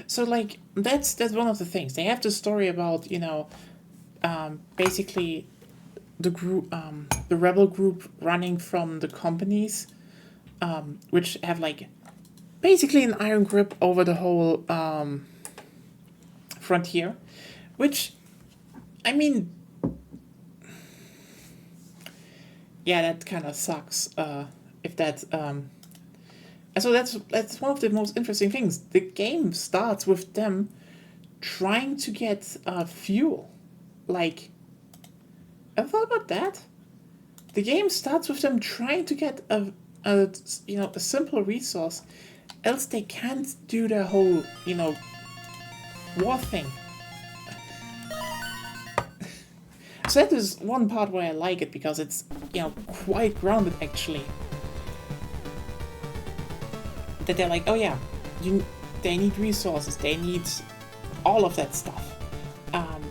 So like that's one of the things. They have the story about, basically the group, the rebel group running from the companies, which have like basically an iron grip over the whole frontier, which, I mean, yeah, that kind of sucks. If that so that's one of the most interesting things. The game starts with them trying to get fuel. Like, I thought about that. The game starts with them trying to get a simple resource, else they can't do their whole war thing. So that is one part where I like it because it's quite grounded actually. That they're like, oh yeah, they need resources, they need all of that stuff.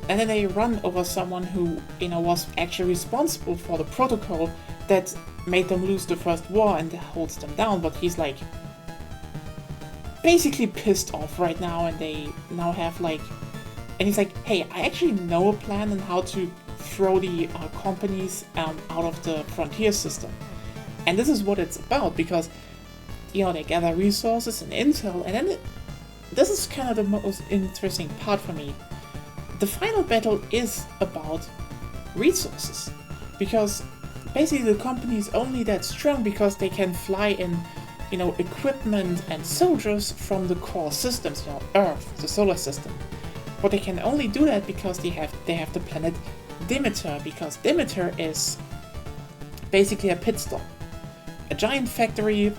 And then they run over someone who, was actually responsible for the protocol that made them lose the first war and holds them down, but he's like basically pissed off right now, and they now have like, and he's like, hey, I actually know a plan on how to throw the companies out of the frontier system. And this is what it's about, because they gather resources and intel, and then this is kind of the most interesting part for me. The final battle is about resources, because basically the company is only that strong because they can fly in, equipment and soldiers from the core systems, Earth, the solar system. But they can only do that because they have the planet Demeter, because Demeter is basically a pit stop, a giant factory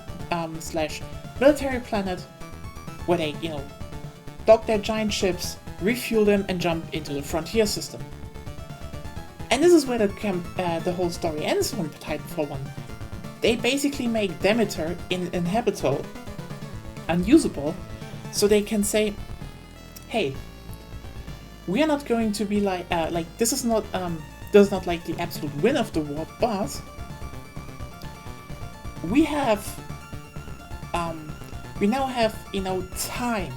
slash military planet where they, dock their giant ships, refuel them, and jump into the frontier system. And this is where the whole story ends from Titanfall 1. They basically make Demeter inhabitable, unusable, so they can say, hey, we are not going to be like this is not like the absolute win of the war, but we now have time.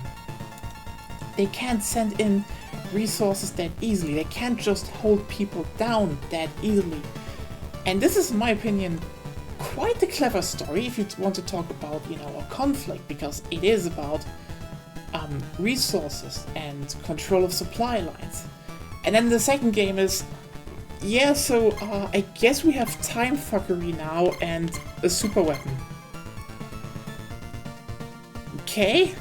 They can't send in resources that easily. They can't just hold people down that easily. And this is, in my opinion, quite a clever story if you want to talk about, a conflict, because it is about resources and control of supply lines. And then the second game is, yeah, so I guess we have time fuckery now and a super weapon. Okay?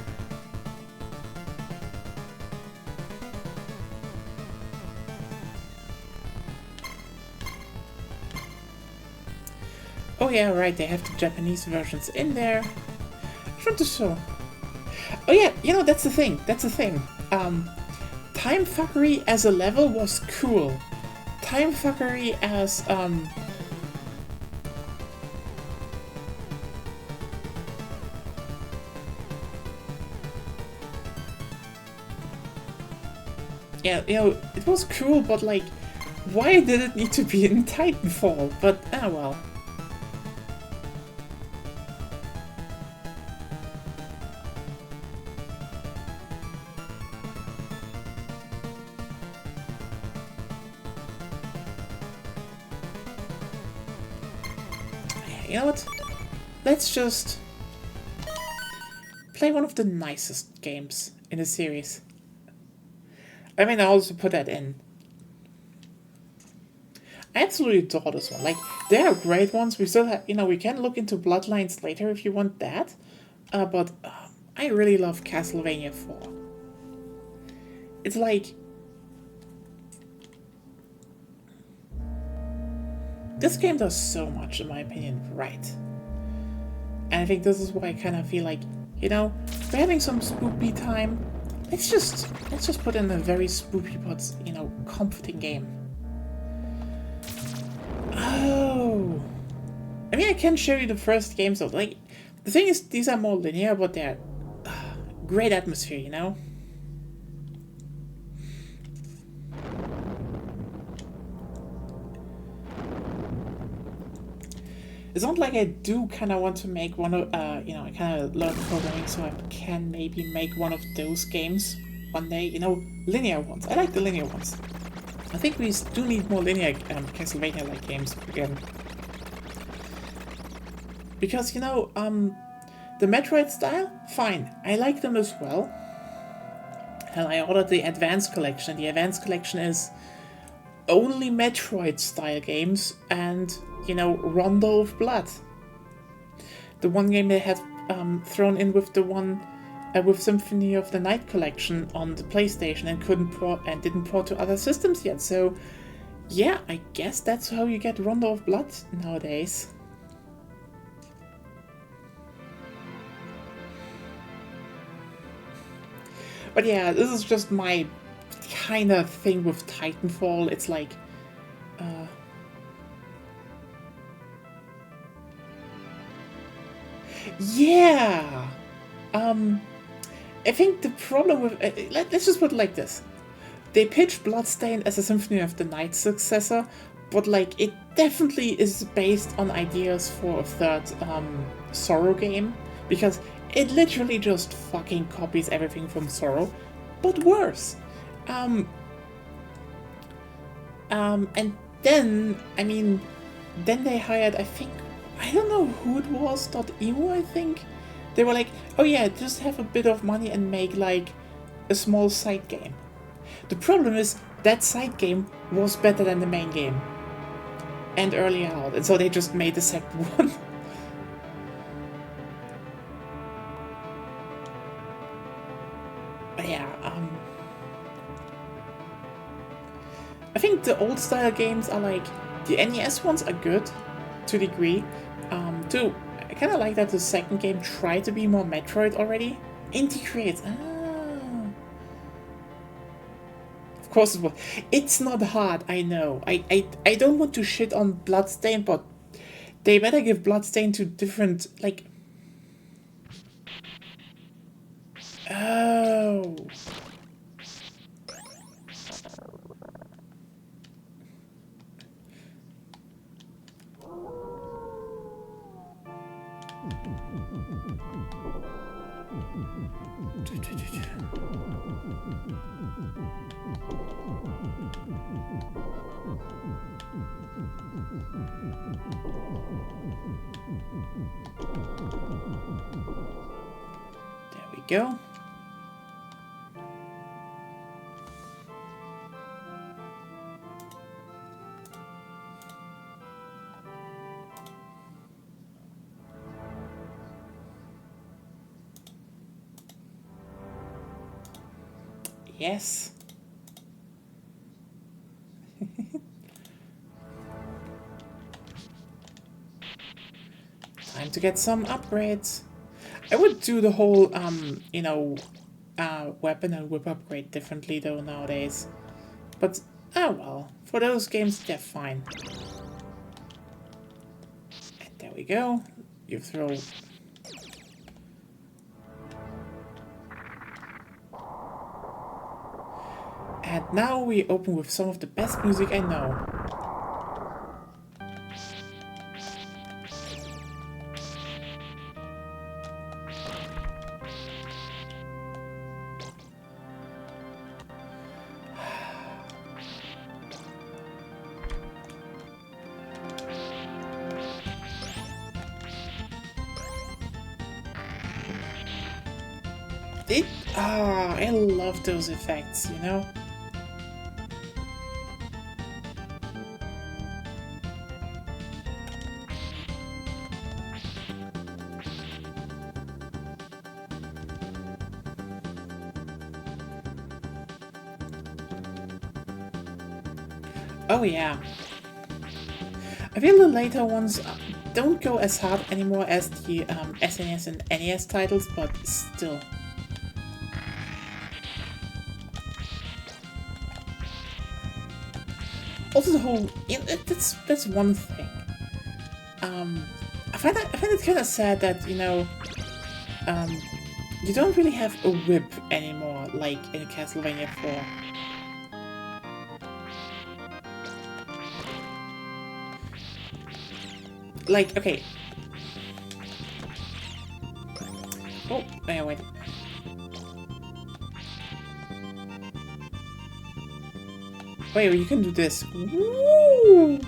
Oh yeah, right, they have the Japanese versions in there. From the show. Oh yeah, that's the thing. Time fuckery as a level was cool. Time fuckery as yeah, it was cool, but like, why did it need to be in Titanfall? But well. You know what? Let's just play one of the nicest games in the series. I mean, I also put that in. I absolutely adore this one. Like, there are great ones. We still have, we can look into Bloodlines later if you want that. But I really love Castlevania 4. It's like, this game does so much, in my opinion, right. And I think this is why I kind of feel like, we're having some spoopy time. Let's just put in a very spoopy but, comforting game. Oh. I mean, I can show you the first games of, like, the thing is, these are more linear, but they're great atmosphere, It's not like I do kind of want to make one of, you know, I kind of learned programming so I can maybe make one of those games one day, you know, linear ones. I like the linear ones. I think we do need more linear Castlevania-like games again. Because, you know, the Metroid style, fine. I like them as well. And I ordered the Advanced Collection. The Advanced Collection is only Metroid style games and, you know, Rondo of Blood. The one game they had thrown in with the one with Symphony of the Night collection on the PlayStation and didn't port to other systems yet. So yeah, I guess that's how you get Rondo of Blood nowadays. But yeah, this is just my kind of thing with Titanfall. It's like, yeah. I think the problem with let's just put it like this: they pitched Bloodstained as a Symphony of the Night successor, but like it definitely is based on ideas for a third Sorrow game, because it literally just fucking copies everything from Sorrow, but worse. And then, I mean, then they hired, I think, I don't know who it was, .emo, I think. They were like, oh yeah, just have a bit of money and make like a small side game. The problem is that side game was better than the main game and earlier out, and so they just made the second one. But yeah, I think the old style games are like, the NES ones are good to a degree. Too, I kind of like that the second game tried to be more Metroid already. Integrate. Of course it was. It's not hard, I know. I don't want to shit on Bloodstained, but they better give Bloodstained to different, like... Oh... There we go. Yes. Time to get some upgrades. I would do the whole, you know, weapon and whip upgrade differently though nowadays. But, oh well, for those games, they're fine. And there we go. You throw... And now we open with some of the best music I know. I love those effects, you know? Oh yeah. I feel the later ones don't go as hard anymore as the SNES and NES titles, but still. Also the whole, you know, that's one thing. I find it kind of sad that, you know, you don't really have a whip anymore, like in Castlevania 4. like, okay. Oh, wait. Wait, you can do this. Woo!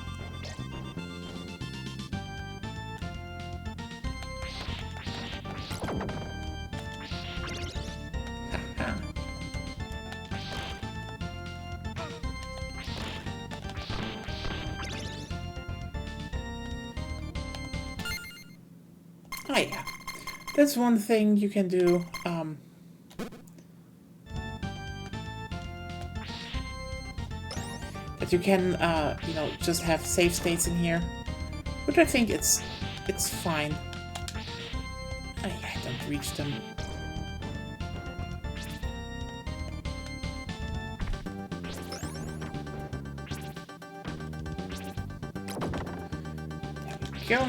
Oh yeah, that's one thing you can do. But you can, you know, just have save states in here, which I think it's fine. I don't reach them. There we go.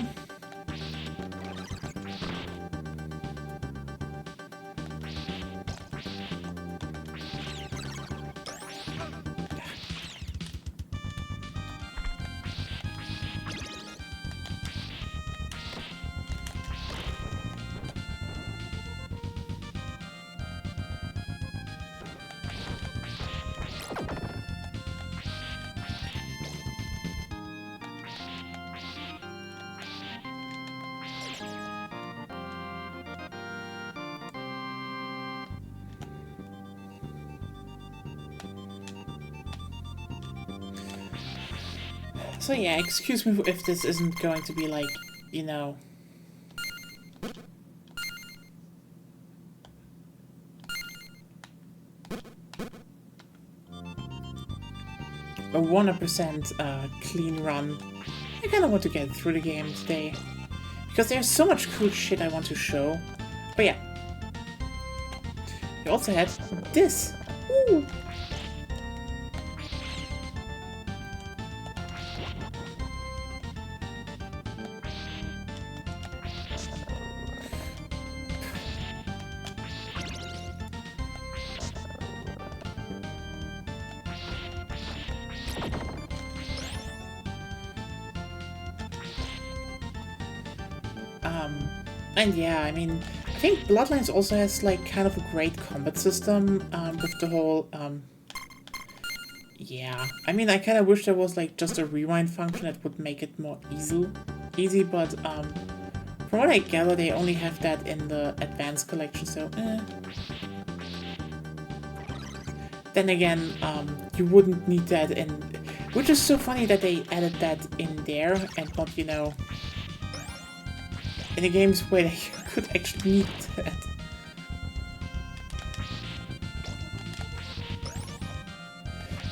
So yeah, excuse me if this isn't going to be like, you know... a 100% clean run. I kind of want to get through the game today. Because there's so much cool shit I want to show. But yeah. We also had this. Woo! And yeah, I mean, I think Bloodlines also has like kind of a great combat system with the whole, yeah. I mean, I kind of wish there was like just a rewind function that would make it more easy, but from what I gather, they only have that in the Advanced Collection, so Then again, you wouldn't need that in, which is so funny that they added that in there and not, you know, in the games where you could actually need that.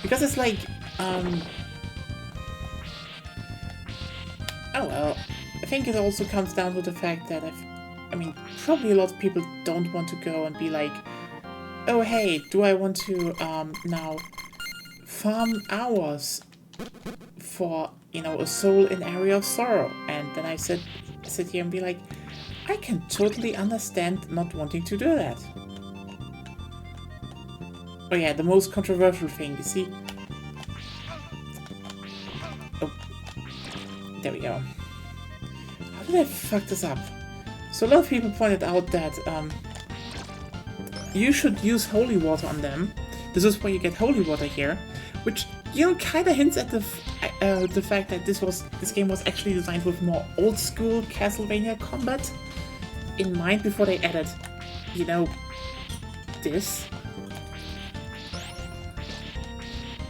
Because it's like, oh well, I think it also comes down to the fact that I mean, probably a lot of people don't want to go and be like, oh hey, do I want to now farm hours for, you know, a soul in Area of Sorrow? And then I sit here and be like, I can totally understand not wanting to do that. Oh yeah, the most controversial thing, you see? Oh, there we go. How did I fuck this up? So a lot of people pointed out that you should use holy water on them. This is where you get holy water here, which, you know, kind of hints at the fact that this game was actually designed with more old school Castlevania combat in mind before they added, you know, this.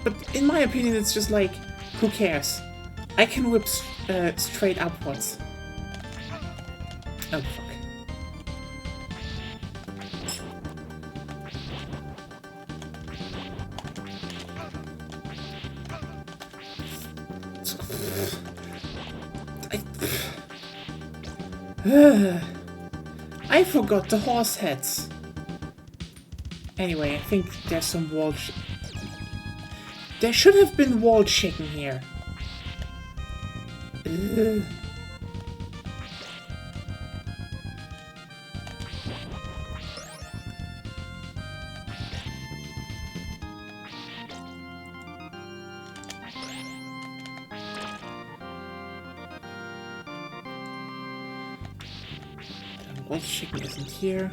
But in my opinion, it's just like, who cares? I can whip straight upwards. Oh fuck. I forgot the horse heads. Anyway, I think there's some wall. There should have been wall chicken here. Ugh. Gold chicken isn't here.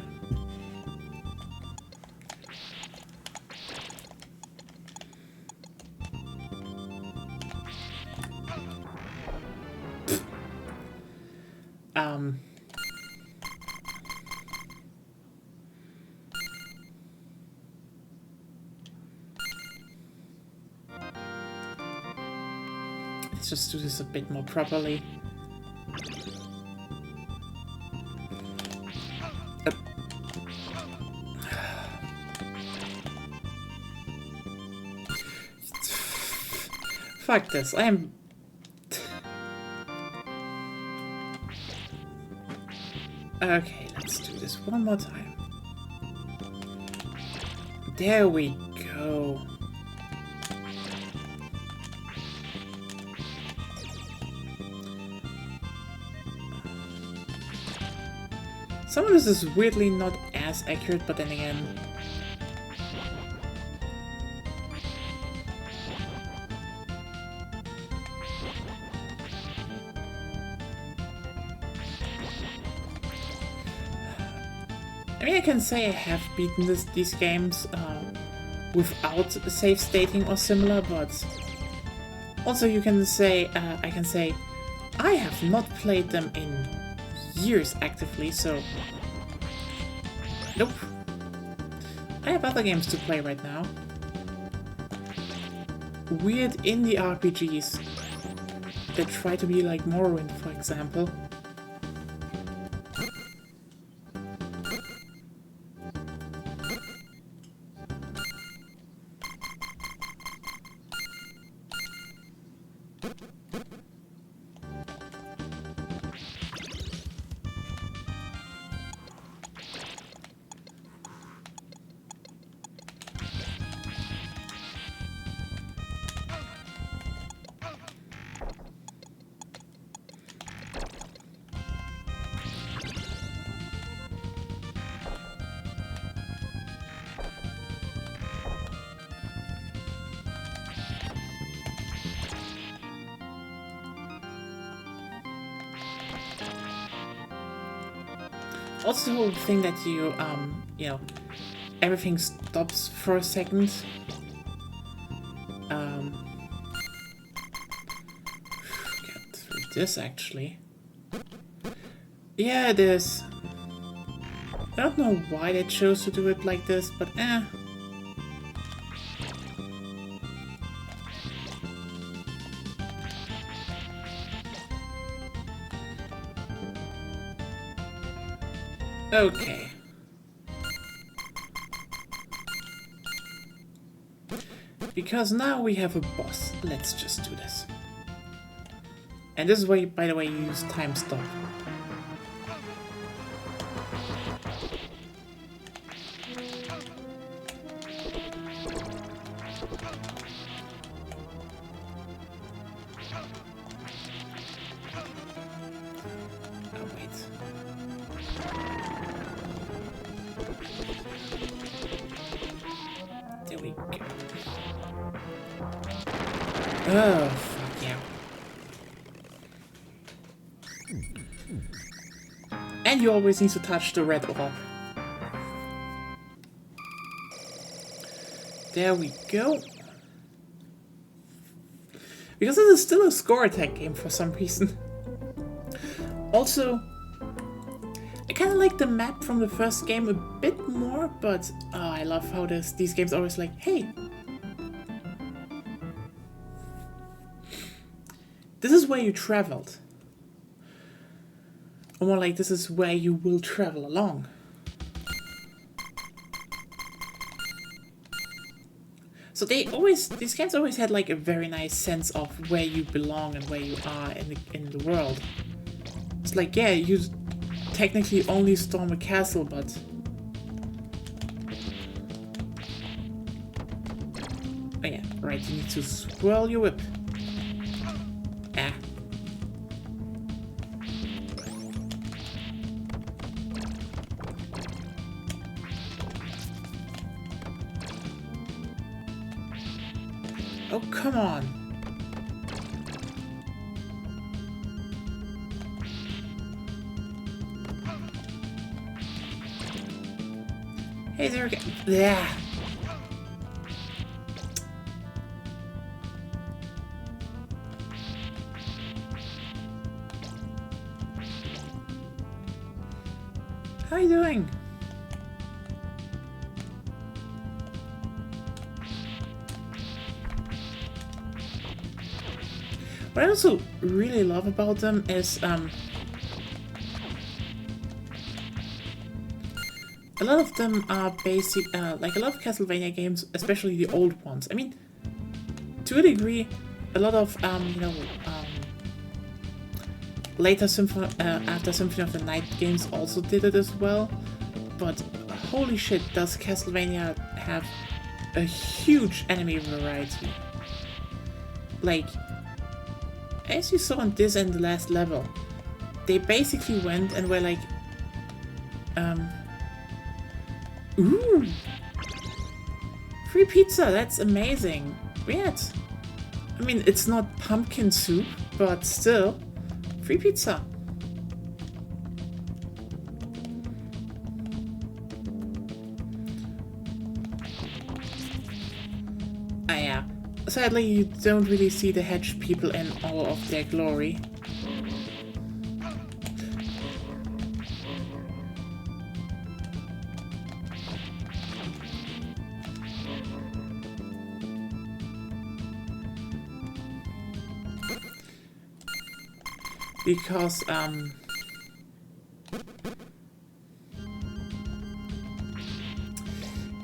Let's just do this a bit more properly. Fuck this, I'm... Okay, let's do this one more time. There we go. Some of this is weirdly not as accurate, but then again... I mean, I can say I have beaten these games without save stating or similar, but also you can say, I can say, I have not played them in years actively, so nope. I have other games to play right now. Weird indie RPGs that try to be like Morrowind, for example. Also, the whole thing that you know, everything stops for a second. Get through this actually. Yeah, it is. I don't know why they chose to do it like this, but eh. Okay. Because now we have a boss. Let's just do this. And this is why, by the way, you use time stop. Oh, wait. There we go. Oh, fuck yeah. And you always need to touch the red orb. There we go. Because this is still a score attack game for some reason. Also, I kind of like the map from the first game a bit more, but I love how these games are always like, hey, this is where you traveled. Or more like, this is where you will travel along. So these games always had like a very nice sense of where you belong and where you are in the world. It's like, yeah, you technically only storm a castle, but oh yeah, right, you need to swirl your whip. Ah. Oh, come on. Hey there again. Yeah. How are you doing? What I also really love about them is a lot of them are basic, like a lot of Castlevania games, especially the old ones. I mean, to a degree, a lot of later after Symphony of the Night games also did it as well. But holy shit, does Castlevania have a huge enemy variety. Like, as you saw in this and the last level, they basically went and were like, ooh, free pizza, that's amazing. Weird. I mean, it's not pumpkin soup, but still, free pizza. Ah yeah, sadly you don't really see the hedge people in all of their glory. Because,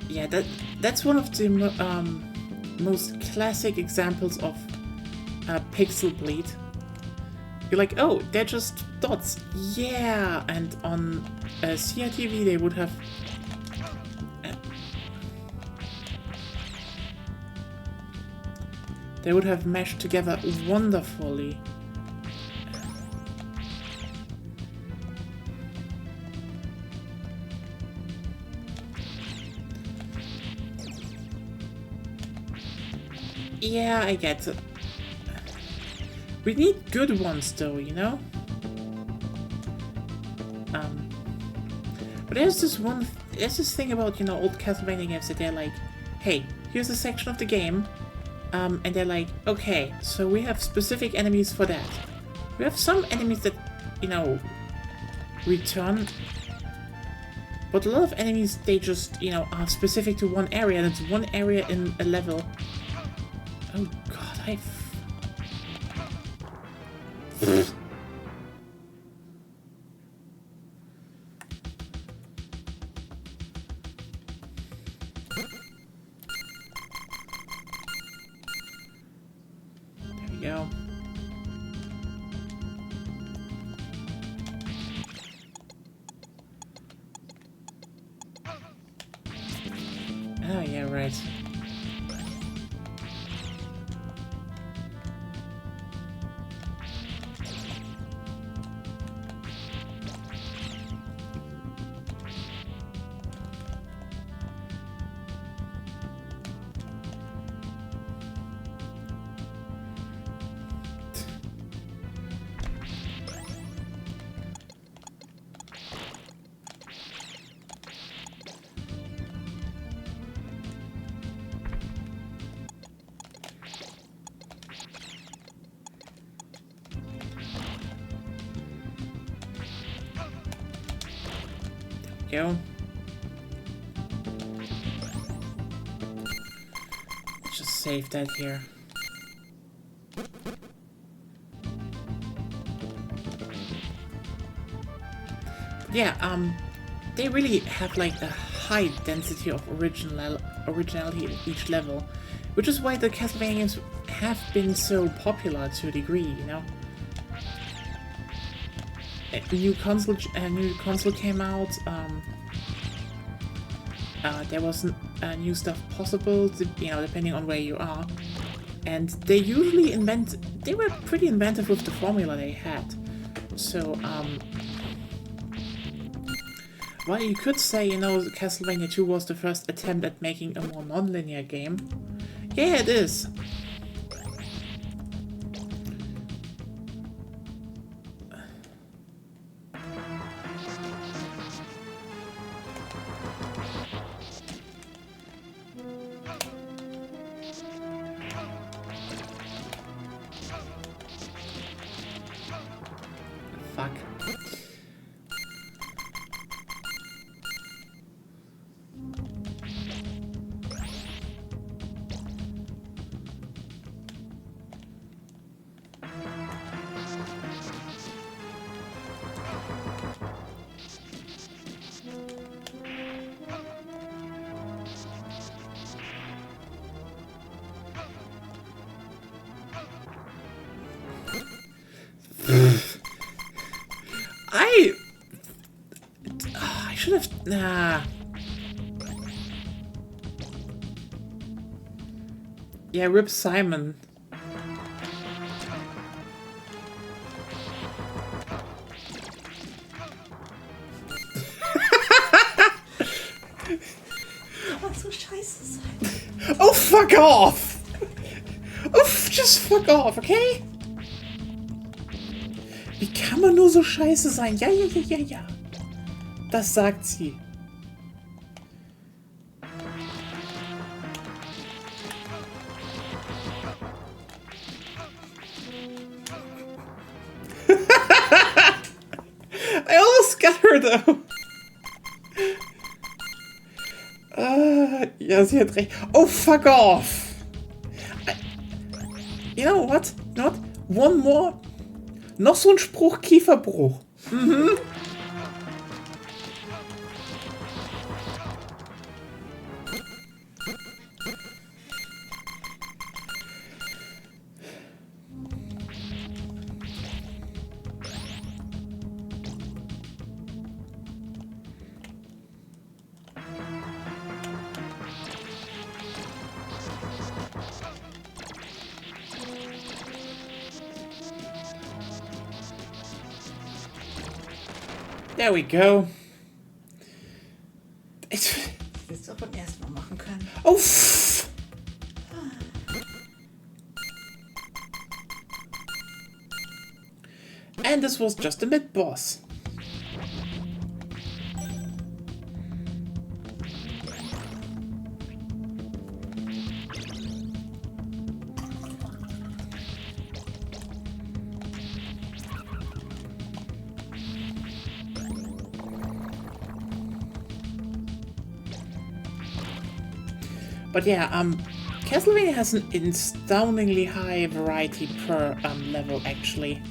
yeah, that's one of the most classic examples of pixel bleed. You're like, oh, they're just dots. Yeah, and on CRTV they would have... they would have meshed together wonderfully. Yeah, I get it. We need good ones though, you know? But there's this thing about, you know, old Castlevania games that they're like, hey, here's a section of the game, and they're like, okay, so we have specific enemies for that. We have some enemies that, you know, return, but a lot of enemies, they just, you know, are specific to one area, and it's one area in a level. Oh god, there we go. Oh yeah, right. Go. Let's just save that here. Yeah, they really have like a high density of originality in each level, which is why the Castlevania games have been so popular to a degree, you know? A new console came out. There was new stuff possible, you know, depending on where you are. And they usually they were pretty inventive with the formula they had. So, while you could say, you know, Castlevania 2 was the first attempt at making a more non-linear game, yeah, it is. Nah. Yeah, rip Simon. So scheiße sein. Oh, fuck off! Oh, just fuck off, okay? Wie kann man nur so scheiße sein? Ja, ja, ja, ja, ja. Das sagt sie. I almost got her though. Ja, sie hat recht. Oh, fuck off. You know what? Not one more. Noch so ein Spruch, Kieferbruch. Mhm. There we go. Das hättest du beim ersten Mal machen können. Oh, and this was just a mid-boss. But yeah, Castlevania has an astoundingly high variety per level, actually.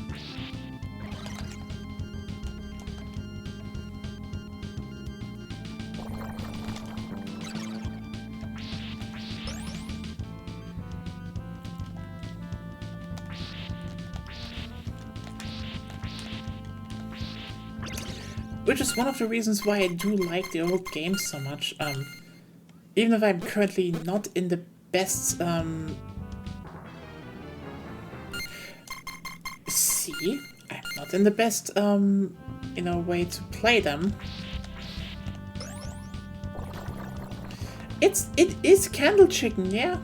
Which is one of the reasons why I do like the old games so much. Even if I'm currently not in the best, see, I'm not in the best, you know, way to play them. It is Candle Chicken, yeah.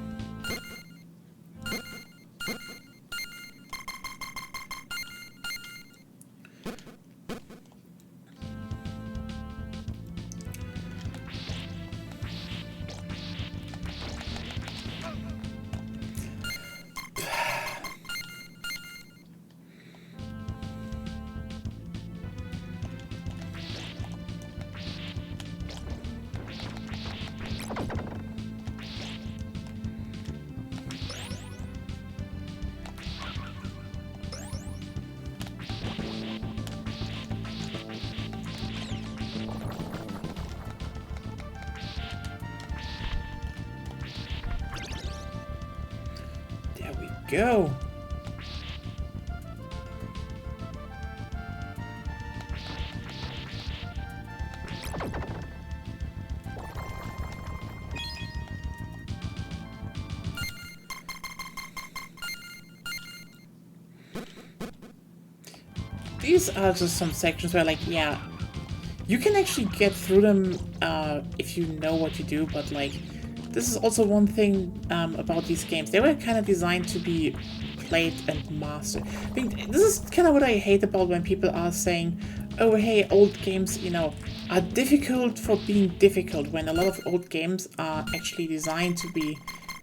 Go. These are just some sections where, like, yeah, you can actually get through them if you know what you do, but like, this is also one thing about these games. They were kind of designed to be played and mastered. I think this is kind of what I hate about when people are saying, oh, hey, old games, you know, are difficult for being difficult, when a lot of old games are actually designed to be,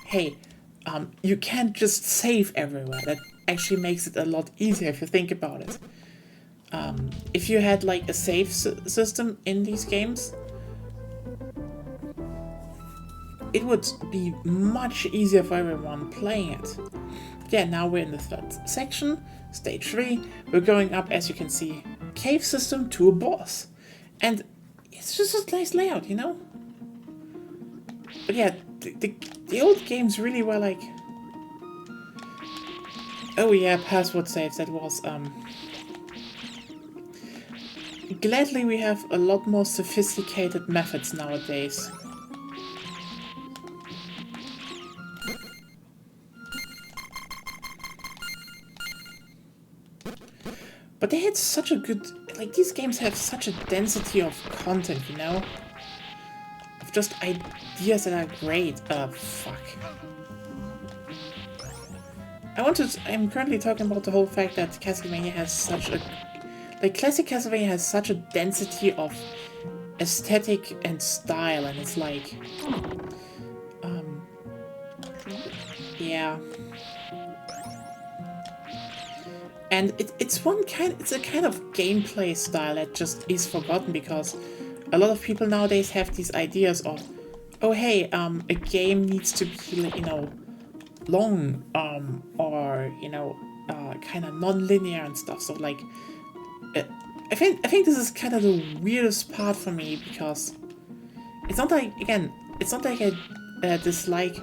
hey, you can't just save everywhere. That actually makes it a lot easier if you think about it. If you had like a save system in these games, it would be much easier for everyone playing it. Yeah, now we're in the third section, stage 3. We're going up, as you can see, cave system to a boss. And it's just a nice layout, you know? But yeah, the old games really were like... Oh yeah, password saves, that was... gladly we have a lot more sophisticated methods nowadays. But they had such a good... Like, these games have such a density of content, you know? Of just ideas that are great. Fuck. I'm currently talking about the whole fact that Castlevania has such a... Like, classic Castlevania has such a density of aesthetic and style, and it's like... Yeah. And it's a kind of gameplay style that just is forgotten because a lot of people nowadays have these ideas of, oh hey, a game needs to be, you know, long, or, you know, kind of non-linear and stuff. So like, I think this is kind of the weirdest part for me because it's not like, again, it's not like I dislike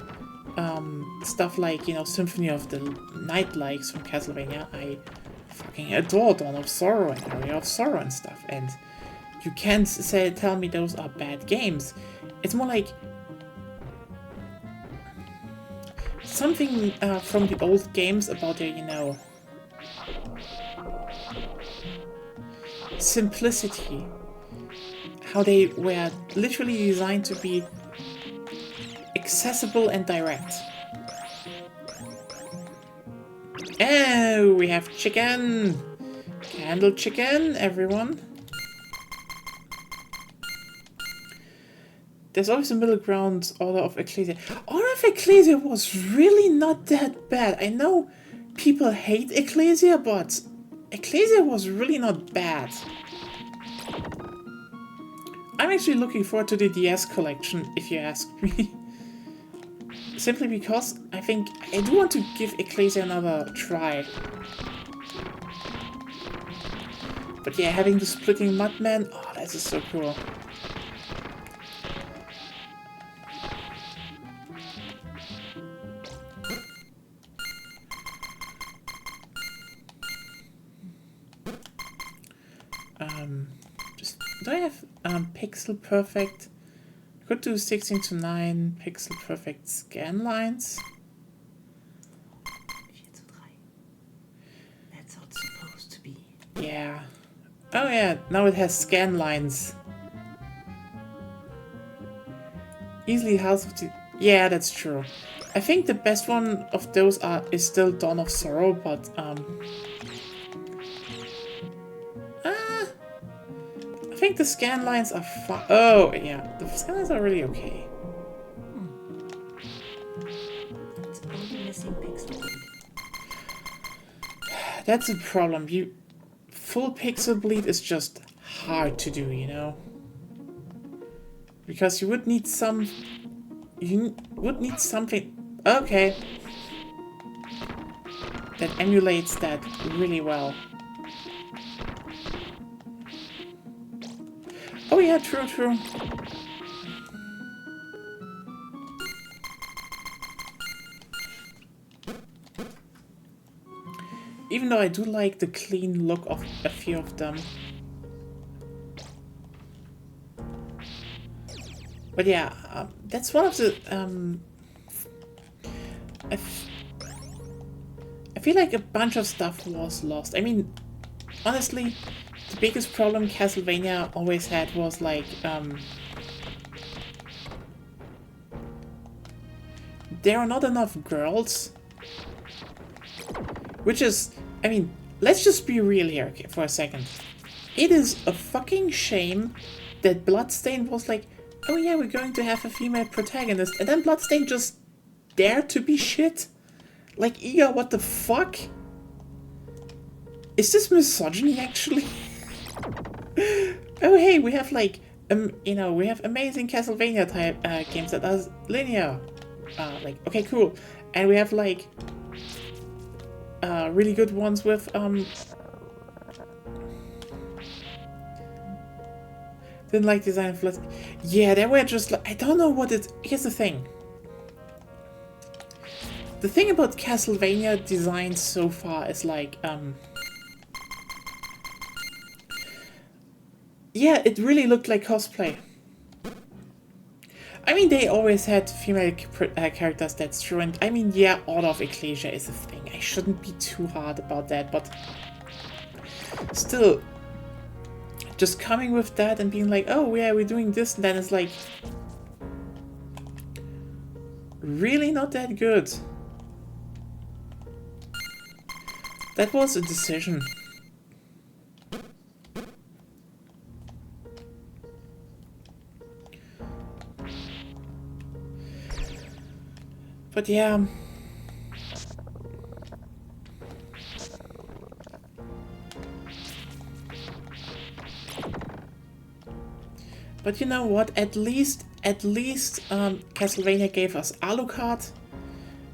stuff like, you know, Symphony of the Night likes from Castlevania. I fucking adore Dawn of Sorrow and Area of Sorrow and stuff, and you can't tell me those are bad games. It's more like something from the old games about their, you know, simplicity. How they were literally designed to be accessible and direct. Oh, we have chicken! Candle chicken, everyone. There's always a middle ground. Order of Ecclesia. Order of Ecclesia was really not that bad. I know people hate Ecclesia, but Ecclesia was really not bad. I'm actually looking forward to the DS collection, if you ask me. Simply because I think I do want to give Ecclesia another try. But yeah, having the splitting Mudman, oh, that is so cool. Do I have pixel perfect? I could do 16:9 pixel perfect scan lines. 4:3. That's how it's supposed to be. Yeah. Oh yeah, now it has scan lines. Easily House of the... Yeah, that's true. I think the best one of those is still Dawn of Sorrow, but I think the scan lines are fine. Oh, yeah. The scan lines are really okay. It's only missing pixel bleed. That's a problem. Full pixel bleed is just hard to do, you know? Because you would need something... Okay. That emulates that really well. Oh yeah, true. Even though I do like the clean look of a few of them. But yeah, that's one of the... I feel like a bunch of stuff was lost. I mean, honestly, the biggest problem Castlevania always had was like, there are not enough girls. Which is, I mean, let's just be real here, okay, for a second. It is a fucking shame that Bloodstained was like, oh yeah, we're going to have a female protagonist, and then Bloodstained just dared to be shit. Like, Iga, what the fuck? Is this misogyny, actually? Oh hey, we have like, you know, we have amazing Castlevania type games that are linear. Like, okay, cool. And we have like, really good ones with, didn't like design floods. Yeah, they were just like, I don't know what it... Here's the thing. The thing about Castlevania designs so far is like, Yeah, it really looked like cosplay. I mean, they always had female characters, that's true, and I mean, yeah, Order of Ecclesia is a thing. I shouldn't be too hard about that, but still, just coming with that and being like, oh yeah, we're doing this, and then it's like, really not that good. That was a decision. But yeah. But you know what? At least Castlevania gave us Alucard,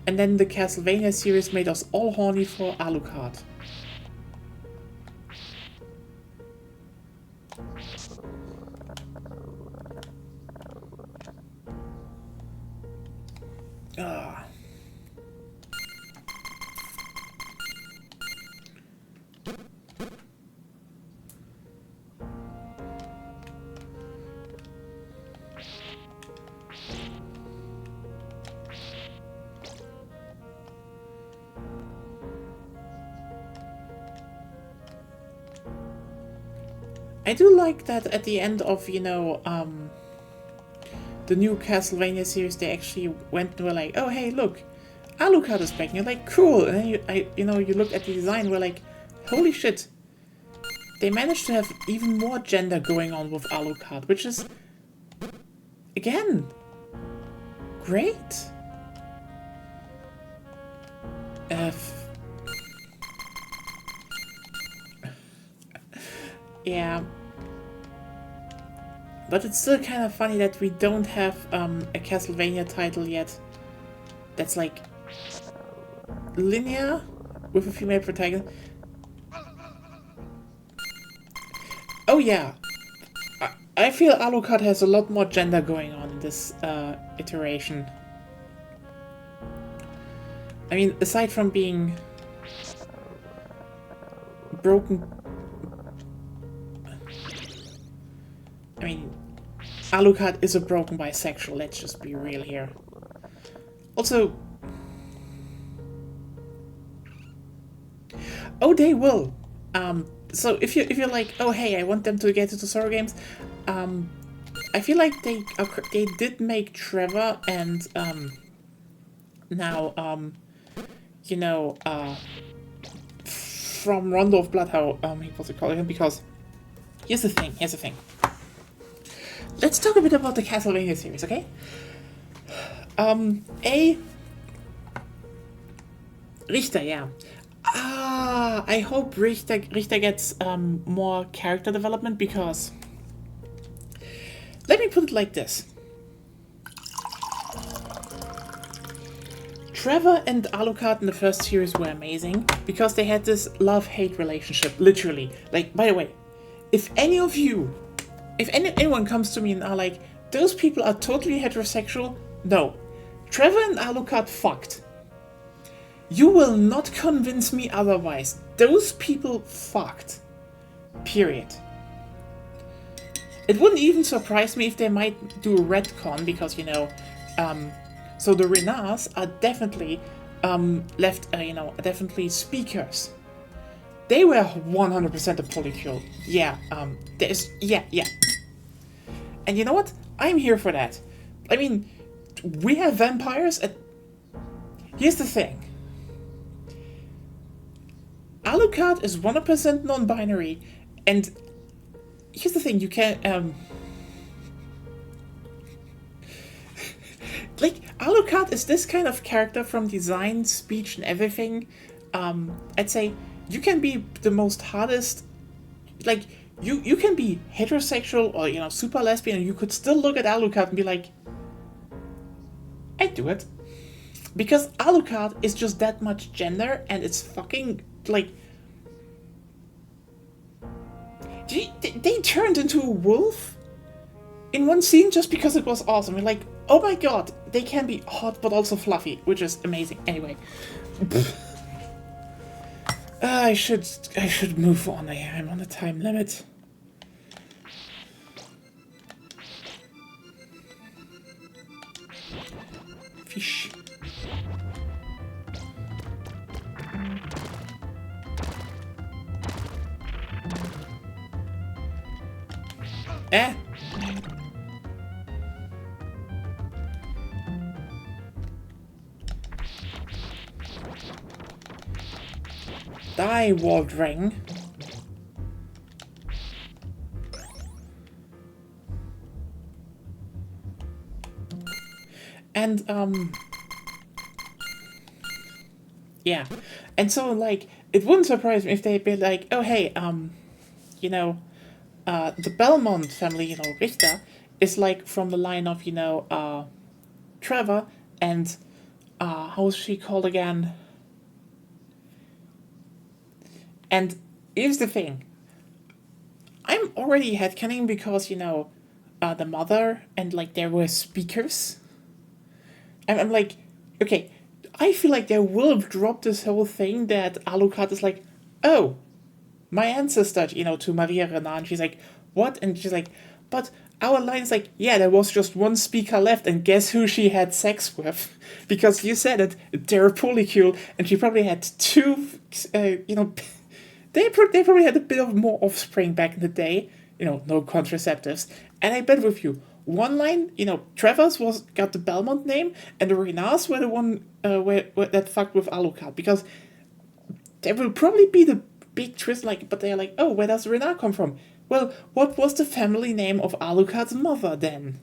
and then the Castlevania series made us all horny for Alucard. Ah. I do like that at the end of, you know, the new Castlevania series, they actually went and were like, oh hey, look, Alucard is back. And you're like, cool. And then you look at the design, we're like, holy shit. They managed to have even more gender going on with Alucard, which is, again, great. Yeah. But it's still kind of funny that we don't have a Castlevania title yet that's like linear with a female protagonist. Oh yeah, I feel Alucard has a lot more gender going on in this iteration. I mean, aside from being broken, I mean, Alucard is a broken bisexual, let's just be real here. Also, oh, they will. So if you're like, oh hey, I want them to get into Sorrow games, I feel like they did make Trevor and now you know from Rondo of Blood, how he was calling him, because here's the thing. Let's talk a bit about the Castlevania series, okay? Richter, yeah. I hope Richter gets more character development, because let me put it like this. Trevor and Alucard in the first series were amazing because they had this love-hate relationship, literally. Like, by the way, if anyone comes to me and are like, those people are totally heterosexual, no. Trevor and Alucard fucked. You will not convince me otherwise. Those people fucked. Period. It wouldn't even surprise me if they might do a retcon, because, you know, so the Renars are definitely definitely speakers. They were 100% a polycule. Yeah, yeah. And you know what? I'm here for that. I mean, we have vampires at... Here's the thing. Alucard is 100% non-binary, and here's the thing, you can, like, Alucard is this kind of character from design, speech, and everything. I'd say you can be the most hardest, like, you can be heterosexual or, you know, super lesbian, and you could still look at Alucard and be like, I'd do it. Because Alucard is just that much gender, and it's fucking, like... They turned into a wolf in one scene just because it was awesome. We're like, oh my god, they can be hot but also fluffy, which is amazing. Anyway. I should move on. I'm on a time limit. fish. Eh? Die, Waldring. And, yeah. And so, like, it wouldn't surprise me if they'd be like, oh, hey, you know, the Belmont family, you know, Richter, is, like, from the line of, you know, Trevor and, how's she called again? And here's the thing. I'm already headcanon because, you know, the mother and, like, there were speakers. And I'm like, okay, I feel like they will drop this whole thing that Alucard is like, oh, my ancestor, you know, to Maria Renan. And she's like, what? And she's like, but our line's like, yeah, there was just one speaker left, and guess who she had sex with? Because you said it, they're polycule, and she probably had two, you know, they probably had a bit of more offspring back in the day, you know, no contraceptives. And I bet with you, one line, you know, Trevor's got the Belmont name, and the Renars were the one where that fucked with Alucard, because there will probably be the big twist, like, but they're like, oh, where does Renar come from? Well, what was the family name of Alucard's mother then?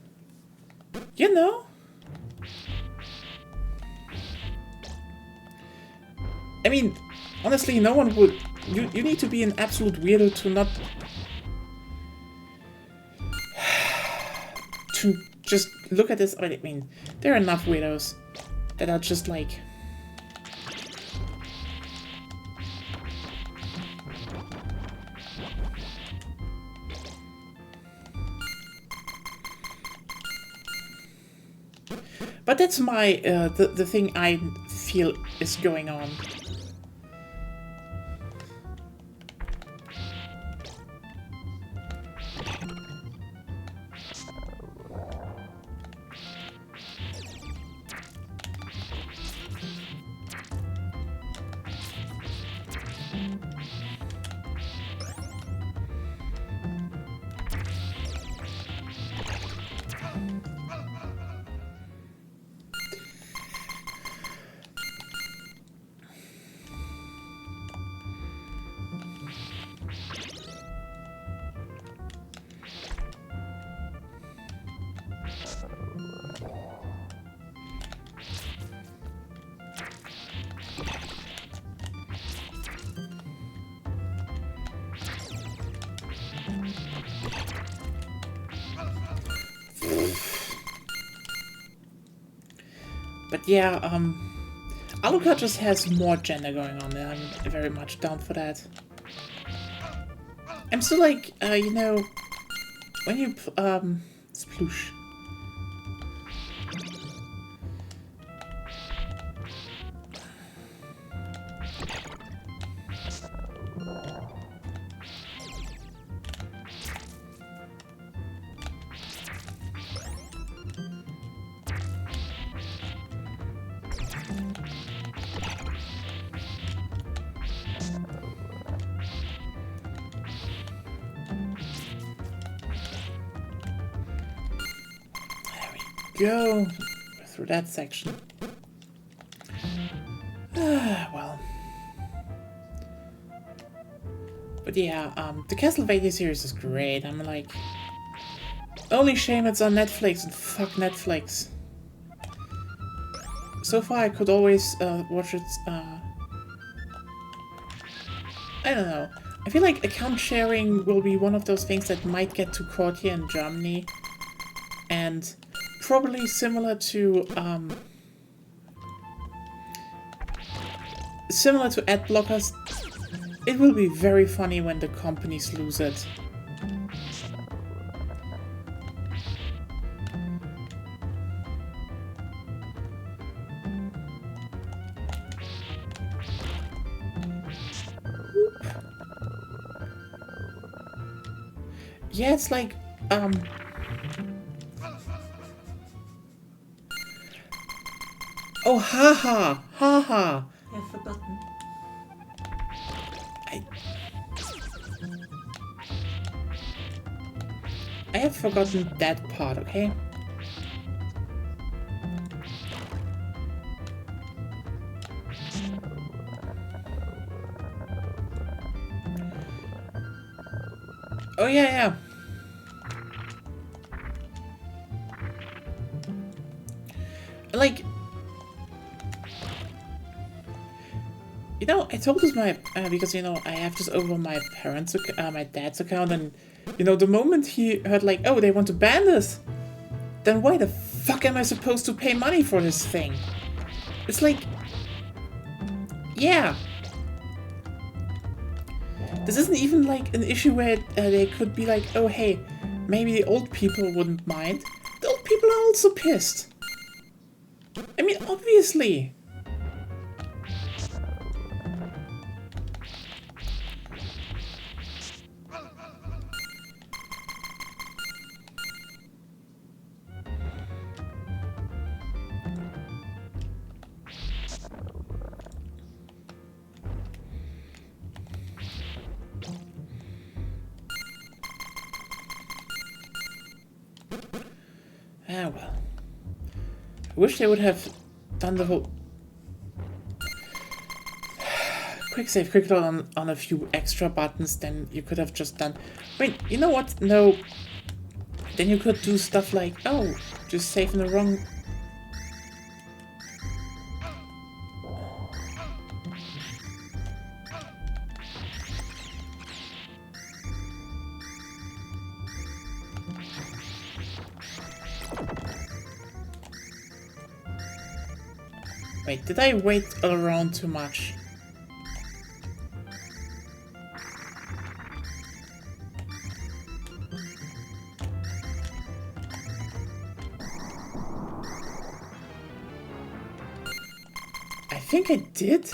You know? I mean, honestly, no one would. You need to be an absolute weirdo to not. To just look at this. I mean, there are enough weirdos that are just like. But that's my the thing I feel is going on. But yeah, Alucard just has more gender going on there. I'm very much down for that. I'm still like, you know, when you, sploosh. Go through that section. Well. But yeah, the Castlevania series is great. I'm like, only shame it's on Netflix, and fuck Netflix. So far I could always watch it, I don't know. I feel like account sharing will be one of those things that might get to court here in Germany. And probably similar to ad blockers, it will be very funny when the companies lose it. Yeah, it's like, Oh, haha, haha. I've forgotten. I have forgotten that part, okay? Oh, yeah, yeah. Like, you know, I told this my, because, you know, I have this over my parents' my dad's account, and, you know, the moment he heard, like, oh, they want to ban this, then why the fuck am I supposed to pay money for this thing? It's like, yeah. This isn't even like an issue where they could be like, oh hey, maybe the old people wouldn't mind. The old people are also pissed. I mean, obviously. Ah well. I wish they would have done the whole quick save, quick load on a few extra buttons, then you could have just done. Wait, you know what? No. Then you could do stuff like, oh, just save in the wrong. Wait, did I wait around too much? I think I did.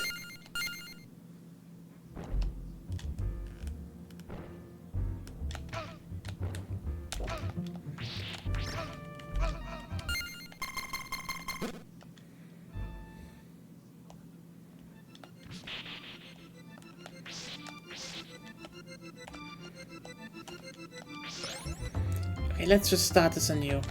Okay, let's just start this anew.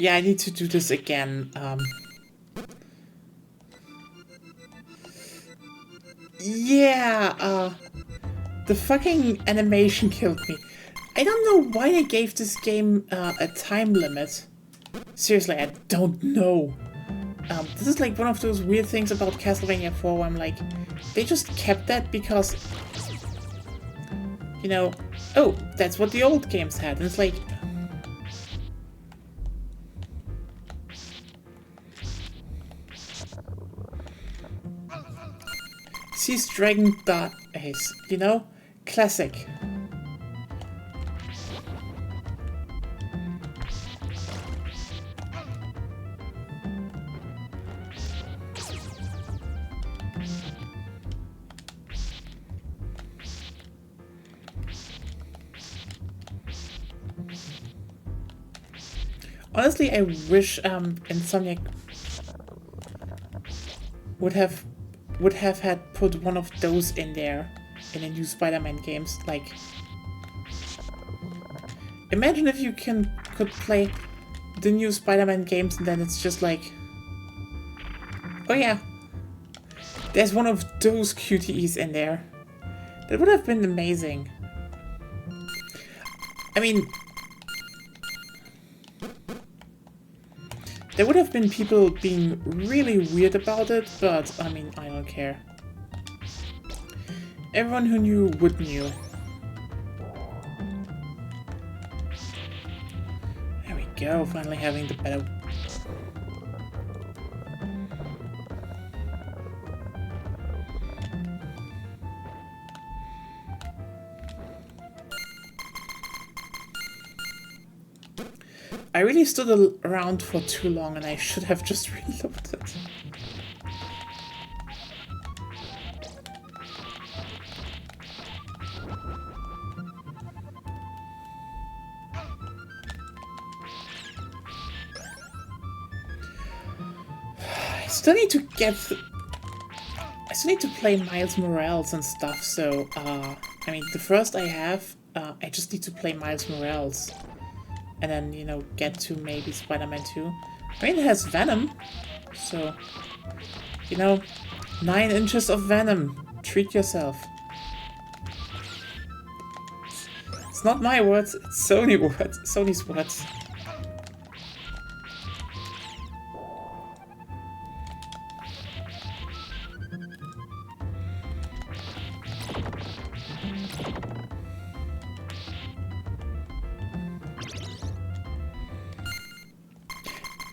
Yeah, I need to do this again. Yeah, the fucking animation killed me. I don't know why they gave this game a time limit. Seriously, I don't know. This is like one of those weird things about Castlevania 4 where I'm like, they just kept that because, you know, oh, that's what the old games had. And it's like, Sees Dragon Dice, you know? Classic. Honestly, I wish Insomniac would have had put one of those in there in the new Spider-Man games. Like, imagine if you could play the new Spider-Man games and then it's just like, oh yeah, there's one of those QTEs in there. That would have been amazing. I mean, there would have been people being really weird about it, but I mean, I don't care. Everyone who knew would knew. There we go, finally having the better. I really stood around for too long and I should have just reloaded. I still need to I still need to play Miles Morales and stuff, so, I mean, the first I have, I just need to play Miles Morales. And then, you know, get to maybe Spider-Man 2. I mean, it has Venom, so, you know, 9 inches of Venom. Treat yourself. It's not my words, it's Sony's words.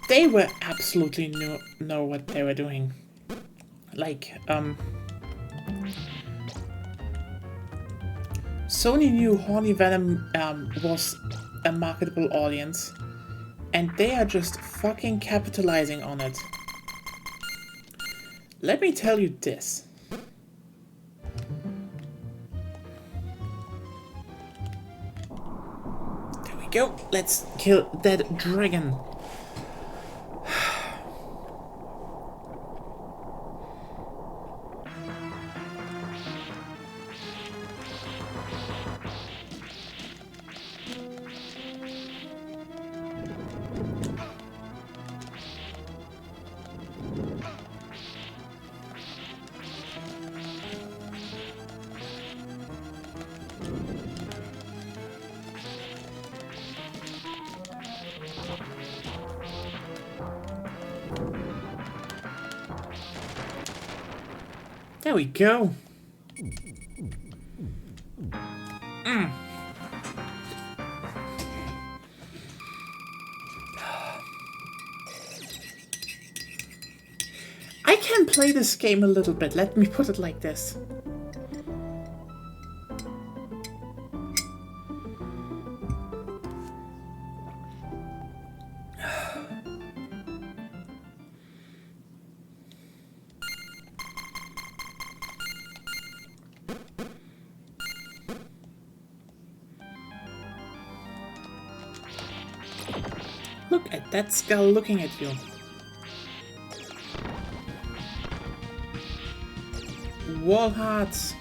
They were absolutely know what they were doing. Like, Sony knew Horny Venom was a marketable audience, and they are just fucking capitalizing on it. Let me tell you this. There we go. Let's kill that dragon. There we go. I can play this game a little bit, let me put it like this. Look at that skull looking at you. Wall hearts.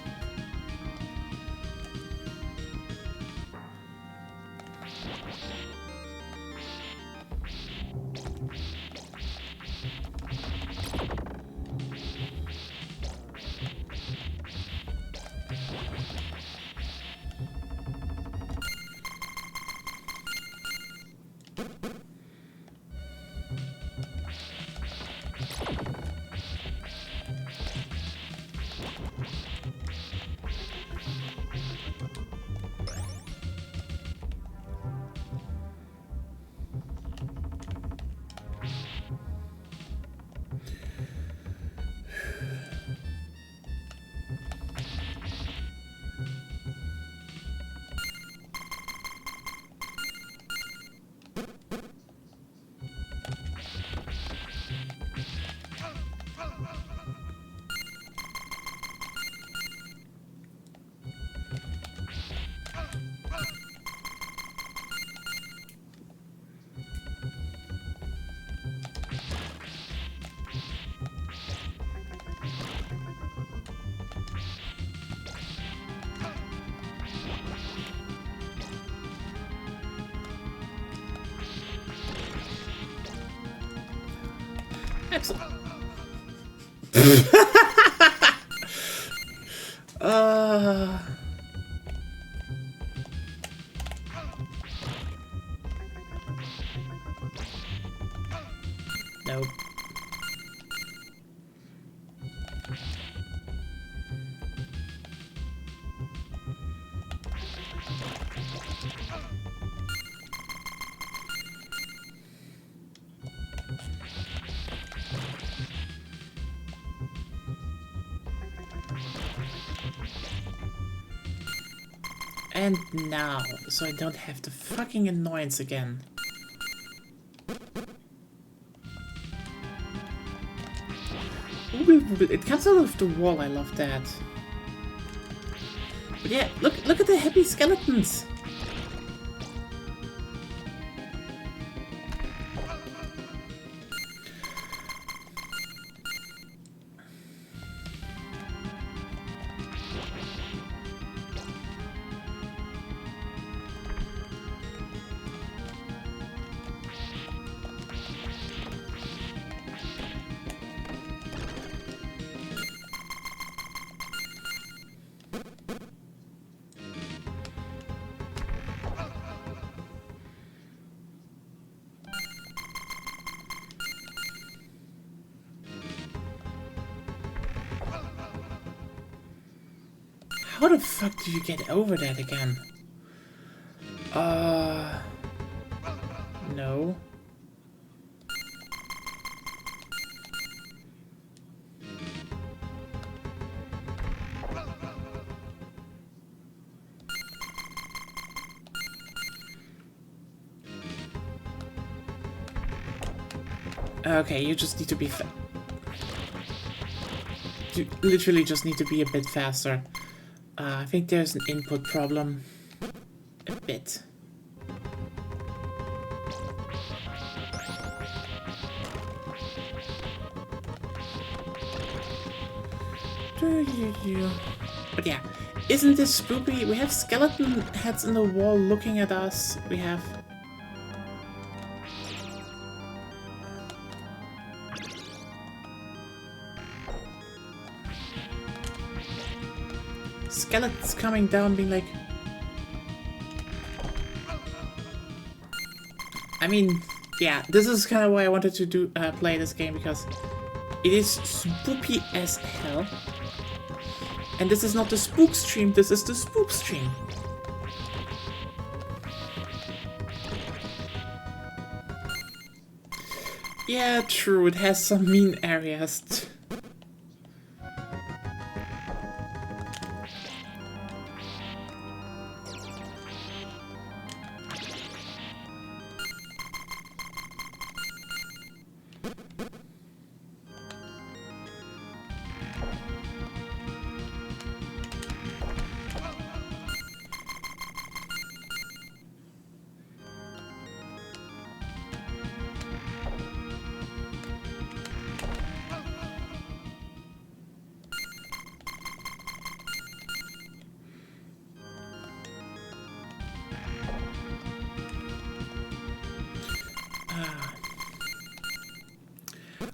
Excellent. Nope. And now, so I don't have the fucking annoyance again. Ooh, it comes out of the wall, I love that. But yeah, look at the happy skeletons! How the fuck do you get over that again? No. Okay, you just need to be you literally just need to be a bit faster. I think there's an input problem. A bit. But yeah, isn't this spoopy? We have skeleton heads in the wall looking at us. We have... skeletons coming down being like... I mean, yeah, this is kind of why I wanted to do play this game, because it is spoopy as hell. And this is not the Spoopstream, this is the Spoopstream. Yeah, true, it has some mean areas.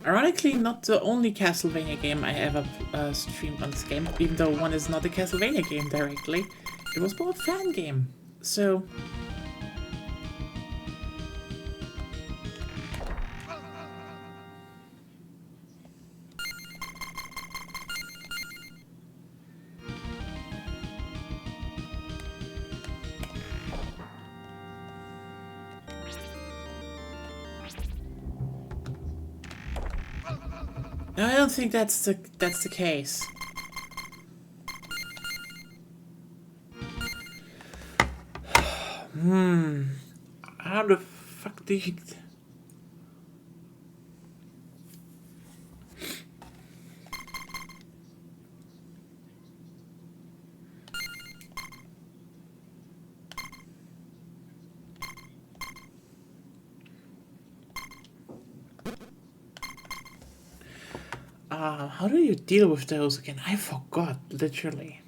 Ironically, not the only Castlevania game I ever streamed on this game, even though one is not a Castlevania game directly. It was more a fan game, so... No, I don't think that's the case. How the fuck do you... how do you deal with those again? I forgot, literally.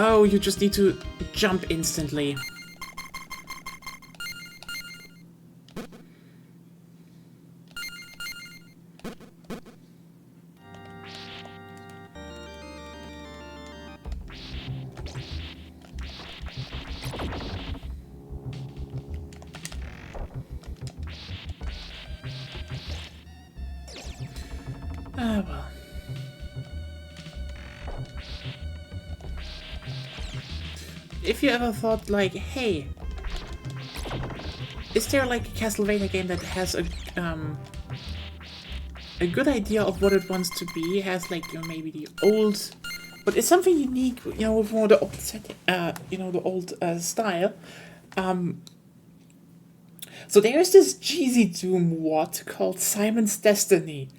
Oh, you just need to jump instantly. Ah, well. If you ever thought, like, hey, is there like a Castlevania game that has a good idea of what it wants to be? It has like, you know, maybe the old, but it's something unique, you know, with more the old setting, you know, the old style. So there's this cheesy Doom what called Simon's Destiny.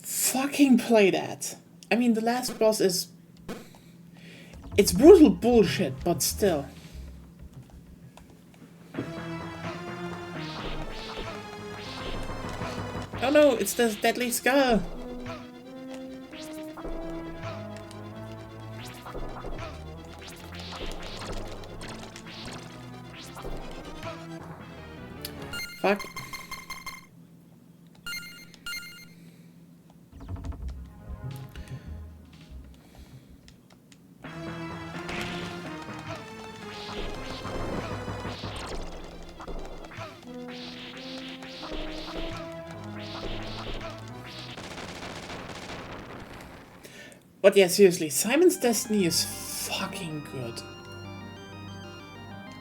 Fucking play that. I mean, the last boss is... It's brutal bullshit, but still. Oh no, it's this deadly skull. Fuck. But yeah, seriously, Simon's Destiny is fucking good.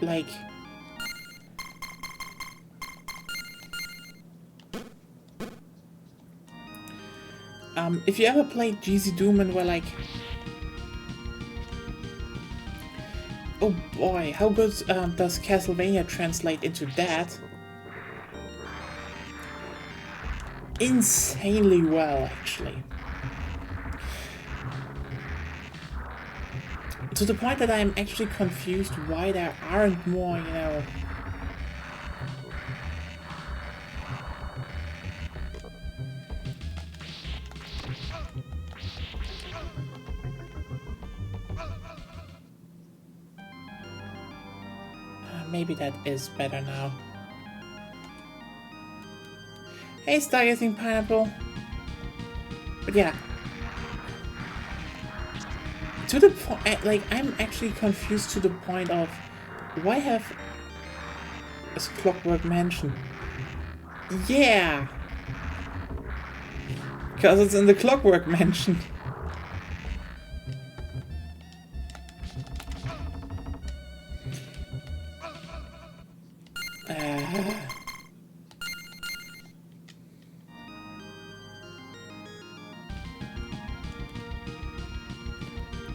Like... if you ever played GZ Doom and were like... Oh boy, how good does Castlevania translate into that? Insanely well, actually. To the point that I'm actually confused why there aren't more, you know... Maybe that is better now. Hey, Stargazing Pineapple. But yeah. To the point, like, I'm actually confused to the point of why have a Clockwork Mansion? Yeah! Because it's in the Clockwork Mansion.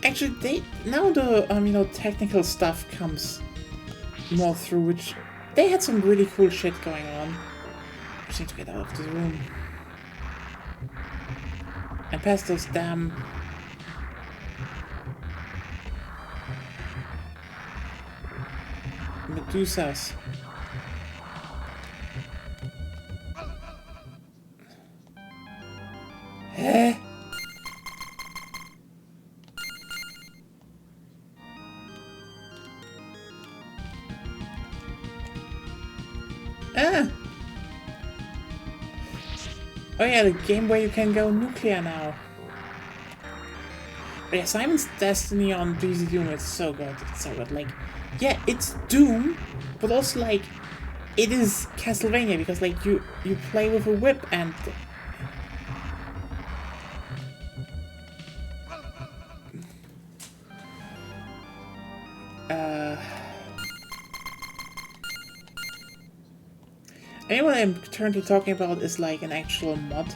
Actually, now the you know, technical stuff comes more through, which they had some really cool shit going on. Just need to get out of the room and past those damn Medusas. Eh? Ah! Oh yeah, the game where you can go nuclear now. But yeah, Simon's Destiny on GZ Doom is so good. It's so good. Like, yeah, it's Doom, but also like, it is Castlevania because like you play with a whip and. I mean, what I'm currently talking about is like an actual mod.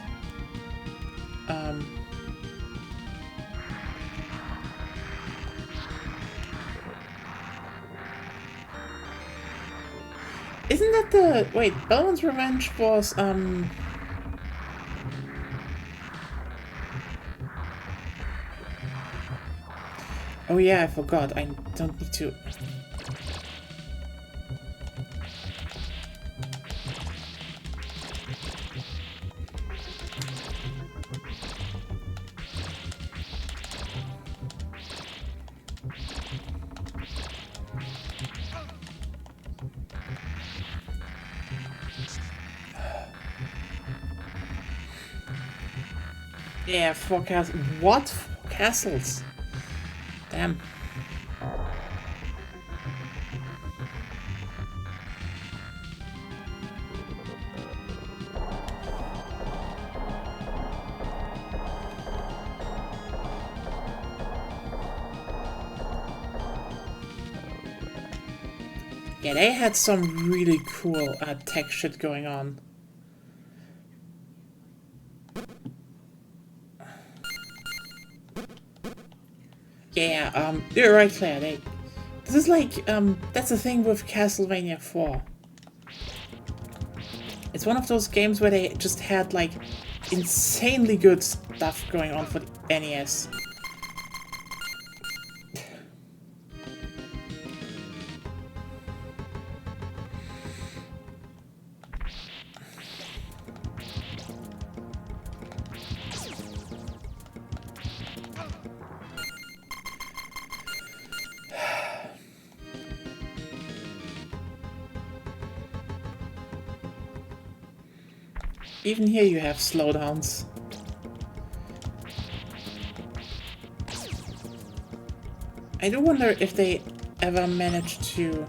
Isn't that the... Wait, Bellman's Revenge was, Oh yeah, I forgot. I don't need to... Yeah, 4 castles. What? 4 castles? Damn. Yeah, they had some really cool tech shit going on. Yeah, you're right, Claire. This is like, that's the thing with Castlevania 4. It's one of those games where they just had, like, insanely good stuff going on for the NES. Even here you have slowdowns. I do wonder if they ever managed to...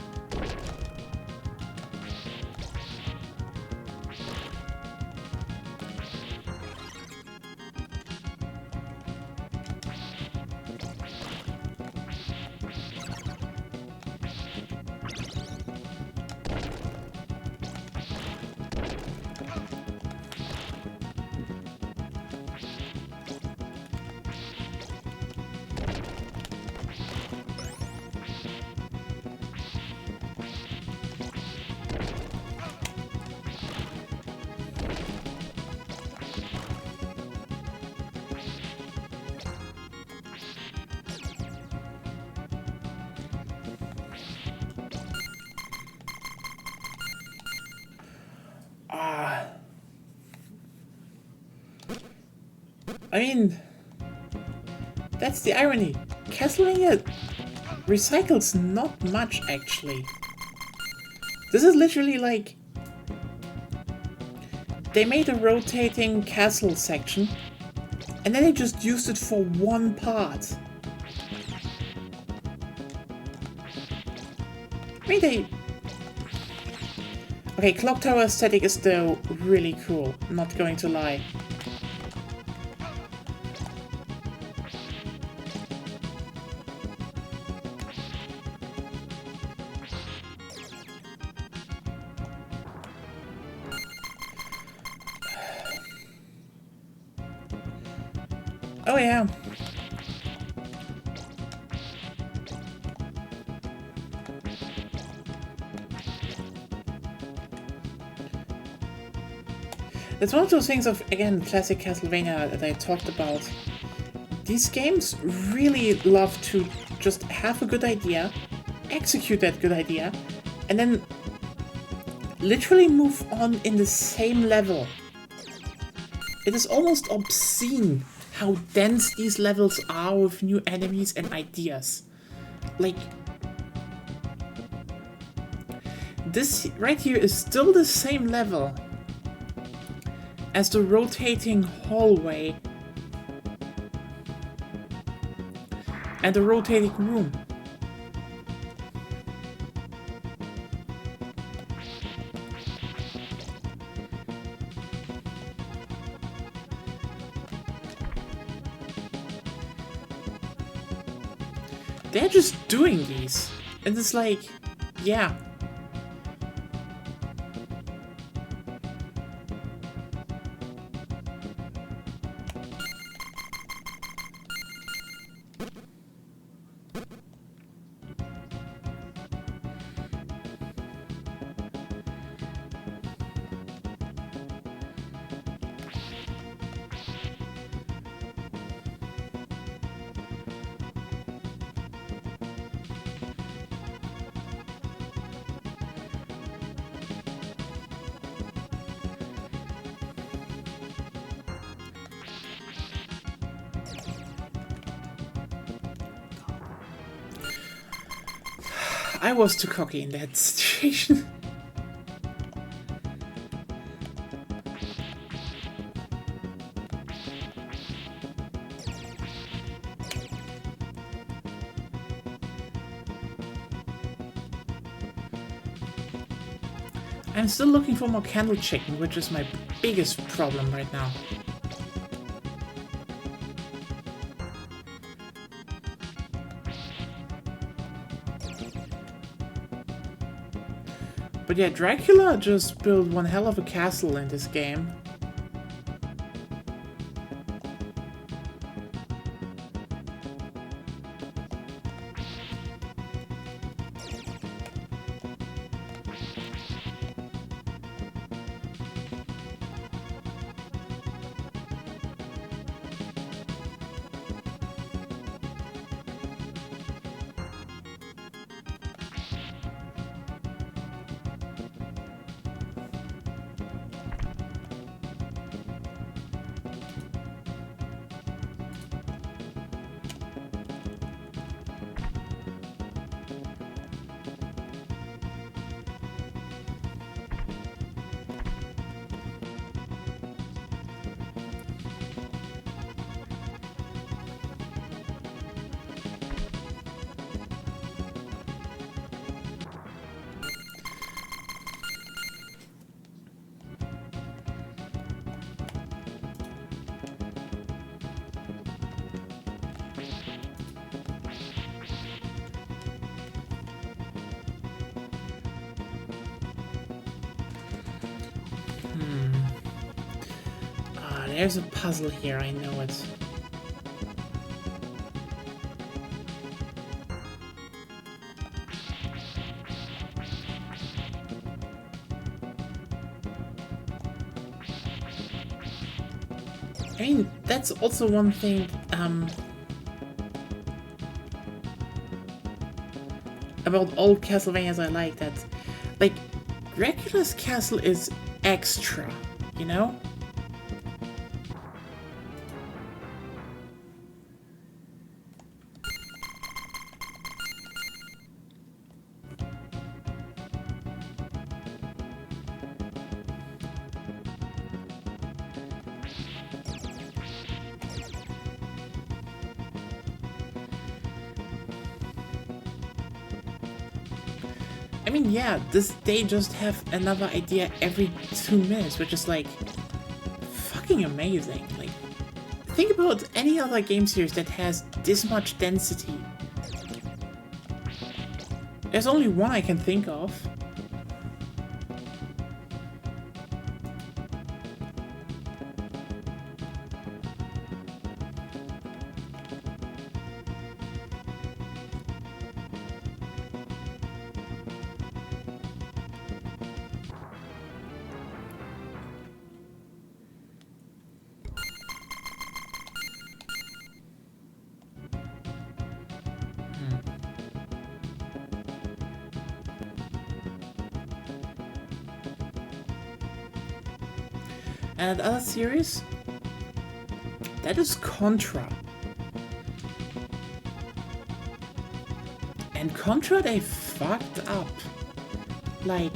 I mean, that's the irony. Castlevania recycles not much, actually. This is literally like... They made a rotating castle section, and then they just used it for one part. I mean, they... Okay, Clock Tower aesthetic is still really cool, not going to lie. Oh yeah. It's one of those things of, again, classic Castlevania that I talked about. These games really love to just have a good idea, execute that good idea, and then literally move on in the same level. It is almost obscene how dense these levels are with new enemies and ideas. Like, this right here is still the same level as the rotating hallway and the rotating room. They're just doing these, and it's like, yeah. I was too cocky in that situation. I'm still looking for more candle chicken, which is my biggest problem right now. But yeah, Dracula just built one hell of a castle in this game. There's a puzzle here, I know it. I mean, that's also one thing, about old Castlevanias I like, that, like, Dracula's castle is extra, you know? I mean, yeah, they just have another idea every 2 minutes, which is like fucking amazing. Like, think about any other game series that has this much density. There's only one I can think of. And other series? That is Contra. And Contra, they fucked up. Like...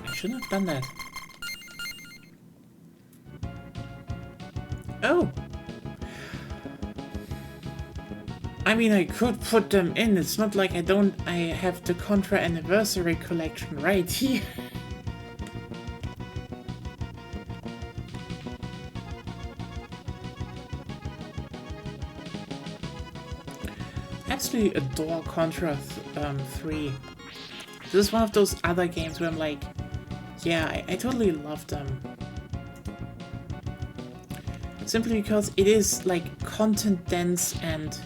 I shouldn't have done that. Oh! I mean, I could put them in. It's not like I have the Contra Anniversary Collection right here. I absolutely adore Contra 3. This is one of those other games where I'm like, yeah, I totally love them. Simply because it is like content dense and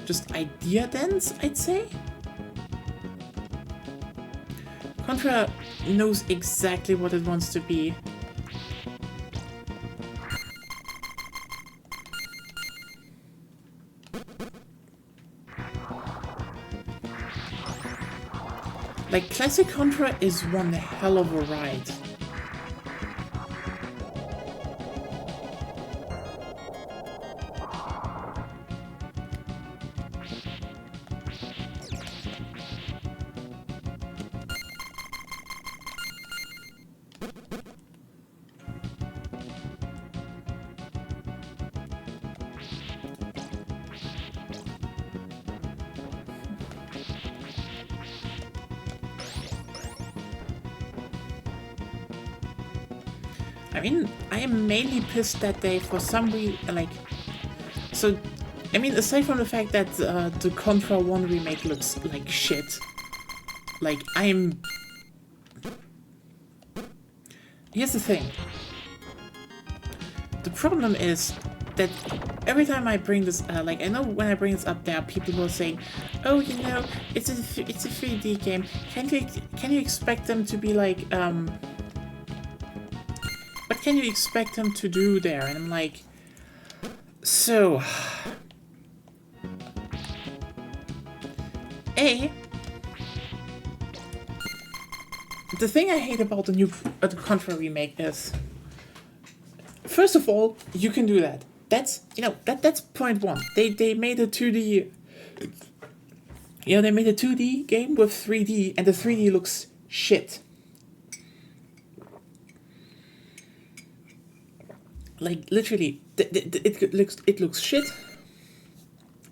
just idea dense, I'd say. Contra knows exactly what it wants to be. Like, classic Contra is one hell of a ride. I mean, I am mainly pissed that they, for some reason, like, so, I mean, aside from the fact that the Contra 1 remake looks like shit, like, here's the thing. The problem is that every time I bring this, like, I know when I bring this up, there are people who are saying, oh, you know, it's a 3D game. Can you expect them to be like, what can you expect them to do there? And I'm like, so, the thing I hate about the Contra remake is, first of all, you can do that. That's, you know, that's point one. They made a 2D, you know, they made a 2D game with 3D, and the 3D looks shit. Like, literally, it looks shit.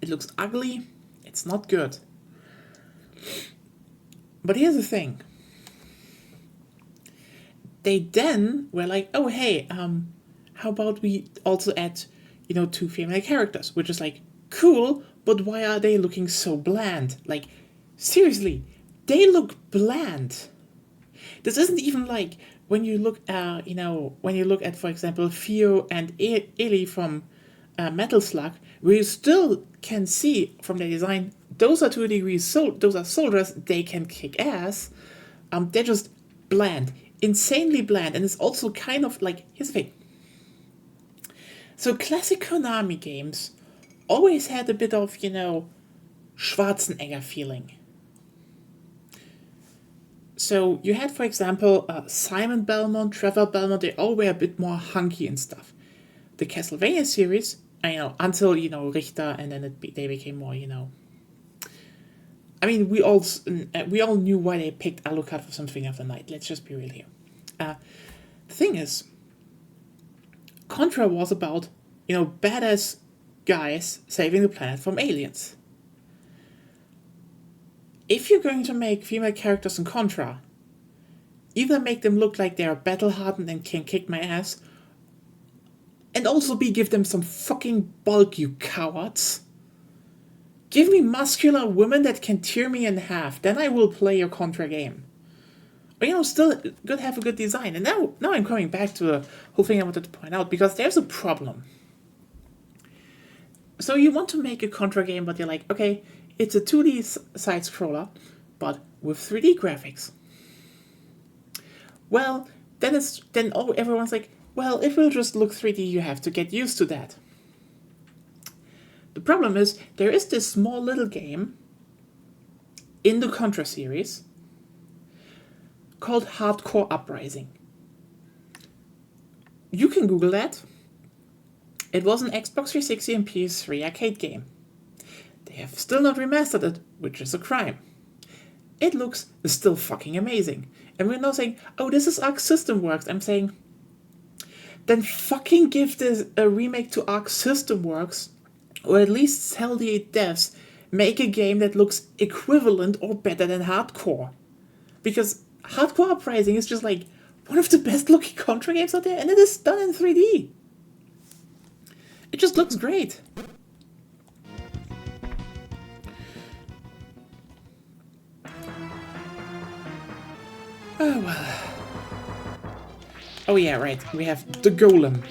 It looks ugly. It's not good. But here's the thing. They then were like, oh, hey, how about we also add, you know, 2 female characters, which is like, cool, but why are they looking so bland? Like, seriously, they look bland. This isn't even like when you look, you know, when you look at, for example, Theo and Ellie from Metal Slug, where you still can see from their design, those are 2 degrees, those are soldiers, they can kick ass. They're just bland, insanely bland, and it's also kind of like, here's the thing. So classic Konami games always had a bit of, you know, Schwarzenegger feeling. So you had, for example, Simon Belmont, Trevor Belmont, they all were a bit more hunky and stuff. The Castlevania series, you know, until, you know, Richter, and then they became more, you know. I mean, we all knew why they picked Alucard for Symphony of the Night. Let's just be real here. The thing is, Contra was about, you know, badass guys saving the planet from aliens. If you're going to make female characters in Contra, either make them look like they are battle-hardened and can kick my ass, and also give them some fucking bulk, you cowards. Give me muscular women that can tear me in half, then I will play your Contra game. Or, you know, still good, have a good design. And now I'm coming back to the whole thing I wanted to point out, because there's a problem. So you want to make a Contra game, but you're like, okay, it's a 2D side-scroller, but with 3D graphics. Well, then everyone's like, well, it will just look 3D, you have to get used to that. The problem is, there is this small little game in the Contra series called Hardcore Uprising. You can Google that. It was an Xbox 360 and PS3 arcade game. They have still not remastered it, which is a crime. It looks still fucking amazing. And we're not saying, oh, this is Arc System Works. I'm saying, then fucking give this a remake to Arc System Works, or at least sell the devs, make a game that looks equivalent or better than Hardcore. Because Hardcore Uprising is just like one of the best looking Contra games out there, and it is done in 3D. It just looks great. Oh, well. Oh yeah, right. We have the Golem.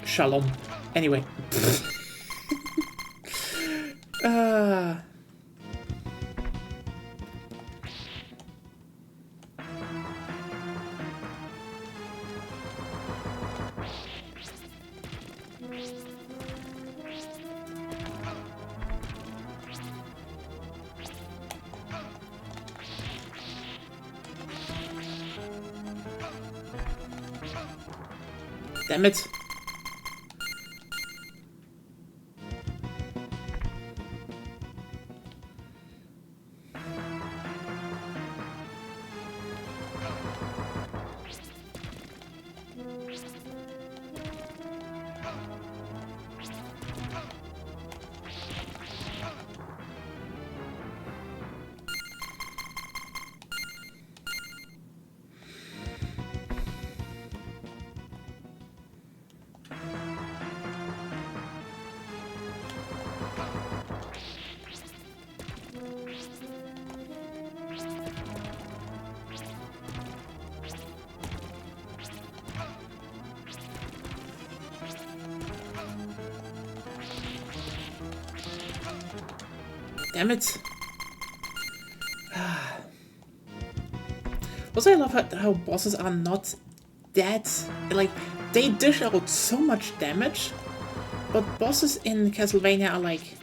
Shalom. Anyway. Damn it. Damn it. Also, I love how bosses are not that... Like, they dish out so much damage, but bosses in Castlevania are like...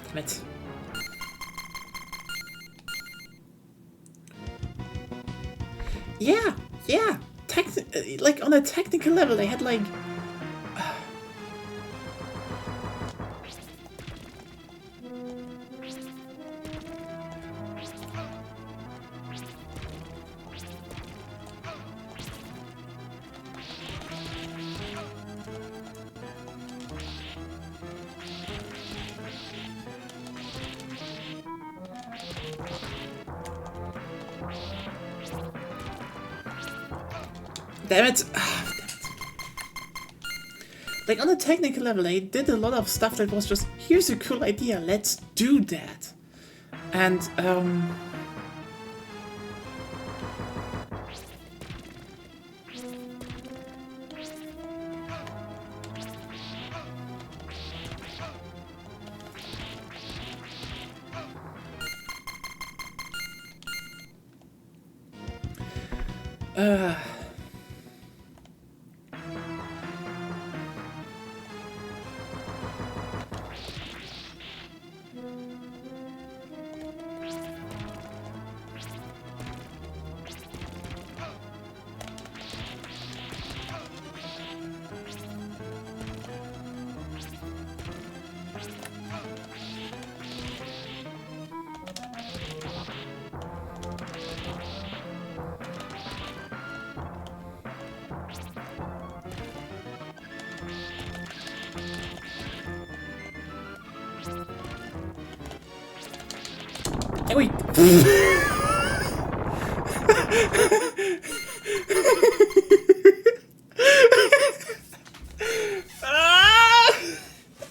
Damn it. Yeah, yeah. Like on a technical level, they had like. Damn it. Like, on a technical level, they did a lot of stuff that was just, here's a cool idea, let's do that. And, there we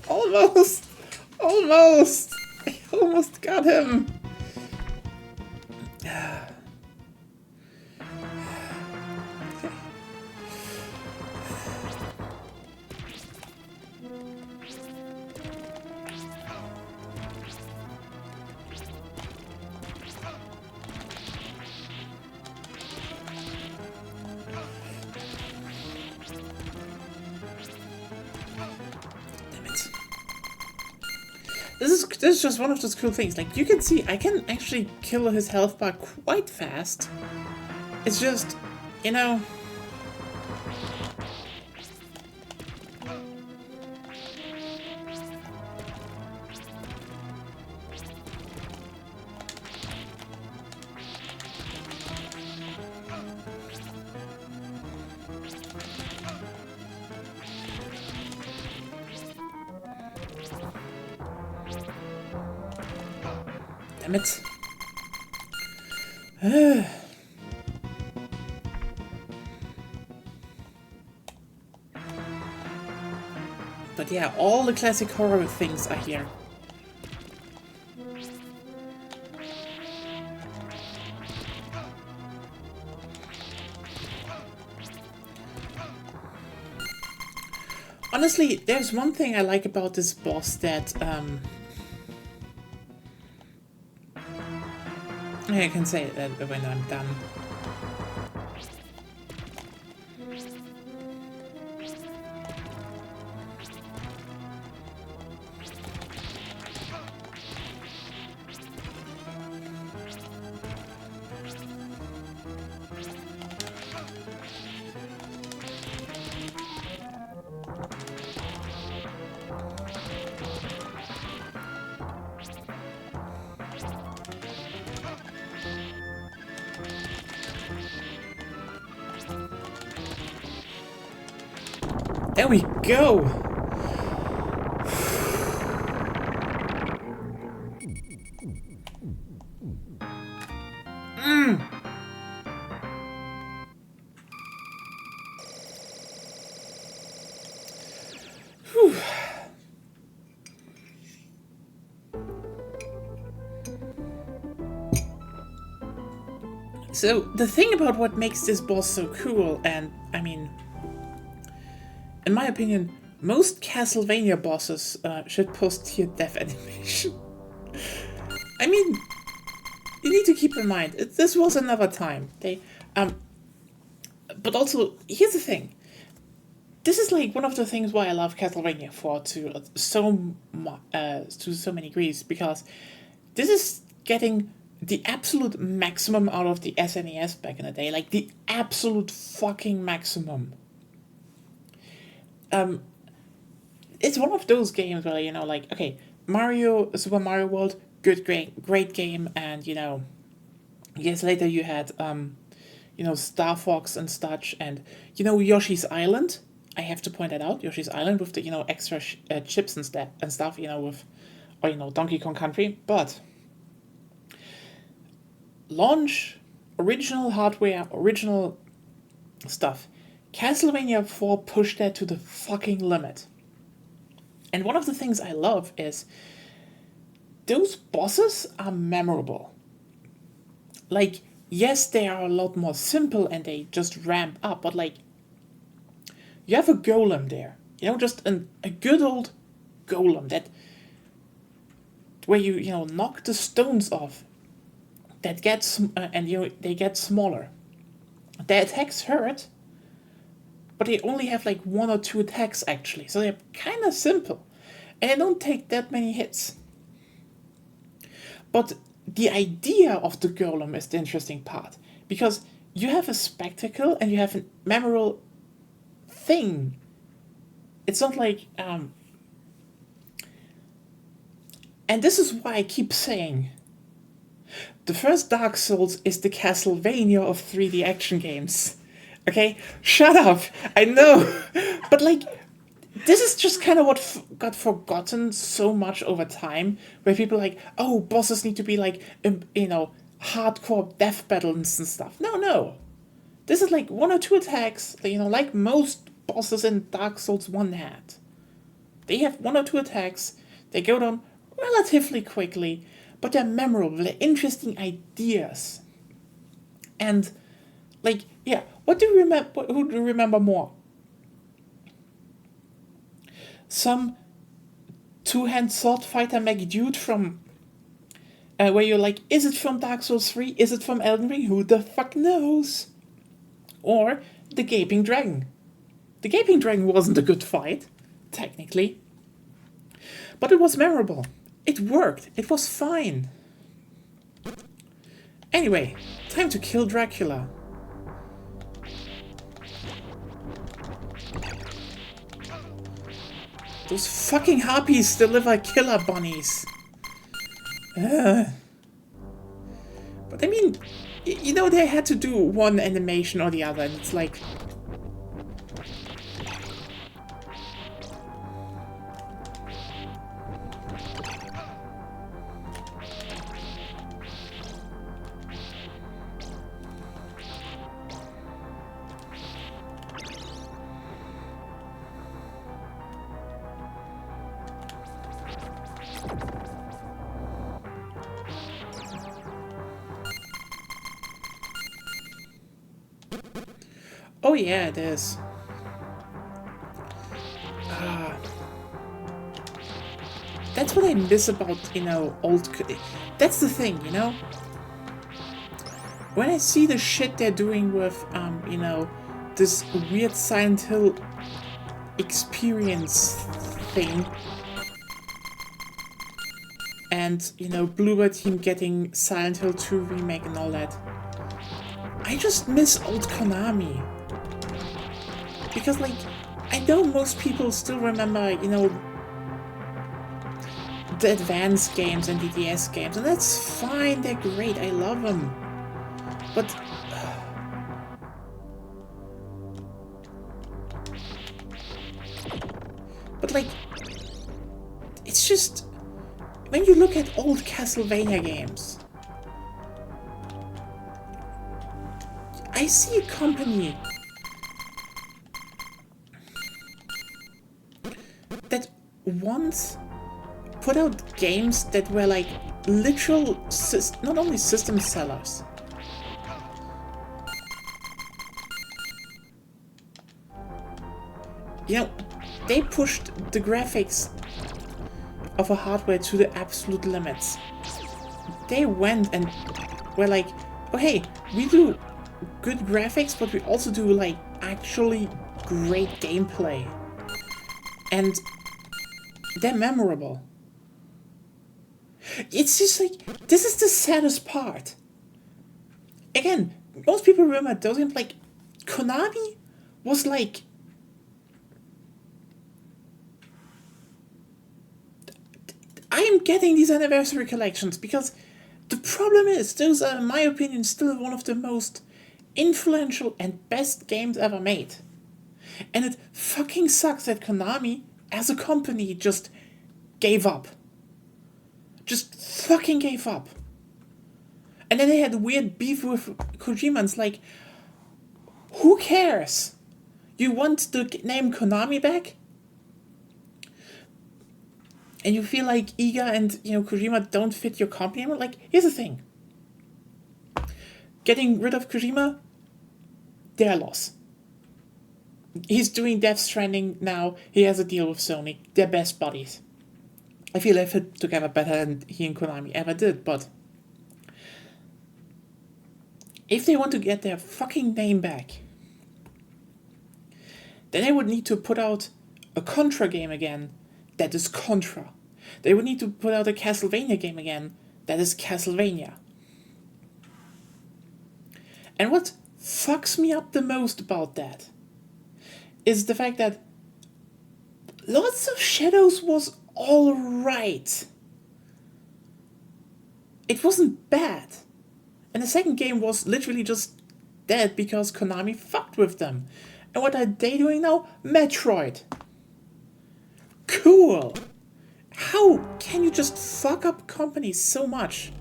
Almost! Almost! I almost got him! This is just one of those cool things. Like, you can see, I can actually kill his health bar quite fast. It's just, you know... Damn it. But yeah, all the classic horror things are here. Honestly, there's one thing I like about this boss that, I can say that when I'm done. There we go! Whew. So, the thing about what makes this boss so cool, and I mean, in my opinion, most Castlevania bosses should post-tier death animation. I mean, you need to keep in mind, this was another time. But also, here's the thing. This is like one of the things why I love Castlevania 4 to so many degrees, because this is getting the absolute maximum out of the SNES back in the day, like the absolute fucking maximum. It's one of those games where, you know, like, okay, Super Mario World, great game, and, you know, years later you had, you know, Star Fox and such, and, you know, Yoshi's Island. I have to point that out, Yoshi's Island with the, you know, extra chips and stuff, you know, with, or, you know, Donkey Kong Country, but launch, original hardware, original stuff. Castlevania 4 pushed that to the fucking limit. And one of the things I love is those bosses are memorable. Like, yes, they are a lot more simple and they just ramp up, but like, you have a golem there. You know, just a good old golem that, where you know, knock the stones off, that gets, and you know, they get smaller. Their attacks hurt, but they only have like 1 or 2 attacks actually, so they're kind of simple, and they don't take that many hits. But the idea of the golem is the interesting part, because you have a spectacle and you have a memorable thing. It's not like, and this is why I keep saying, the first Dark Souls is the Castlevania of 3D action games. Okay? Shut up! I know! But like, this is just kind of what got forgotten so much over time, where people are like, oh, bosses need to be like, you know, hardcore death battles and stuff. No. This is like 1 or 2 attacks, you know, like most bosses in Dark Souls 1 had. They have 1 or 2 attacks, they go down relatively quickly, but they're memorable, they're interesting ideas. And, like, yeah, what do you remember, who do you remember more? Some two-hand sword fighter McDude from, where you're like, is it from Dark Souls 3? Is it from Elden Ring? Who the fuck knows? Or the Gaping Dragon. The Gaping Dragon wasn't a good fight, technically, but it was memorable. It worked. It was fine. Anyway, time to kill Dracula. Those fucking harpies deliver killer bunnies. But I mean, you know, they had to do one animation or the other, and it's like, oh yeah, it is. That's what I miss about, you know, that's the thing, you know? When I see the shit they're doing with, you know, this weird Silent Hill experience thing, and, you know, Bluebird Team getting Silent Hill 2 remake and all that, I just miss old Konami. Because, like, I know most people still remember, you know, the advanced games and DDS games, and that's fine, they're great, I love them. But like, it's just, when you look at old Castlevania games, I see a company that once put out games that were like literal, not only system sellers, You know, they pushed the graphics of a hardware to the absolute limits. They went and were like, oh hey, we do good graphics, but we also do like actually great gameplay. And they're memorable. It's just like, this is the saddest part. Again, most people remember those games, like, Konami was like, I am getting these anniversary collections because the problem is, those are, in my opinion, still one of the most influential and best games ever made. And it fucking sucks that Konami, as a company, just gave up. Just fucking gave up. And then they had weird beef with Kojima, and it's like, who cares? You want the name Konami back? And you feel like Iga and, you know, Kojima don't fit your company anymore? Like, here's the thing. Getting rid of Kojima, their loss. He's doing Death Stranding now. He has a deal with Sony. They're best buddies. I feel they fit together better than he and Konami ever did, but if they want to get their fucking name back, then they would need to put out a Contra game again that is Contra. They would need to put out a Castlevania game again that is Castlevania. And what fucks me up the most about that is the fact that Lords of Shadows was alright. It wasn't bad. And the second game was literally just dead because Konami fucked with them. And what are they doing now? Metroid. Cool. How can you just fuck up companies so much?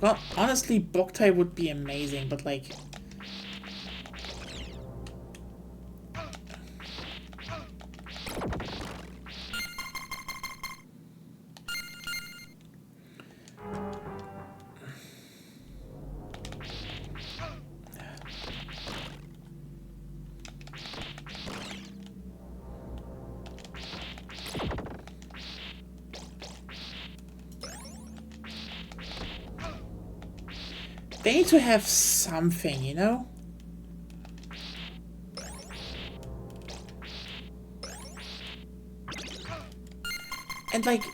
Well, honestly, Boktai would be amazing, but like... They need to have something, you know? And like...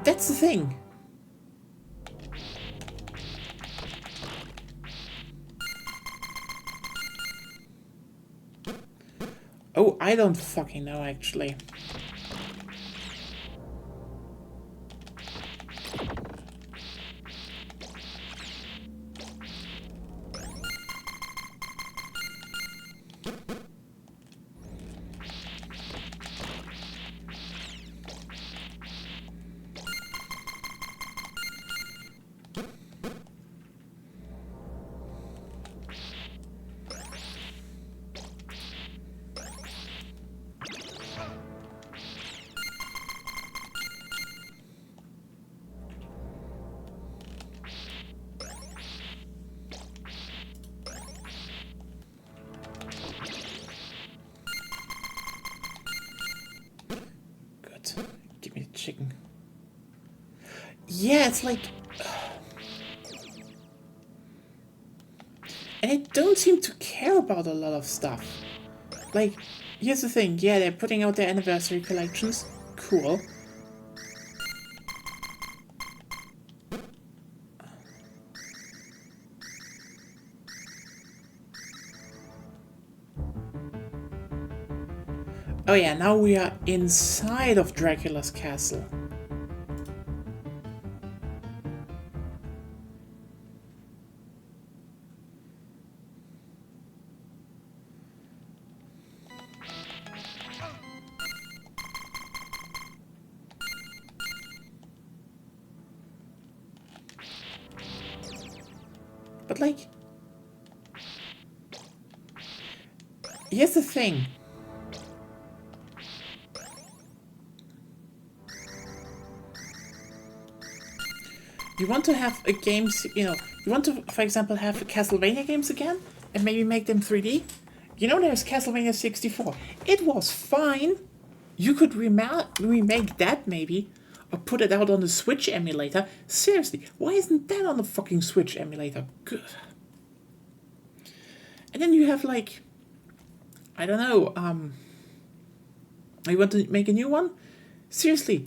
that's the thing. Oh, I don't fucking know, actually. Give me the chicken. Yeah, it's like... and they don't seem to care about a lot of stuff. Like, here's the thing. Yeah, they're putting out their anniversary collections. Cool. Oh yeah, now we are inside of Dracula's castle. But like... here's the thing. You want to have a games, you know, you want to, for example, have Castlevania games again and maybe make them 3D? You know, there's Castlevania 64. It was fine. You could remake that maybe, or put it out on the Switch emulator. Seriously, why isn't that on the fucking Switch emulator? Good. And then you have like, I don't know, you want to make a new one? Seriously,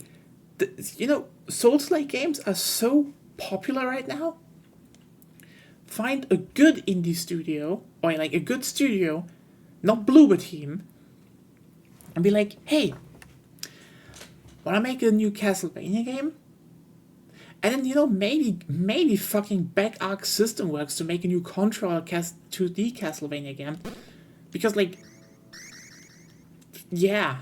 you know, Souls-like games are so popular right now. Find a good indie studio, or like a good studio, not Bloober Team, and be like, hey, wanna make a new Castlevania game? And then, you know, maybe fucking back Arc System Works to make a new Control 2D Castlevania game. Because, like, yeah.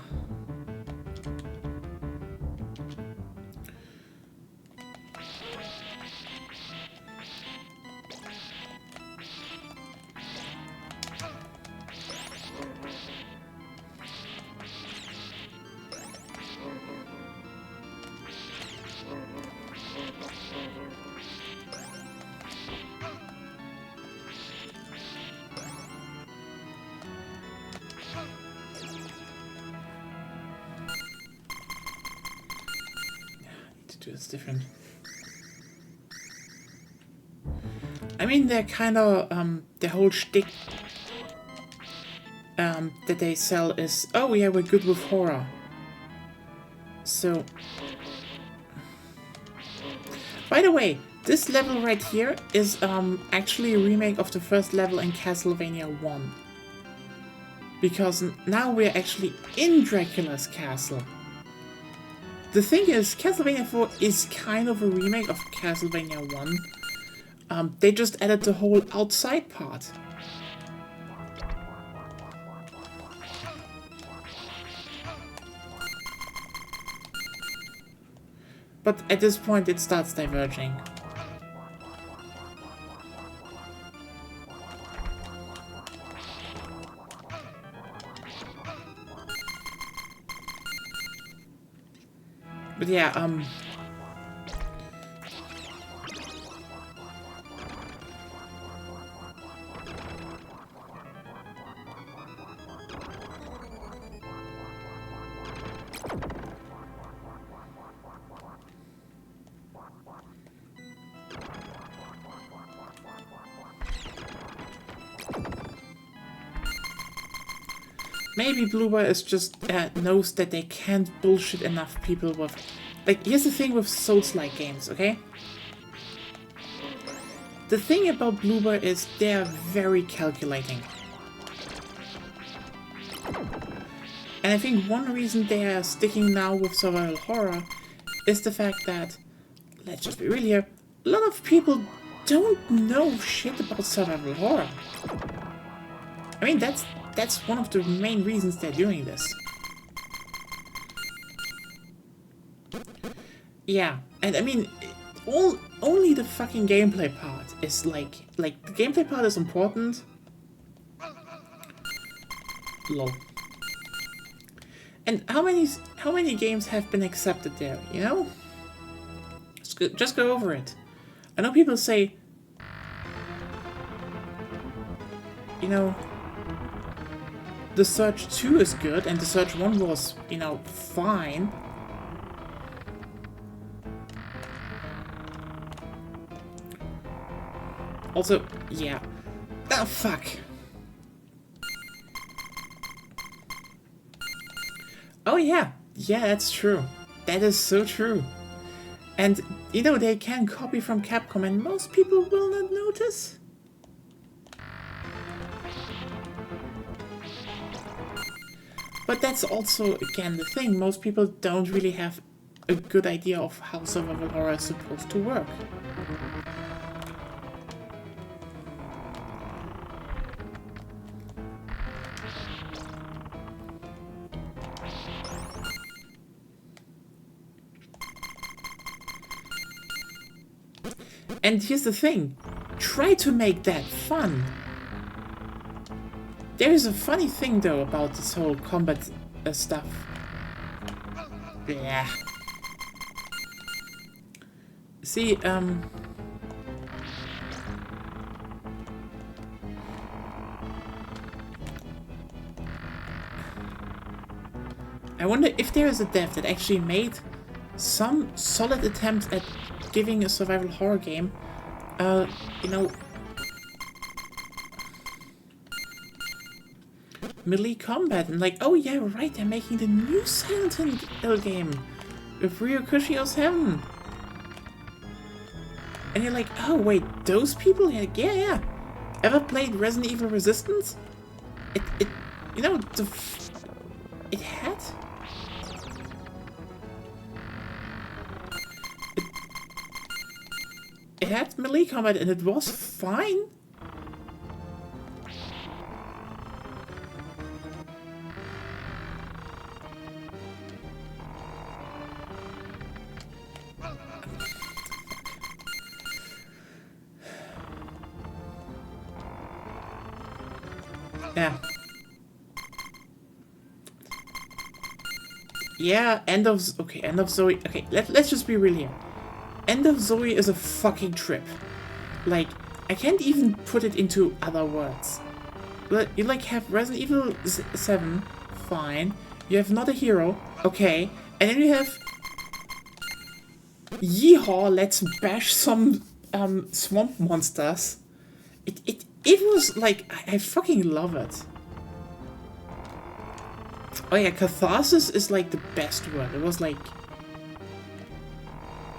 It's different. I mean, they're kind of, the whole shtick that they sell is, oh yeah, we're good with horror. So, by the way, this level right here is actually a remake of the first level in Castlevania 1. Because now we're actually in Dracula's castle. The thing is, Castlevania 4 is kind of a remake of Castlevania 1. They just added the whole outside part. But at this point it starts diverging. But yeah, maybe Bloober is just knows that they can't bullshit enough people with. Like, here's the thing with Souls-like games, okay? The thing about Bloober is they're very calculating. And I think one reason they are sticking now with survival horror is the fact that, let's just be real here, a lot of people don't know shit about survival horror. I mean, that's one of the main reasons they're doing this. Yeah, and I mean, only the fucking gameplay part is like the gameplay part is important. Lol. And how many games have been accepted there, you know? Just go over it. I know people say, you know, The Surge 2 is good and The Surge 1 was, you know, fine. Also, yeah. Oh, fuck. Oh, yeah. Yeah, that's true. That is so true. And, you know, they can copy from Capcom and most people will not notice. But that's also, again, the thing. Most people don't really have a good idea of how survival horror is supposed to work. And here's the thing, try to make that fun. There is a funny thing though about this whole combat stuff. Yeah. See, I wonder if there is a dev that actually made some solid attempt at giving a survival horror game, you know, melee combat, and like, oh yeah, right, they're making the new Silent Hill game with Ryokushi's Heaven. And you're like, oh wait, those people? You're like, yeah. Ever played Resident Evil Resistance? It, you know, it had... It had melee combat and it was fine. Yeah. Yeah, End of Zoe. Okay, let's just be real here. End of Zoe is a fucking trip. Like, I can't even put it into other words. But you like have Resident Evil 7, fine. You have Not a Hero, okay. And then you have Yeehaw, let's bash some swamp monsters. It was like, I fucking love it. Oh yeah, catharsis is like the best word. It was like...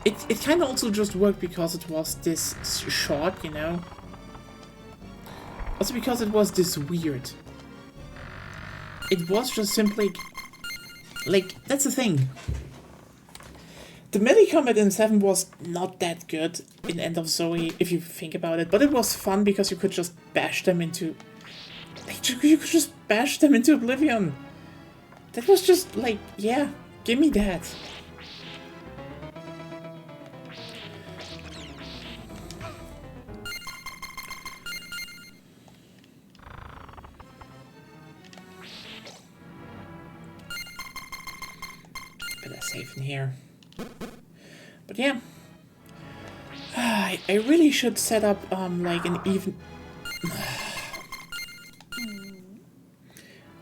It kind of also just worked because it was this short, you know? Also because it was this weird. It was just simply... Like, that's the thing. The melee combat in 7 was not that good in End of Zoe, if you think about it. But it was fun because you could just bash them into... Like, you could just bash them into oblivion. That was just like, yeah, give me that. Better save in here. But yeah, I really should set up like an even.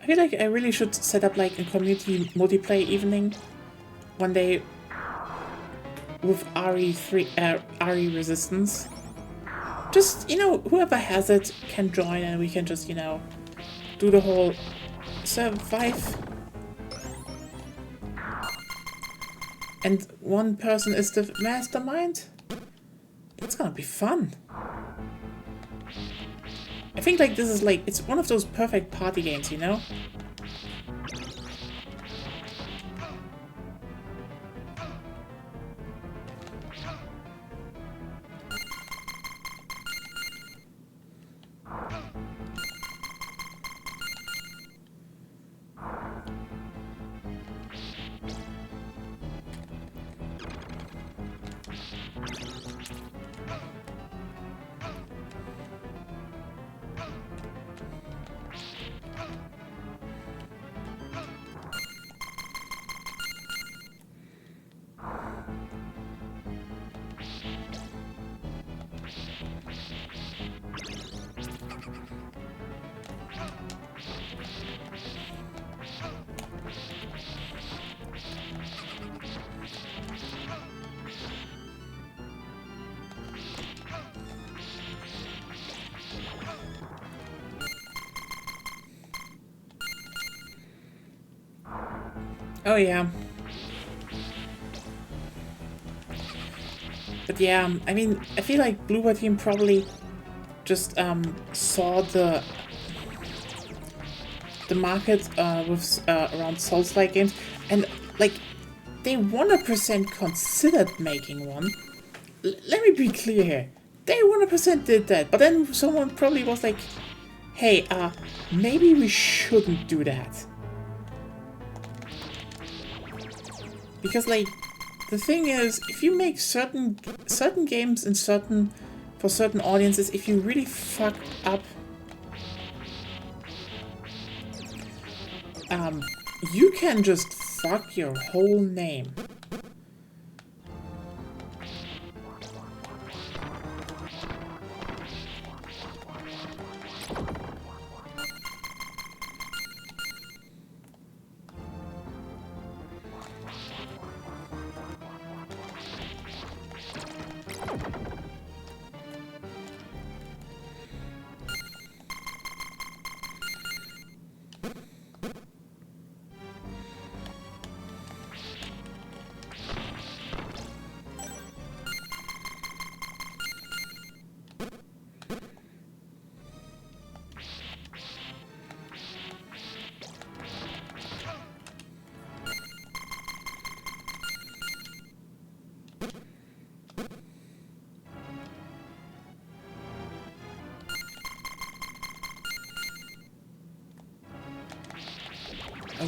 I feel like I really should set up like a community multiplayer evening one day with RE Resistance. Just, you know, whoever has it can join and we can just, you know, do the whole survive. And one person is the mastermind. It's gonna be fun. I think like this is like, it's one of those perfect party games, you know? Oh yeah. But yeah, I mean, I feel like Bloober Team probably just saw the market with around Souls-like games, and like they 100% considered making one. Let me be clear here, they 100% did that, but then someone probably was like, hey, maybe we shouldn't do that. Because like, the thing is, if you make certain games in for certain audiences, if you really fuck up, you can just fuck your whole name.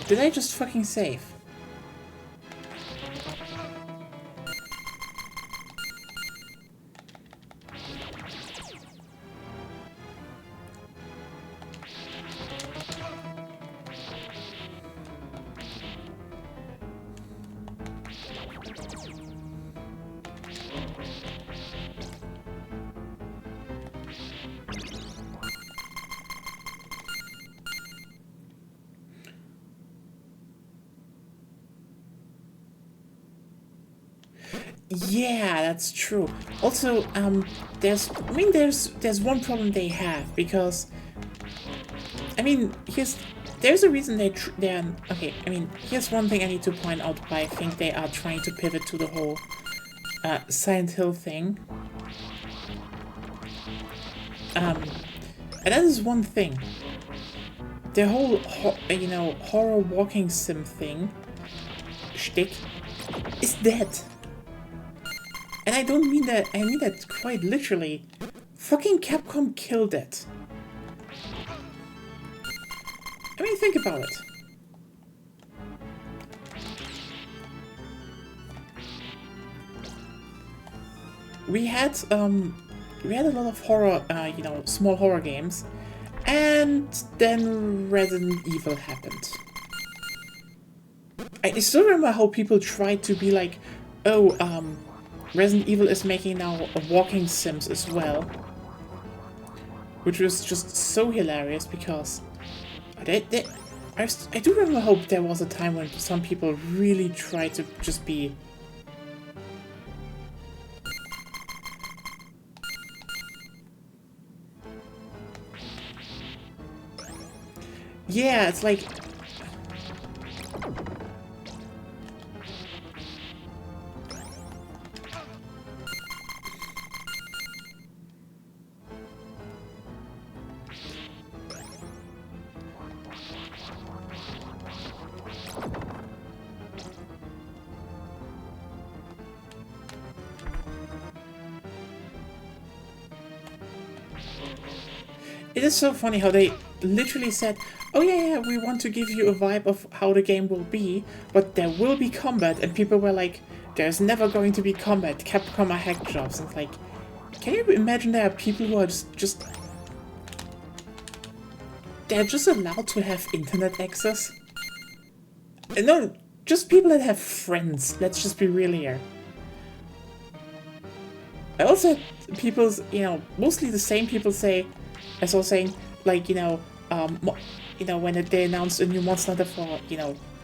Did I just fucking save? Yeah, that's true. Also, there's one problem they have because, I mean, there's a reason they're okay. I mean, here's one thing I need to point out why I think they are trying to pivot to the whole Silent Hill thing. And that is one thing. The whole horror walking sim thing shtick is dead. And I don't mean that, I mean that quite literally. Fucking Capcom killed it. I mean, think about it. We had a lot of horror, small horror games, and then Resident Evil happened. I still remember how people tried to be like, oh, Resident Evil is making now walking sims as well. Which was just so hilarious because I do remember how there was a time when some people really tried to just be... Yeah, it's like... It is so funny how they literally said, oh yeah, we want to give you a vibe of how the game will be, but there will be combat, and people were like, there's never going to be combat, Capcom are hack jobs. And it's like, can you imagine there are people who are just they're just allowed to have internet access? No, just people that have friends, let's just be real here. I also had people, mostly the same people say, as I was saying, like, when they announced a new Monster Hunter for,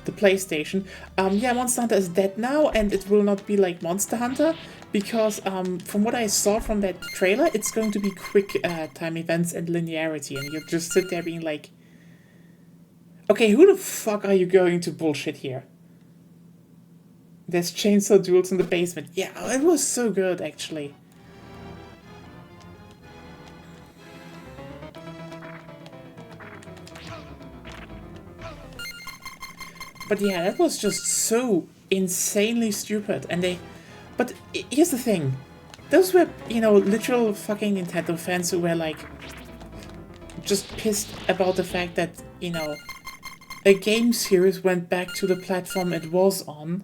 the PlayStation. Yeah, Monster Hunter is dead now, and it will not be like Monster Hunter, because from what I saw from that trailer, it's going to be quick time events and linearity, and you'll just sit there being like, okay, who the fuck are you going to bullshit here? There's chainsaw duels in the basement. Yeah, it was so good, actually. But yeah, that was just so insanely stupid. And but here's the thing. Those were, literal fucking Nintendo fans who were like, just pissed about the fact that, a game series went back to the platform it was on.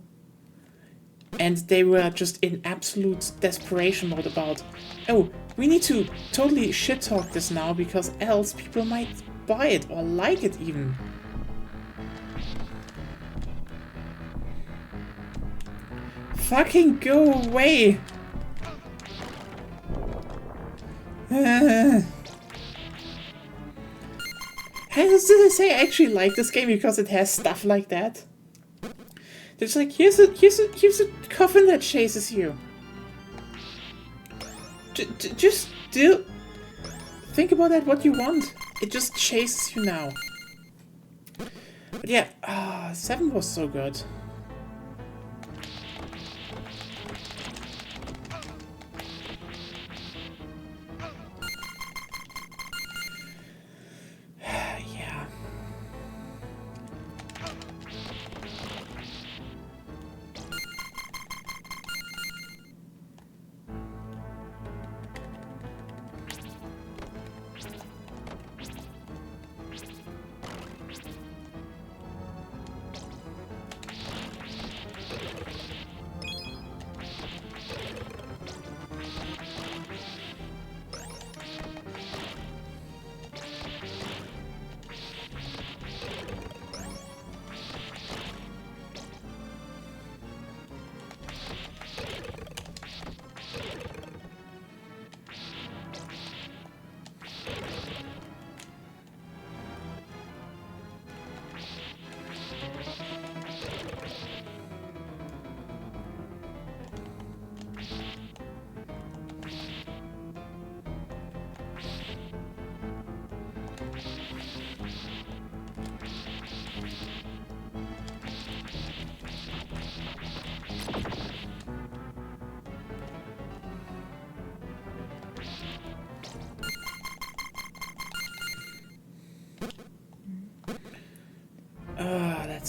And they were just in absolute desperation mode about, oh, we need to totally shit-talk this now because else people might buy it or like it even. Fucking go away! Did I say I actually like this game because it has stuff like that? It's like, here's a coffin that chases you. Just think about that what you want. It just chases you now. But yeah, 7 was so good.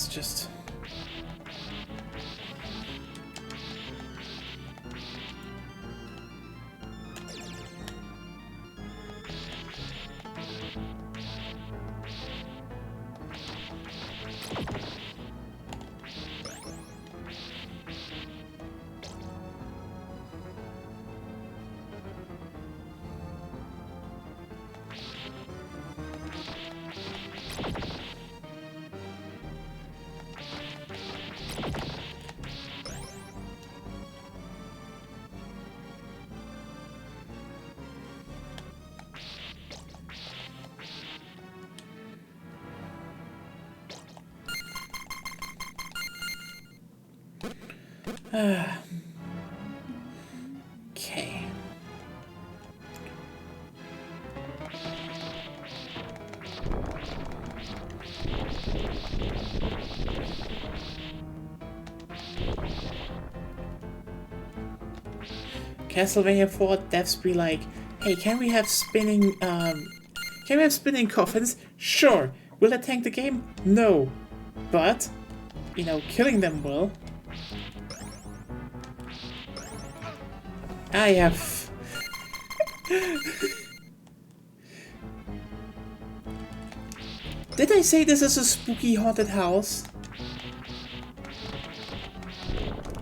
is just... Okay. Castlevania 4 devs be like, hey, can we have spinning coffins? Sure. Will that tank the game? No. But, you know, killing them will. I have... Did I say this is a spooky haunted house?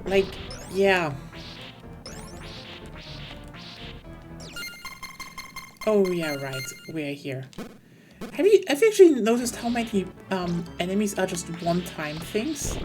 Like, yeah. Oh yeah, right. We're here. Have you actually noticed how many enemies are just one-time things?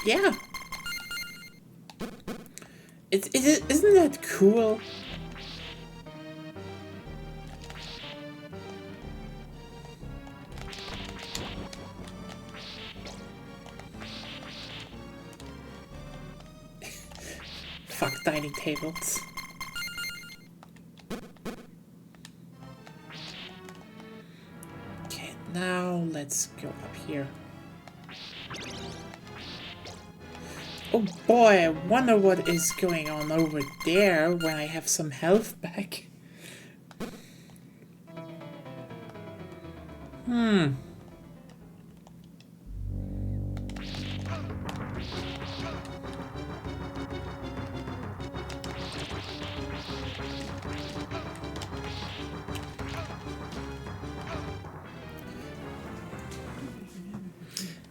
Yeah. Isn't that cool? Fuck dining tables. Okay, now let's go up here. Oh boy, I wonder what is going on over there when I have some health back.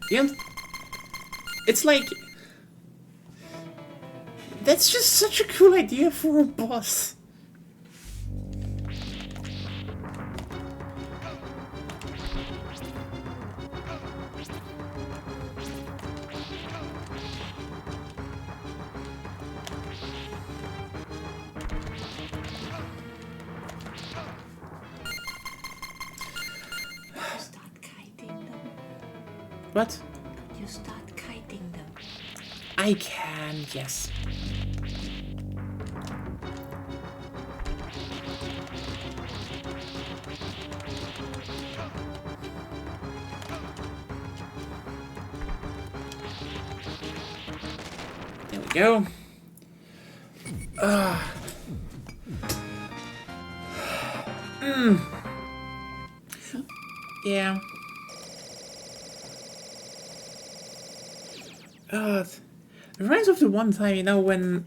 Yeah, it's like... That's just such a cool idea for a boss. Start kiting them. What? You start kiting them. I can, yes. There we go. Yeah. It reminds me of the one time, you know, when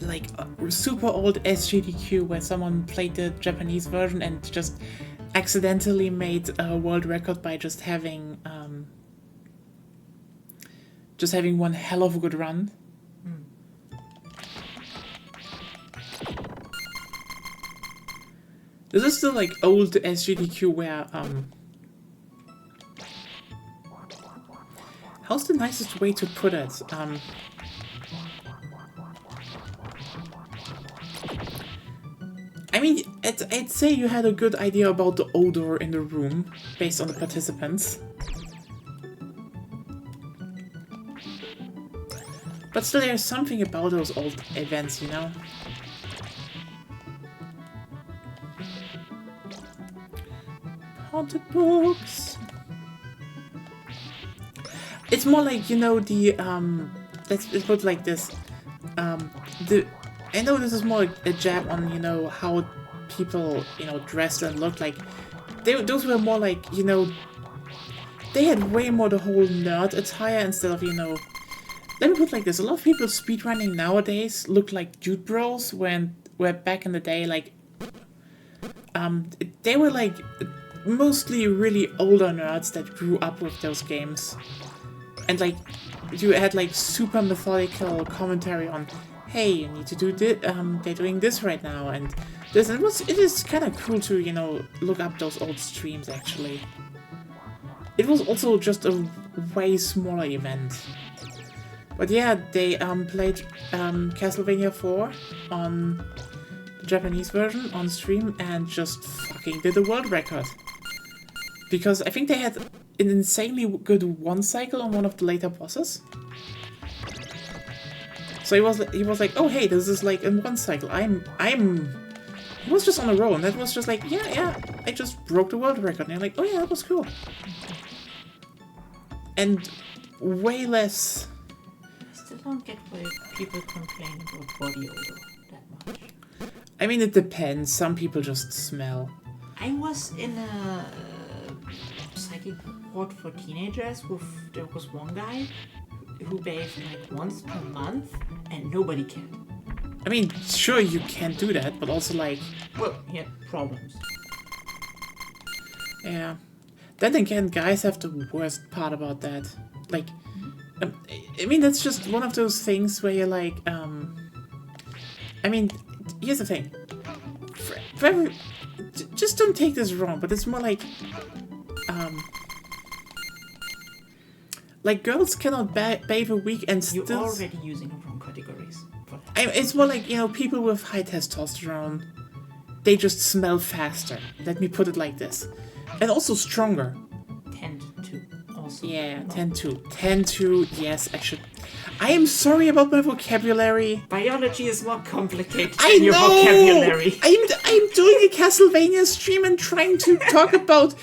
like a super old SGDQ where someone played the Japanese version and just accidentally made a world record by just having one hell of a good run. This is still like old SGDQ where how's the nicest way to put it? I mean, I'd say you had a good idea about the odor in the room, based on the participants. But still, there's something about those old events, you know? Haunted books. It's more like, you know, the, let's put it like this. I know this is more like a jab on, you know, how people, you know, dressed and looked like. Those were more like, you know, they had way more the whole nerd attire instead of, you know, let me put it like this. A lot of people speedrunning nowadays look like dude bros where back in the day, like, they were like mostly really older nerds that grew up with those games. And like, you had like super methodical commentary on, hey, you need to do this, they're doing this right now, and this, and it is kind of cool to, you know, look up those old streams actually. It was also just a way smaller event. But yeah, they played Castlevania 4 on the Japanese version on stream and just fucking did a world record. Because I think they had an insanely good one cycle on one of the later bosses. So he was like, oh hey, this is like in one cycle. He was just on a roll, and that was just like, yeah, I just broke the world record. And I'm like, oh yeah, that was cool. And way less. I still don't get why people complain about body odor that much. I mean, it depends. Some people just smell. I was in a psychic ward for teenagers there was one guy who bathed like once per month and nobody cared. I mean, sure you can do that, but also like... Well, he had problems. Yeah. Then again, guys have the worst part about that. Like, I mean, that's just one of those things where you're like, I mean, here's the thing. Just don't take this wrong, but it's more like girls cannot bathe a week and still... You're already using the wrong categories for that. It's more like, you know, people with high testosterone, they just smell faster. Let me put it like this. And also stronger. Tend to also. Yeah, tend to, yes, I am sorry about my vocabulary. Biology is more complicated I than your know! vocabulary. I'm doing a Castlevania stream and trying to talk about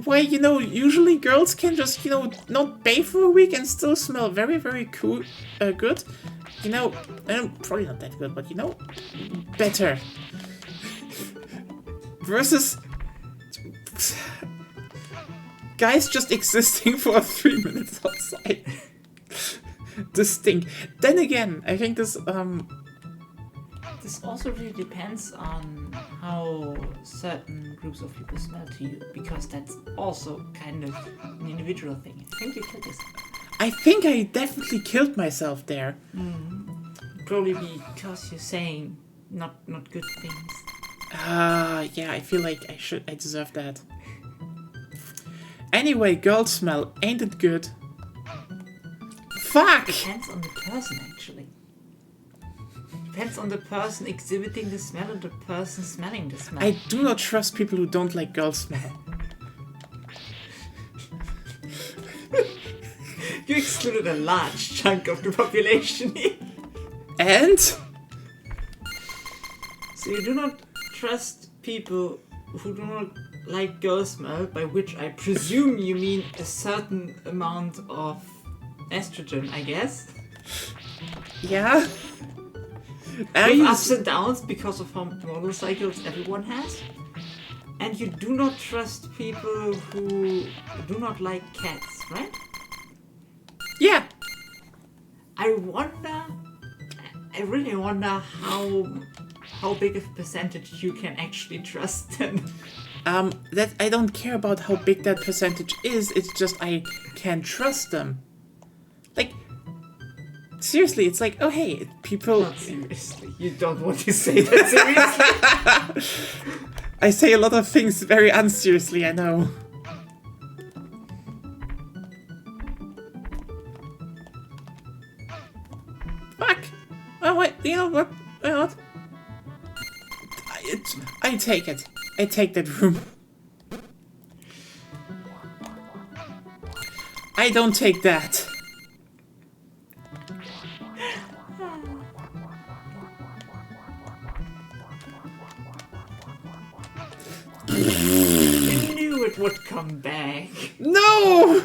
why, you know, usually girls can just, you know, not bathe for a week and still smell very, very cool, good. You know, probably not that good, but, you know, better. Versus guys just existing for 3 minutes outside. This stink. Then again, I think this This also really depends on how certain groups of people smell to you, because that's also kind of an individual thing. I think you killed yourself. I think I definitely killed myself there. Probably because you're saying not good things. Yeah, I feel like I deserve that. Anyway, girl smell, ain't it good? Fuck! Depends on the person, actually. Depends on the person exhibiting the smell and the person smelling the smell. I do not trust people who don't like girl smell. You excluded a large chunk of the population here. And? So you do not trust people who do not like girl smell, by which I presume you mean a certain amount of estrogen, I guess. Yeah? With ups and downs because of how motorcycles everyone has. And you do not trust people who do not like cats, right? Yeah. I really wonder how big of a percentage you can actually trust them. That I don't care about how big that percentage is, it's just I can trust them. Like, seriously, it's like, oh hey, people... Not seriously. You don't want to say that seriously. I say a lot of things very unseriously, I know. Fuck! Oh wait, you know what? I take it. I take that room. I don't take that. I knew it would come back. No!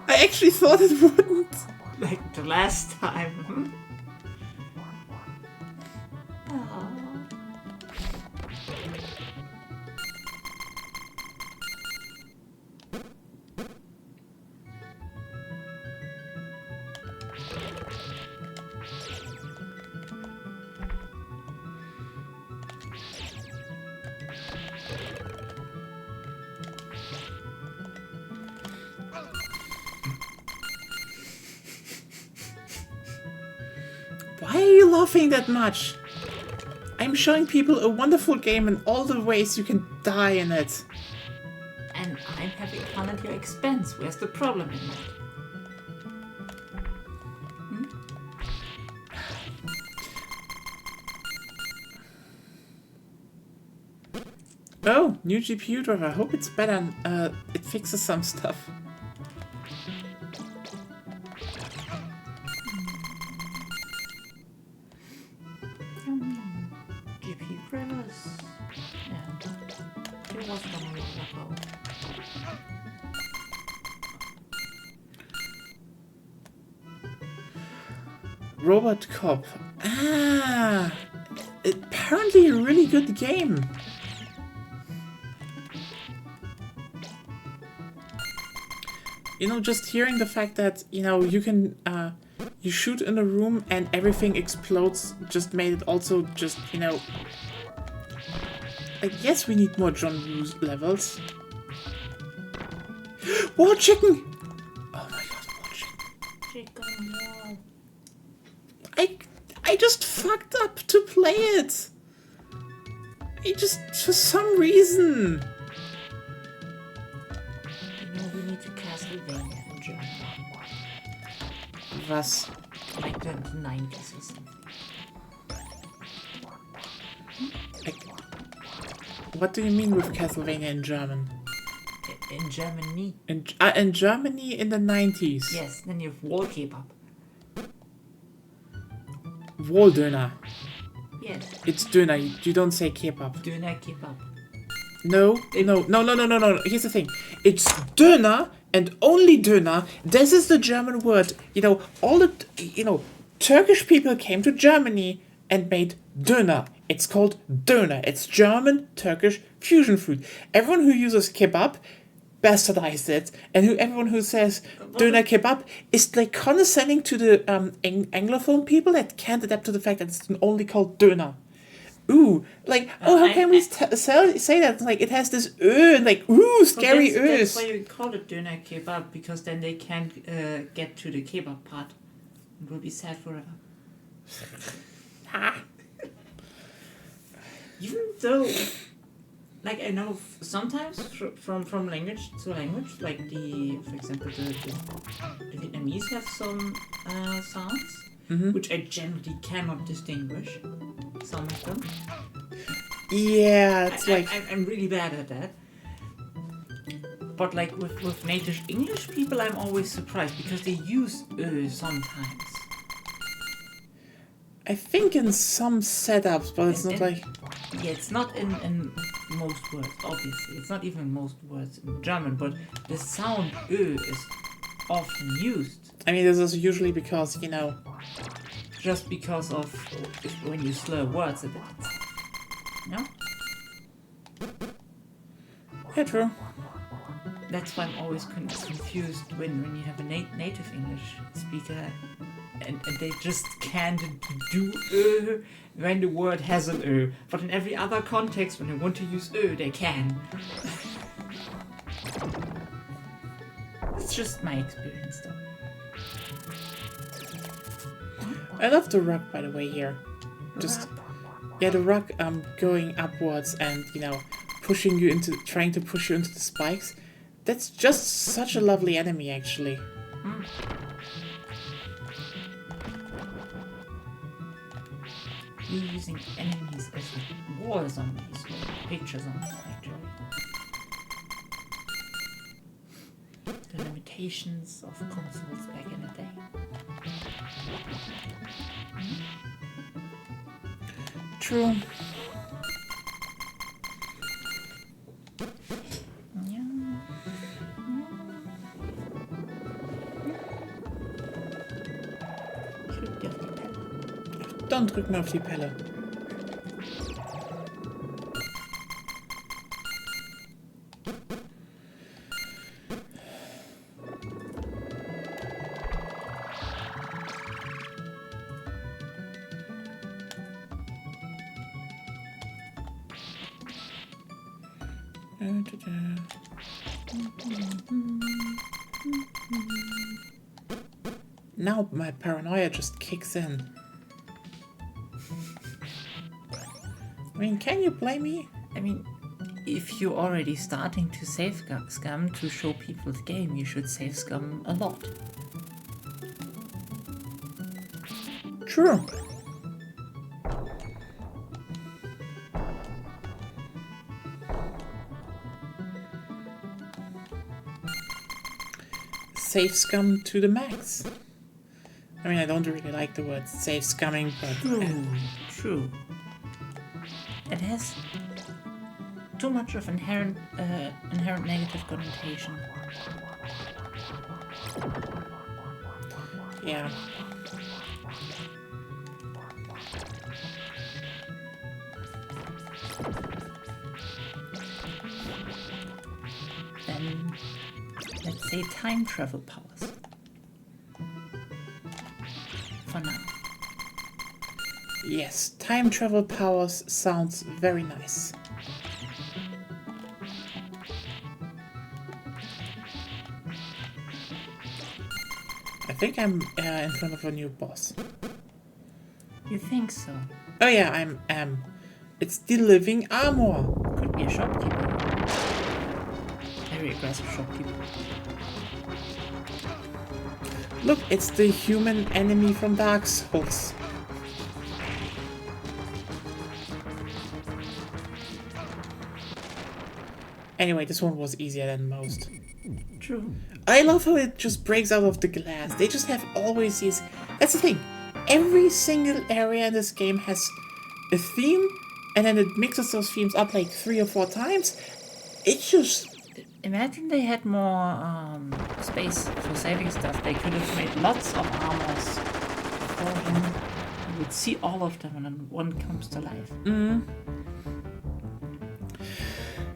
I actually thought it wouldn't. Like the last time. Why are you laughing that much? I'm showing people a wonderful game and all the ways you can die in it. And I'm having fun at your expense. Where's the problem in that? Oh, new GPU driver. I hope it's better and it fixes some stuff. GPU drivers. Yeah. It was gonna be level. Robot Cop. Ah, apparently a really good game. You know, just hearing the fact that, you know, you can, you shoot in a room and everything explodes just made it also just, you know... I guess we need more John Woo levels. War chicken! Oh my god, war chicken. Chicken wall. I just fucked up to play it. I just, for some reason. You know, we need to Castlevania in German. Was? Like the 90s or something. What do you mean with Castlevania in German? In Germany? In Germany in the 90s. Yes, then you have wall kebab. Wall-Döner. Yes. It's Döner, you don't say kebab. Döner kebab. No. Here's the thing. It's Döner and only Döner. This is the German word. You know, all the, you know, Turkish people came to Germany and made Döner. It's called Döner. It's German, Turkish fusion food. Everyone who uses kebab bastardized it, and everyone who says Döner kebab is like condescending to the Anglophone people that can't adapt to the fact that it's only called Döner. Ooh, like, how can we say that? Like, it has this and like, ooh, scary That's why you call it Döner kebab, because then they can't get to the kebab part. It will be sad forever. Even though, like, I know sometimes from language to language, like for example, the Vietnamese have some sounds, which I generally cannot distinguish. Some of them. Yeah, it's I'm really bad at that. But like with native English people, I'm always surprised because they use sometimes. I think in some setups, but it's not like... Yeah, it's not in most words, obviously. It's not even in most words in German, but the sound is often used. I mean, this is usually because, you know... Just because of when you slur words a bit. No? Yeah, true. That's why I'm always confused when you have a native English speaker and they just can't do when the word has an but in every other context when they want to use they can. It's just my experience though. I love the rock, by the way, here. Just, yeah, the rock going upwards and, you know, pushing you into, trying to push you into the spikes. That's just such a lovely enemy, actually. You're using enemies as like war zombies or picture zombies, actually. The limitations of consoles back in the day. True. Dann drück mal auf die Pelle. Now my paranoia just kicks in. I mean, can you blame me? I mean, if you're already starting to save scum to show people the game, you should save scum a lot. True. Save scum to the max. I mean, I don't really like the word save scumming, but... True. It has too much of inherent negative connotation. Yeah. Then, let's say time travel powers. For now. Yes, time travel powers sounds very nice. I think I'm in front of a new boss. You think so? Oh yeah, I'm. It's the living armor. Could be a shopkeeper. Very aggressive shopkeeper. Look, it's the human enemy from Dark Souls. Anyway, this one was easier than most. True. I love how it just breaks out of the glass. They just have always these... That's the thing. Every single area in this game has a theme, and then it mixes those themes up like 3 or 4 times. It's just... Imagine they had more space for saving stuff. They could have made lots of armors for him. You would see all of them, and then one comes to life.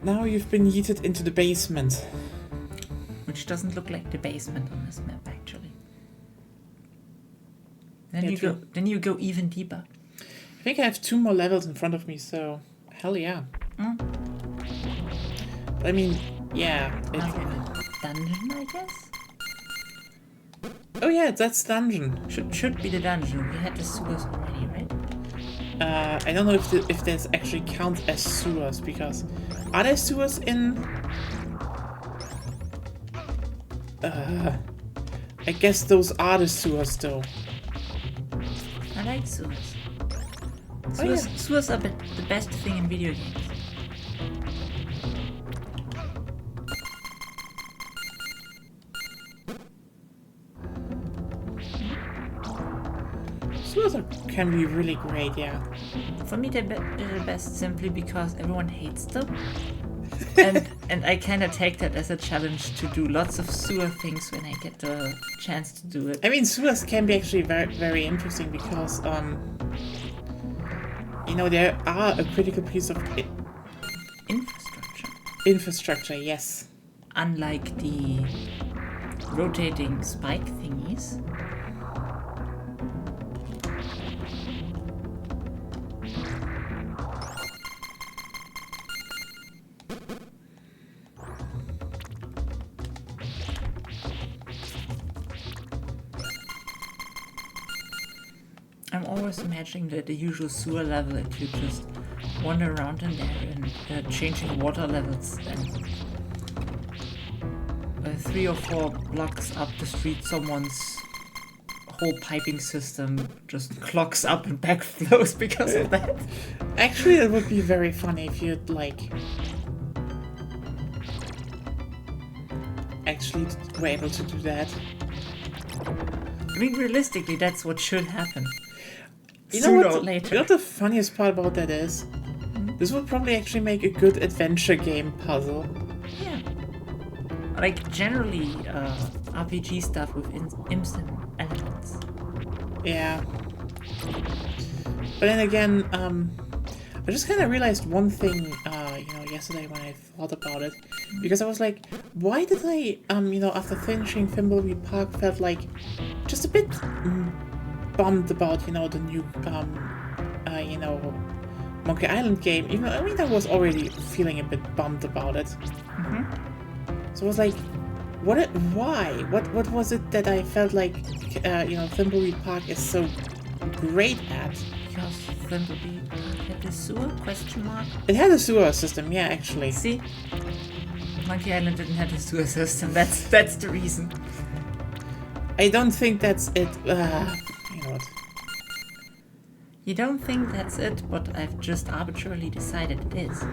Now you've been yeeted into the basement. Which doesn't look like the basement on this map, actually. Then Yeah, you go even deeper. I think I have 2 more levels in front of me, so hell yeah. But I mean, yeah. Dungeon, I guess? Oh yeah, that's dungeon. Should be the dungeon. We had the sewers already, right? I don't know if this actually counts as sewers, because are there sewers in... I guess those are the sewers though. I like sewers. Oh, yeah. Sewers are the best thing in video games. Sewers can be really great, yeah. For me, they're the best simply because everyone hates them. and I kind of take that as a challenge to do lots of sewer things when I get the chance to do it. I mean, sewers can be actually very, very interesting because, you know, there are a critical piece of Infrastructure. infrastructure, yes. Unlike the rotating spike thingies. I'm always imagining the usual sewer level that you just wander around in there and changing water levels and 3 or 4 blocks up the street someone's whole piping system just clogs up and backflows because of that. Actually, it would be very funny if you'd like actually were able to do that. I mean, realistically, that's what should happen. You know what the funniest part about that is? This would probably actually make a good adventure game puzzle. Yeah. Like, generally, RPG stuff with instant elements. Yeah. But then again, I just kind of realized one thing, yesterday when I thought about it. Because I was like, why did I, after finishing Thimbleweed Park, felt like just a bit bummed about, the new, Monkey Island game. Even though, I was already feeling a bit bummed about it. So I was like, why? What was it that I felt like, Thimbleweed Park is so great at? Because Thimbleweed Park had a sewer, question mark? It had a sewer system, yeah, actually. See? Monkey Island didn't have a sewer system, that's the reason. I don't think that's it, you know what? You don't think that's it, but I've just arbitrarily decided it is.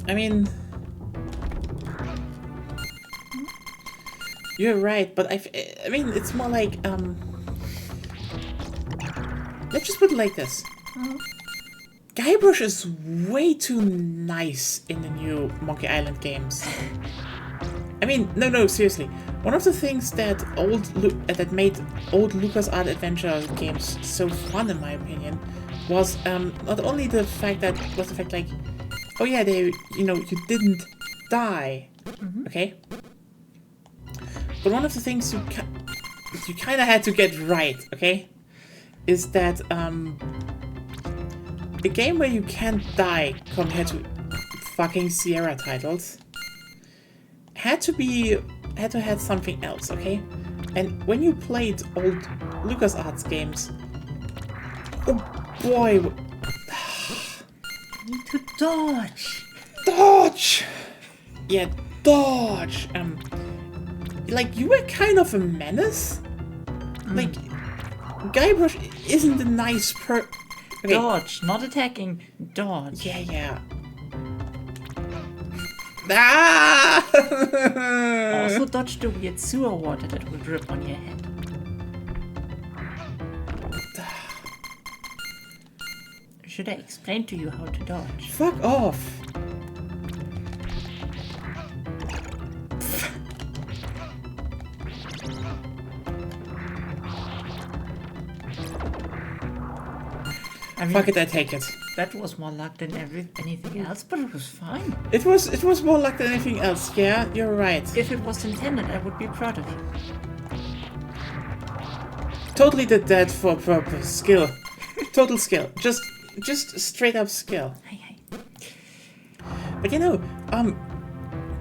I mean, you're right, but I mean, it's more like, let's just put it like this. Guybrush is way too nice in the new Monkey Island games. I mean, no, seriously. One of the things that made old LucasArts adventure games so fun, in my opinion, was not only the fact like, oh yeah, you didn't die, okay? But one of the things you kind of had to get right, okay, is that a game where you can't die compared to fucking Sierra titles had to have something else, okay? And when you played old LucasArts games, oh boy, I need to dodge. Dodge! Yeah, dodge! Like, you were kind of a menace? Like, Guybrush isn't a nice okay. Dodge, not attacking. Dodge. Yeah. Ah! Also dodge the weird sewer water that will drip on your head. Should I explain to you how to dodge? Fuck off! I mean, fuck it, I take it. That was more luck than anything else, but it was fine. It was more luck than anything else. Yeah, you're right. If it was intended, I would be proud of you. Totally did that for purpose. Skill. Total skill. Just straight up skill. Hey. But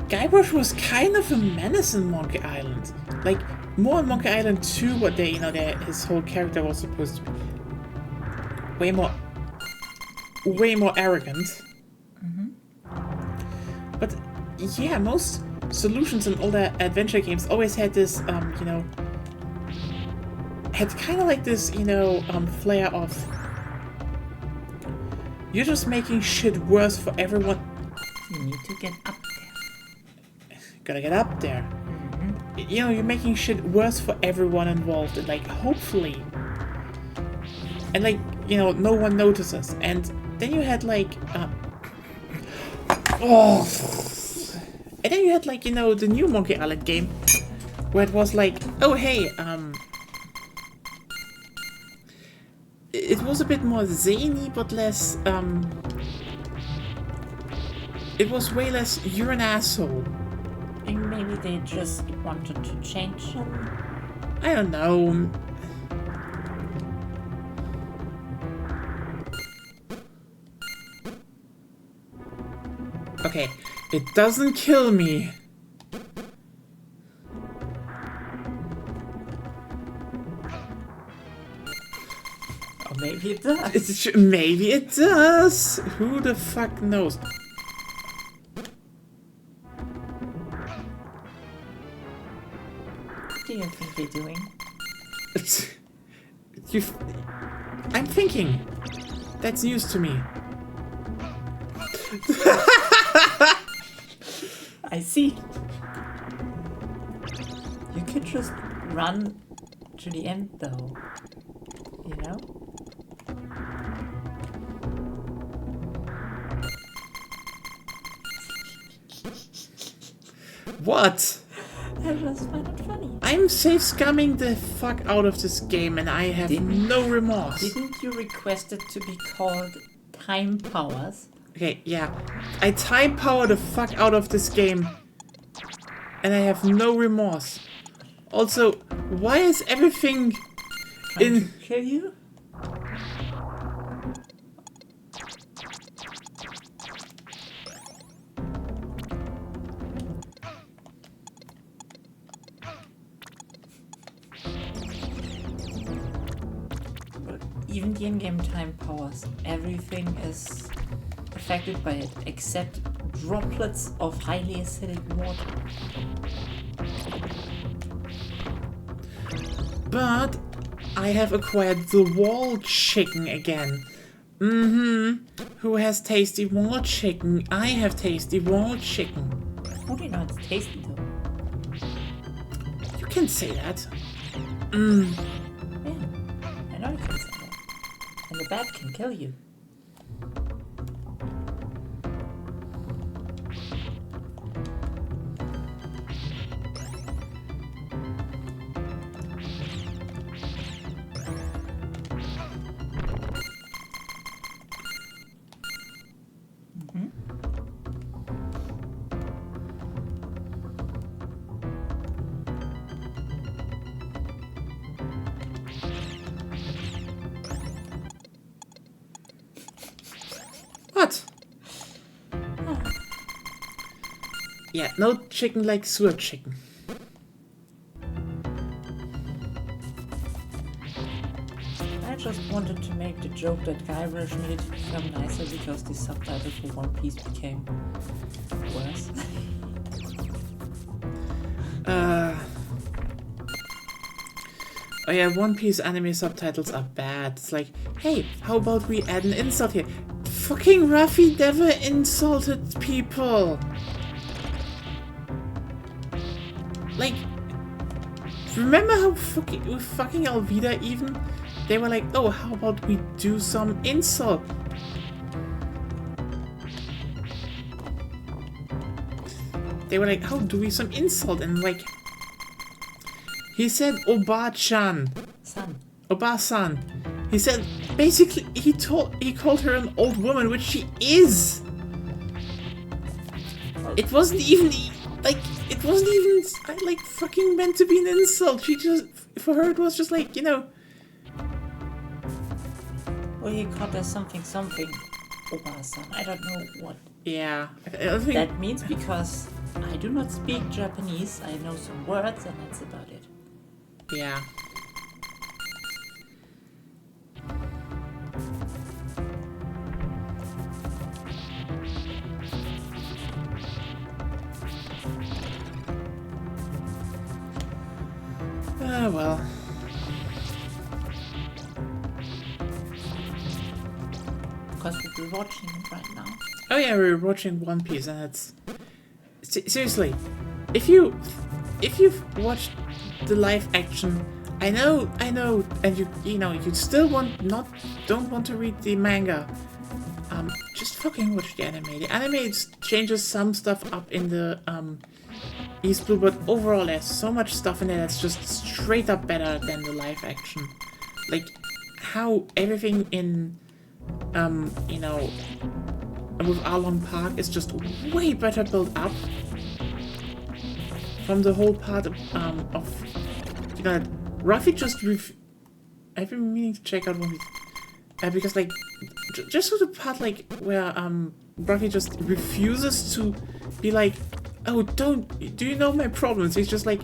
Guybrush was kind of a menace in Monkey Island. Like, more in Monkey Island 2, what his whole character was supposed to be way more arrogant. But yeah, most solutions in older adventure games always had this, had kind of like this, flair of you're just making shit worse for everyone. You need to get up there. Gotta get up there. You're making shit worse for everyone involved, and like, hopefully, and like, no one notices. And then you had like, and then you had like, the new Monkey Island game, where it was like, oh hey, it was a bit more zany, but less, it was way less, you're an asshole. And maybe they just wanted to change him. I don't know. Okay, it doesn't kill me. Or maybe it does. Maybe it does. Who the fuck knows? they doing? I'm thinking. That's news to me. I see. You could just run to the end though. You know? What? I just find it funny. I'm safe scumming the fuck out of this game and I have no remorse. Didn't you request it to be called Time Powers? Okay, yeah. I time power the fuck out of this game and I have no remorse. Also, why is everything Trying to kill you? Even the in-game time powers, everything is affected by it, except droplets of highly acidic water. But I have acquired the wall chicken again. Who has tasty wall chicken? I have tasty wall chicken. How do you know it's tasty though? You can say that. Yeah, I know you can say that. And the bat can kill you. What? Yeah, no chicken like sewer chicken. I just wanted to make the joke that Guybrush needed to become nicer because the subtitles for One Piece became worse. Oh yeah, One Piece anime subtitles are bad. It's like, hey, how about we add an insult here? Fucking Ruffy never insulted people. Like, remember how with fucking Alvida even? They were like, oh, how about we do some insult? They were like, how do we some insult? And like, he said Oba-chan. Son. Oba-san. He said, basically, he called her an old woman, which she is. It wasn't even, like, fucking meant to be an insult. She just, for her, it was just like, you know. Well, he called her something, Oba-san. I don't know what. Yeah. I don't think that means because I do not speak Japanese. I know some words, and that's about it. Yeah. Ah, well. Because we're watching it right now. Oh yeah, we're watching One Piece, and it's seriously, if you've watched the live action, I know, and you still don't want to read the manga. Just fucking watch the anime. The anime changes some stuff up in the East Blue, but overall there's so much stuff in there that's just straight up better than the live action. Like how everything in with Arlong Park is just way better built up from the whole part of Ruffy just I've been meaning to check out One Piece because like just for the part like where Ruffy just refuses to be like, oh, do you know my problems? He's just like,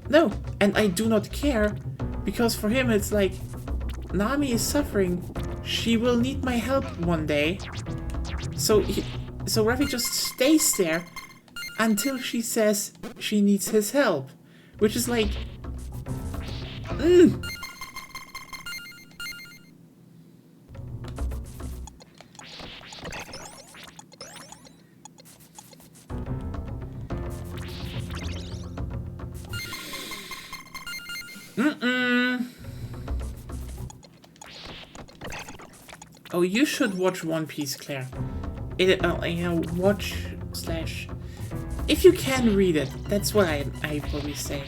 no, and I do not care, because for him it's like, Nami is suffering, she will need my help one day, so Ruffy just stays there until she says she needs his help, which is like, Oh, you should watch One Piece, Claire. Watch slash... If you can read it, that's what I probably say.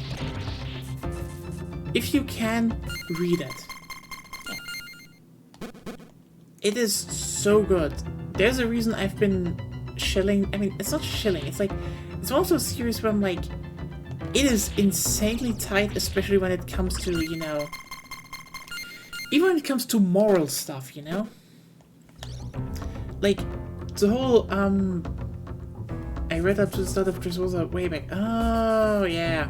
If you can read it. It is so good. There's a reason I've been shilling. I mean, it's not shilling. It's like, it's one of those series where I'm like, it is insanely tight, especially when it comes to, you know, even when it comes to moral stuff, you know? Like, the whole, I read up to the start of Dressrosa way back. Oh, yeah.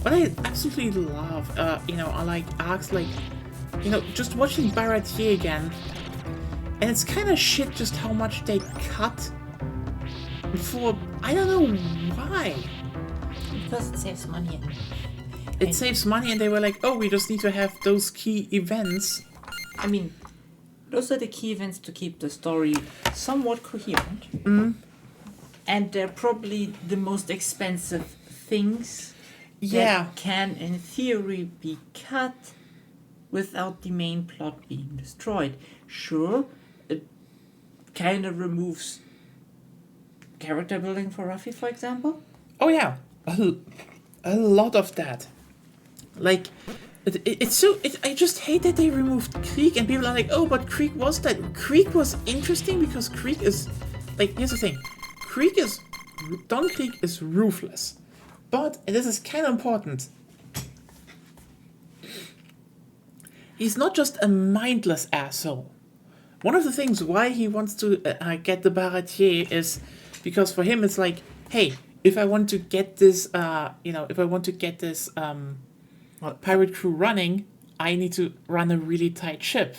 What I absolutely love, you know, are like arcs like, you know, just watching Baratier again. And it's kind of shit just how much they cut for, I don't know why. Because it saves money. It saves money, and they were like, oh, we just need to have those key events. I mean, those are the key events to keep the story somewhat coherent. And they're probably the most expensive things that can, in theory, be cut without the main plot being destroyed. Sure, it kind of removes character building for Ruffy, for example. Oh yeah, a lot of that. Like, it's so... I just hate that they removed Krieg, and people are like, oh, but Krieg was that... Krieg was interesting because Krieg is... Like, here's the thing. Don Krieg is ruthless. But, and this is kind of important, he's not just a mindless asshole. One of the things why he wants to get the Baratier is because for him it's like, hey, if I want to get this, if I want to get this pirate crew running, I need to run a really tight ship.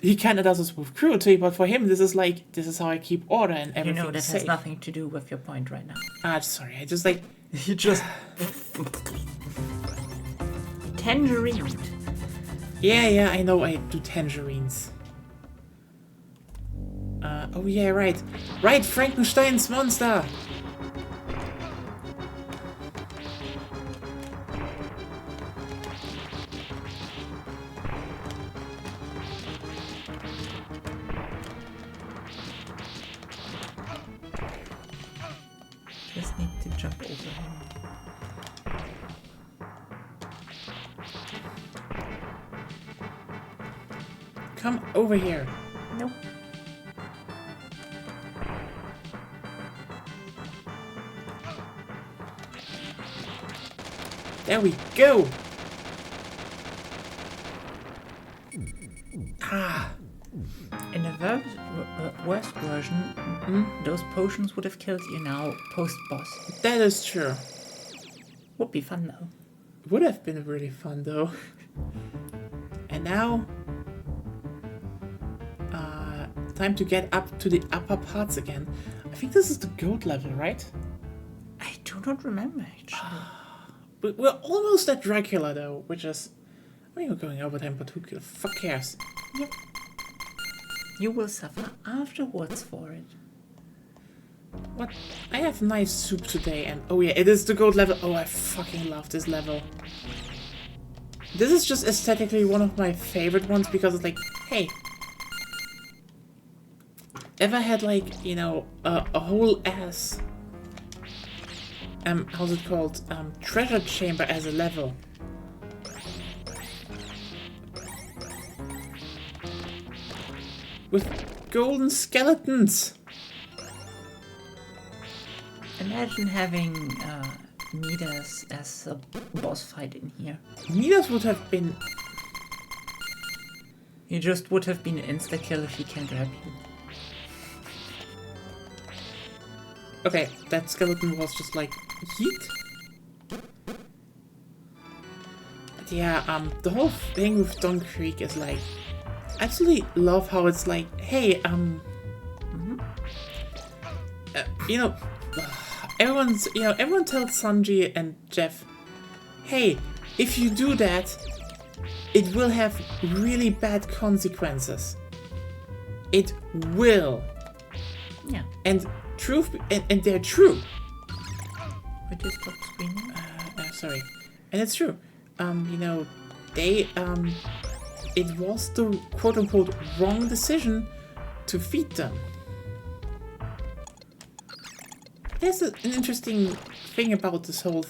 He kind of does this with cruelty, but for him this is how I keep order and everything. You know, that has nothing to do with your point right now. Sorry, I just like... You just... Tangerine. Yeah, I know I do tangerines. Oh yeah, right. Right, Frankenstein's monster! Just need to jump over him. Come over here. Nope. There we go! In the worst version, those potions would have killed you now post-boss. That is true. Would be fun though. Would have been really fun though. And now... time to get up to the upper parts again. I think this is the gold level, right? I do not remember actually. But we're almost at Dracula though, which is... I mean, we're going over time, but who the fuck cares? Yep. You will suffer afterwards for it. What? I have nice soup today, and oh yeah, it is the gold level. Oh, I fucking love this level. This is just aesthetically one of my favorite ones because it's like, hey, ever had like, you know, a whole ass, how's it called, treasure chamber as a level? With golden skeletons. Imagine having Midas as a boss fight in here. Midas would have been... He just would have been an insta-kill if he can't grab you. Okay, that skeleton was just like, yeet. But yeah, the whole thing with Don Creek is like, I absolutely love how it's like, hey, you know, everyone tells Sanji and Jeff, hey, if you do that, it will have really bad consequences. It will. Yeah. And and they're true. Would you stop screaming? Sorry. And it's true. They, it was the quote-unquote wrong decision to feed them. There's an interesting thing about this whole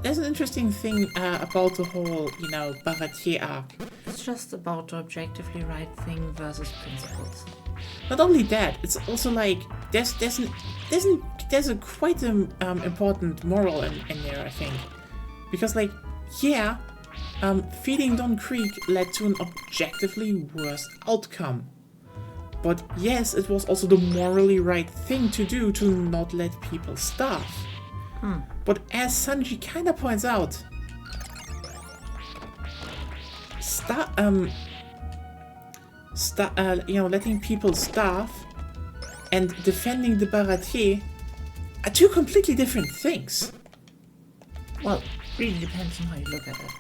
There's an interesting thing about the whole, Baratier arc. It's just about the objectively right thing versus principles. Not only that, it's also like there's a quite important moral in there, I think, because feeding Don Creek led to an objectively worse outcome. But yes, it was also the morally right thing to do to not let people starve. But as Sanji kind of points out, letting people starve and defending the Baratier are two completely different things. Well, really depends on how you look at it.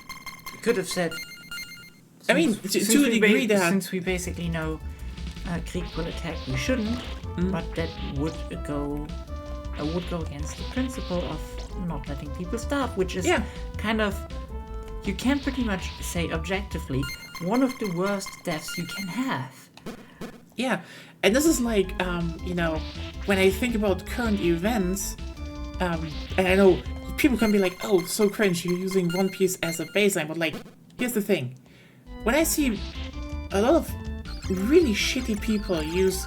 You could have said. To a degree that since we basically know Krieg will attack, we shouldn't, but that would go against the principle of not letting people starve, which is kind of, you can pretty much say objectively, one of the worst deaths you can have. Yeah, and this is like, when I think about current events, and I know people can be like, oh, so cringe, you're using One Piece as a baseline, but here's the thing. When I see a lot of really shitty people use,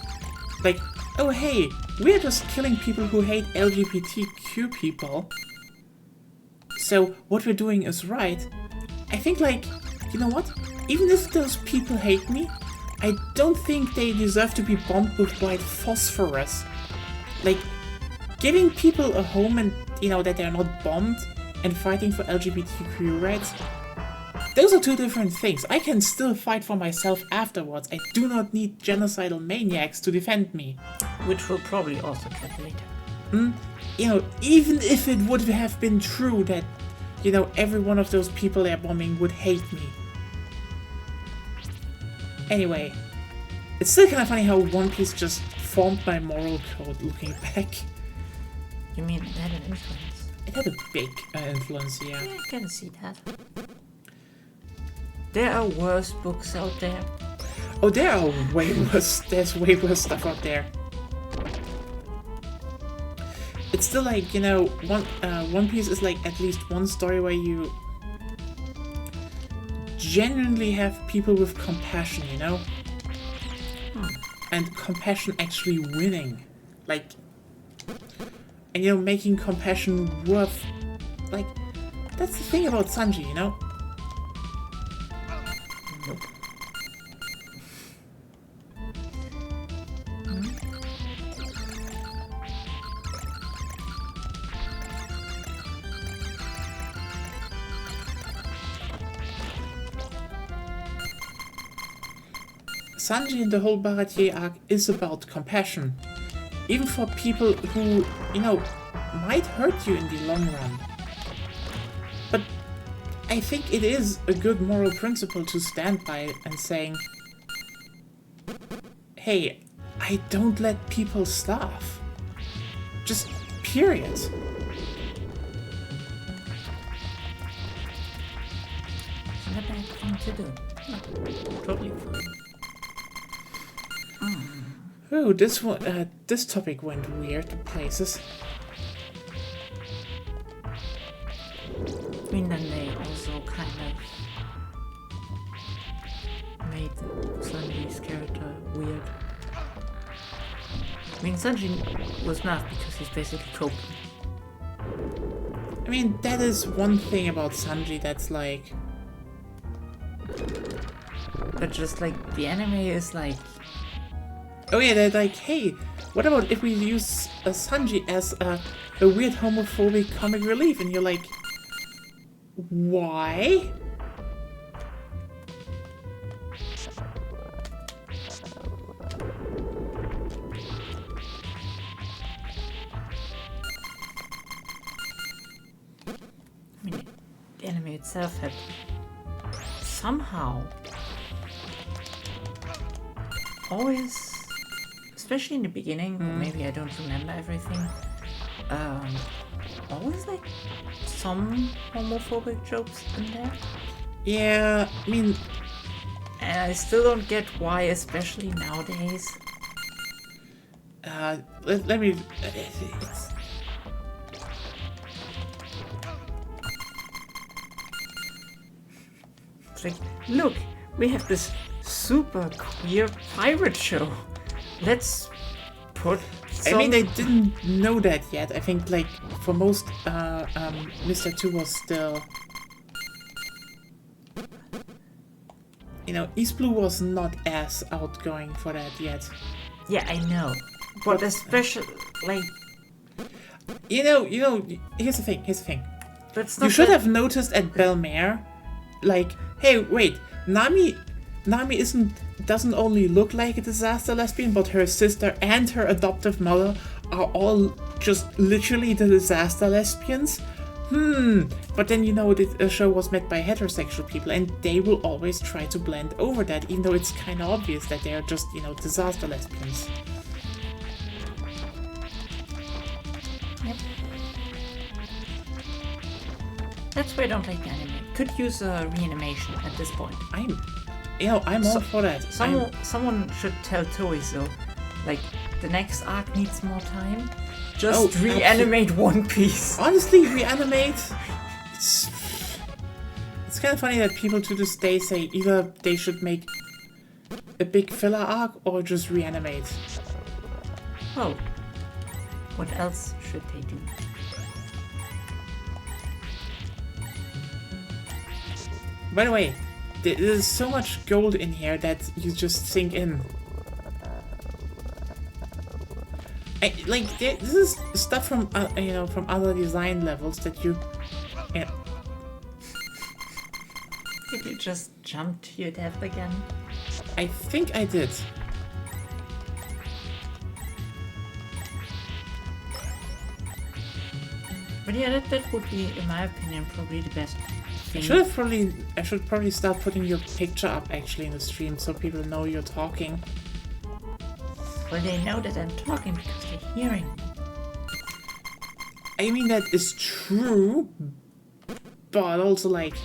oh hey, we're just killing people who hate LGBTQ people, so what we're doing is right, I think you know what? Even if those people hate me, I don't think they deserve to be bombed with white phosphorus. Giving people a home and, that they're not bombed and fighting for LGBTQ rights, those are two different things. I can still fight for myself afterwards. I do not need genocidal maniacs to defend me. Which will probably also kill later. Even if it would have been true that, every one of those people they're bombing would hate me. Anyway, it's still kind of funny how One Piece just formed my moral code looking back. You mean it had an influence? It had a big influence, yeah. Yeah, I can see that. There are worse books out there. Oh, there are way worse. There's way worse stuff out there. It's still One Piece is at least one story where you genuinely have people with compassion, and compassion actually winning, and making compassion worth, that's the thing about Sanji, Nope. Sanji and the whole Baratier arc is about compassion. Even for people who, might hurt you in the long run. But I think it is a good moral principle to stand by and saying, hey, I don't let people starve. Just period. It's not a bad thing to do. No, totally fine. Oh, this topic went weird places. I mean, then they also kind of made Sanji's character weird. I mean, Sanji was not because he's basically coping. I mean, that is one thing about Sanji that's But just the anime is oh yeah, they're hey, what about if we use Sanji as a weird homophobic comic relief? And you're like, why? I mean, the anime itself had somehow always, especially in the beginning, maybe I don't remember everything, always like some homophobic jokes in there. Yeah, I mean, And I still don't get why, especially nowadays. let me. It's like, look, we have this super queer pirate show. Let's put some... I mean, they didn't know that yet. I think, like, for most, Mr. 2 was still... You know, East Blue was not as outgoing for that yet. Yeah, I know. But especially, like... You know, here's the thing. That's You not should that- have noticed at Belmare, like, hey, wait, Nami doesn't only look like a disaster lesbian, but her sister and her adoptive mother are all just literally the disaster lesbians. But then, you know, the show was made by heterosexual people, and they will always try to blend over that, even though it's kind of obvious that they are just, you know, disaster lesbians. Yep. That's why I don't like the anime. Could use a reanimation at this point. I'm all for that. Someone should tell Toei so. Like, the next arc needs more time. Just Oh, reanimate One Piece. Honestly, reanimate. It's kind of funny that people to this day say either they should make a big filler arc or just reanimate. Oh. What else should they do? By the way, there's so much gold in here that you just sink in. This is stuff from from other design levels that you. Yeah. Did you just jump to your death again? I think I did. But yeah, that would be, in my opinion, probably the best thing. I should probably start putting your picture up actually in the stream so people know you're talking. Well, they know that I'm talking because they're hearing me. I mean, that is true, but also like...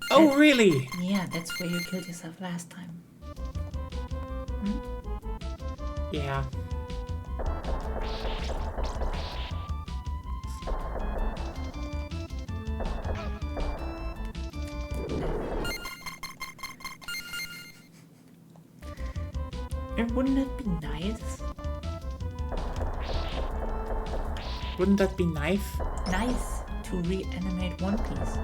Oh, really? Yeah, that's where you killed yourself last time. Yeah. And wouldn't that be nice? Wouldn't that be nice? Nice to reanimate One Piece.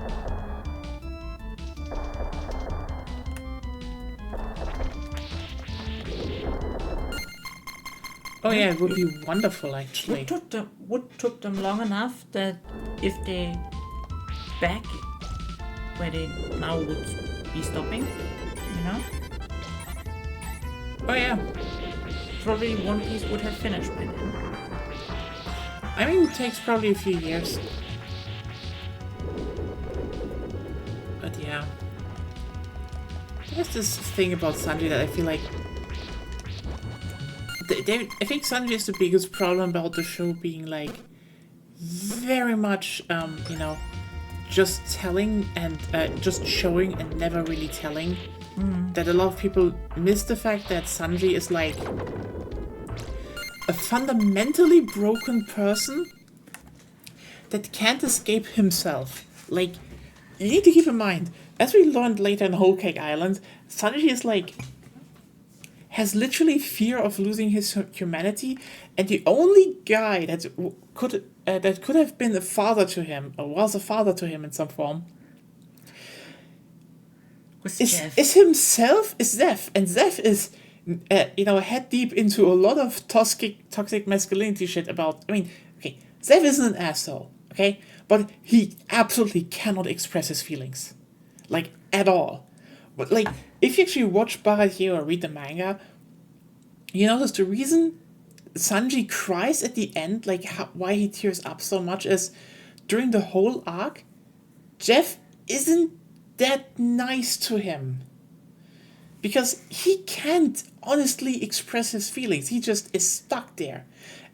Oh yeah, it would be wonderful actually. Would took them long enough that if they back where they now would be stopping, you know? Oh yeah. Probably One Piece would have finished by then. I mean, it takes probably a few years. But yeah. There's this thing about Sanji that I feel like... I think Sanji is the biggest problem about the show being like... very much, just telling and just showing and never really telling. That a lot of people miss the fact that Sanji is like... a fundamentally broken person that can't escape himself. Like, you need to keep in mind, as we learned later in Whole Cake Island, Sanji is like, has literally fear of losing his humanity, and the only guy that could have been a father to him, or was a father to him in some form, is himself is Zeph, and Zeph is, head deep into a lot of toxic masculinity shit about. I mean, okay, Zeph isn't an asshole, okay, but he absolutely cannot express his feelings, like at all. But like, if you actually watch Barahiro or read the manga, you notice the reason Sanji cries at the end, like why he tears up so much, is during the whole arc, Jeff isn't that nice to him. Because he can't honestly express his feelings. He just is stuck there.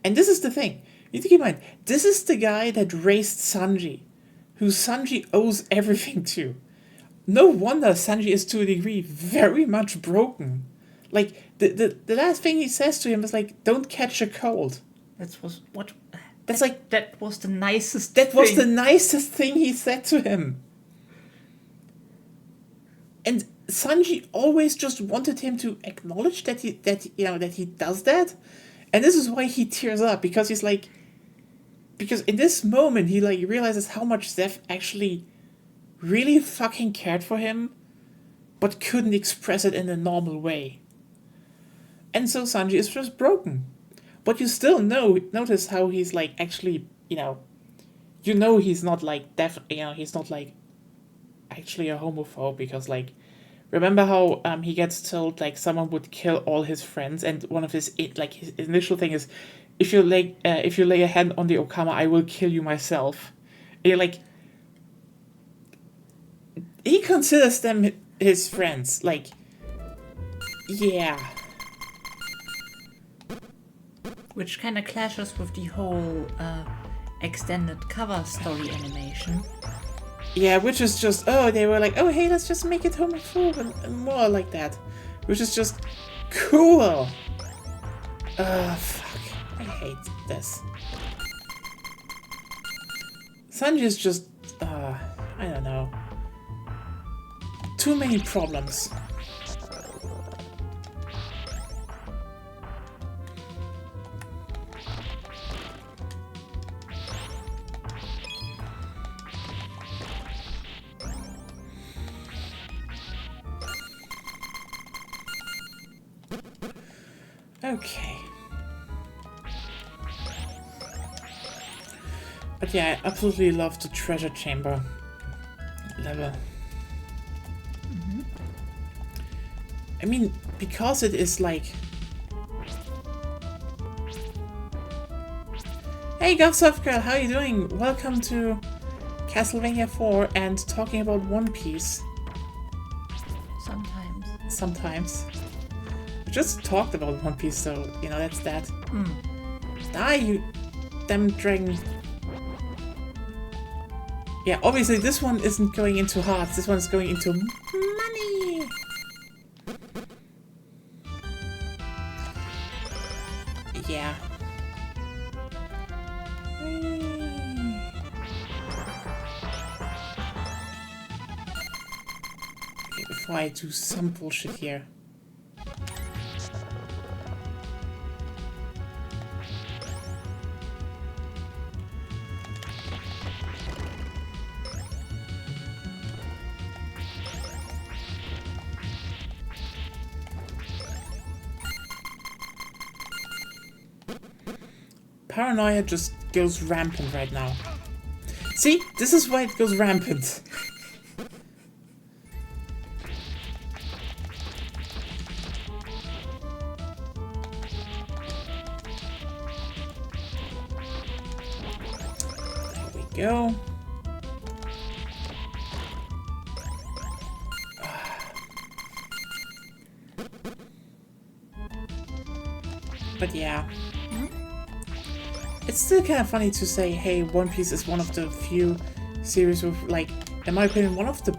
And this is the thing. You need to keep in mind, this is the guy that raised Sanji, who Sanji owes everything to. No wonder Sanji is, to a degree, very much broken. Like, the last thing he says to him is like, don't catch a cold. That was what? That was the nicest thing. That was the nicest thing he said to him. And Sanji always just wanted him to acknowledge that he does that. And this is why he tears up, because he's like, because in this moment he like realizes how much Zeph actually really fucking cared for him, but couldn't express it in a normal way. And so Sanji is just broken. But you still notice how he's like actually, he's not like he's not like actually a homophobe, because like, remember how he gets told like someone would kill all his friends, and one of his initial thing is, if you lay a hand on the Okama, I will kill you myself. And you're like, he considers them his friends, like, yeah. Which kind of clashes with the whole extended cover story animation. Yeah, which is just, they were like, hey, let's just make it homophobic and more like that. Which is just cool. Fuck. I hate this. Sanji is just, I don't know. Too many problems. Okay. But yeah, I absolutely love the treasure chamber level. Mm-hmm. I mean, because it is like... Hey Govsoft Girl, how are you doing? Welcome to Castlevania 4 and talking about One Piece. Sometimes. We just talked about One Piece, so, that's that. Die, you damn dragon. Yeah, obviously this one isn't going into hearts, this one's going into money! Yeah. Okay, before I do some bullshit here. Paranoia just goes rampant right now. See? This is why it goes rampant. There we go. But yeah. It's still kind of funny to say, hey, One Piece is one of the few series with, like, in my opinion, one of the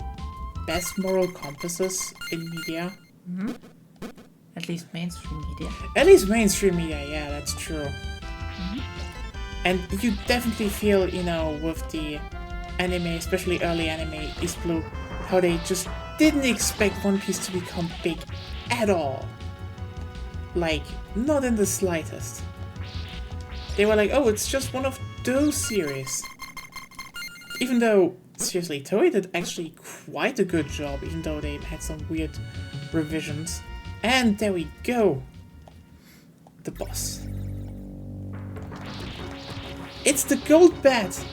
best moral compasses in media. Mm-hmm. At least mainstream media. At least mainstream media, yeah, that's true. Mm-hmm. And you definitely feel, with the anime, especially early anime, East Blue, how they just didn't expect One Piece to become big at all. Like, not in the slightest. They were like, oh, it's just one of those series. Even though seriously, Toei did actually quite a good job, even though they had some weird revisions. And there we go. The boss. It's the gold bat!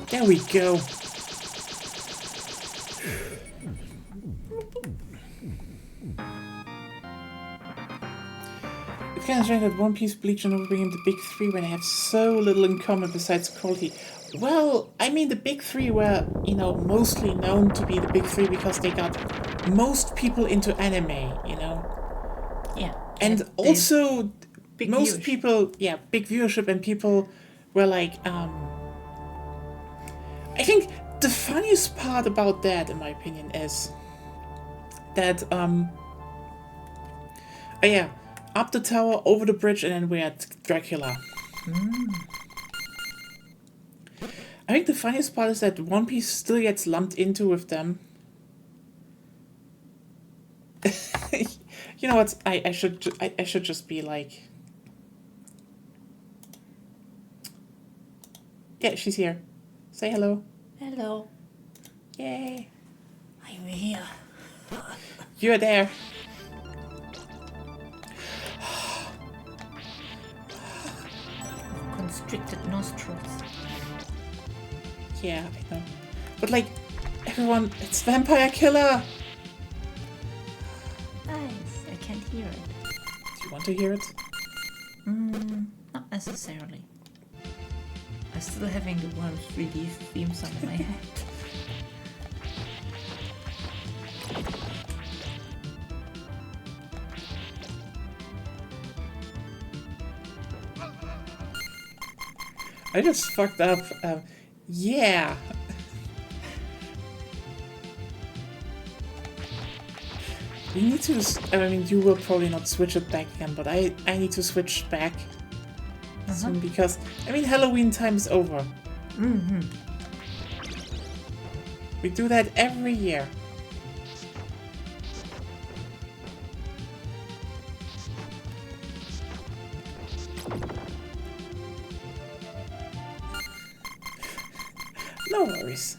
There we go. It's kind of strange that One Piece, Bleach, and overbringing the big three when they have so little in common besides quality. Well, I mean, the big three were, you know, mostly known to be the big three because they got most people into anime, you know? Yeah. And also, big most viewership. people, yeah, big viewership, and people were like, I think the funniest part about that, in my opinion, is that, oh yeah, up the tower, over the bridge, and then we're at Dracula. I think the funniest part is that One Piece still gets lumped into with them. You know what? I should just be like, yeah, she's here. Say hello. Hello. Yay. I'm here. You're there. Constricted nostrils. Yeah, I know. But like, everyone, it's Vampire Killer! Nice. I can't hear it. Do you want to hear it? Not necessarily. I'm still having the Worms 3D theme song in my head. I just fucked up. Yeah. You need to. I mean, you will probably not switch it back again, but I need to switch back soon because I mean Halloween time is over. We do that every year. No worries.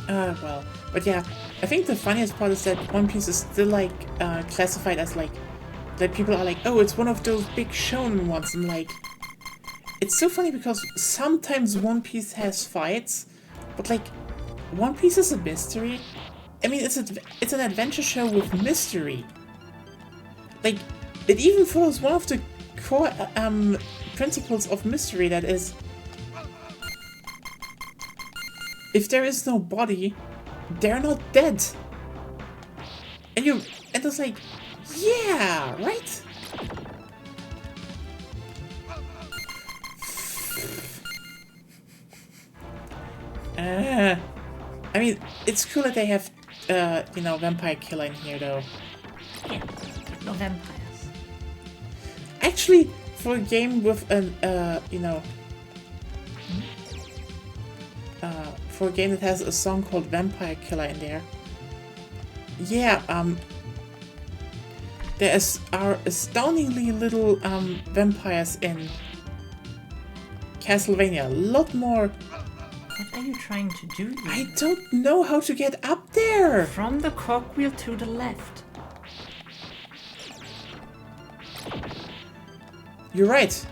Well, but yeah, I think the funniest part is that One Piece is still like classified as like that people are like, oh, it's one of those big shonen ones. And like, it's so funny because sometimes One Piece has fights, but like, One Piece is a mystery. I mean, it's an adventure show with mystery. Like, it even follows one of the core principles of mystery, that is, if there is no body, they're not dead. And it's like, yeah, right? I mean, it's cool that they have, you know, Vampire Killer in here, though. Yeah, no vampires. Actually, for a game with an, you know, for a game that has a song called Vampire Killer in there, yeah, there are astoundingly little vampires in Castlevania. A lot more. What are you trying to do here? I don't know how to get up there. From the cogwheel to the left. You're right.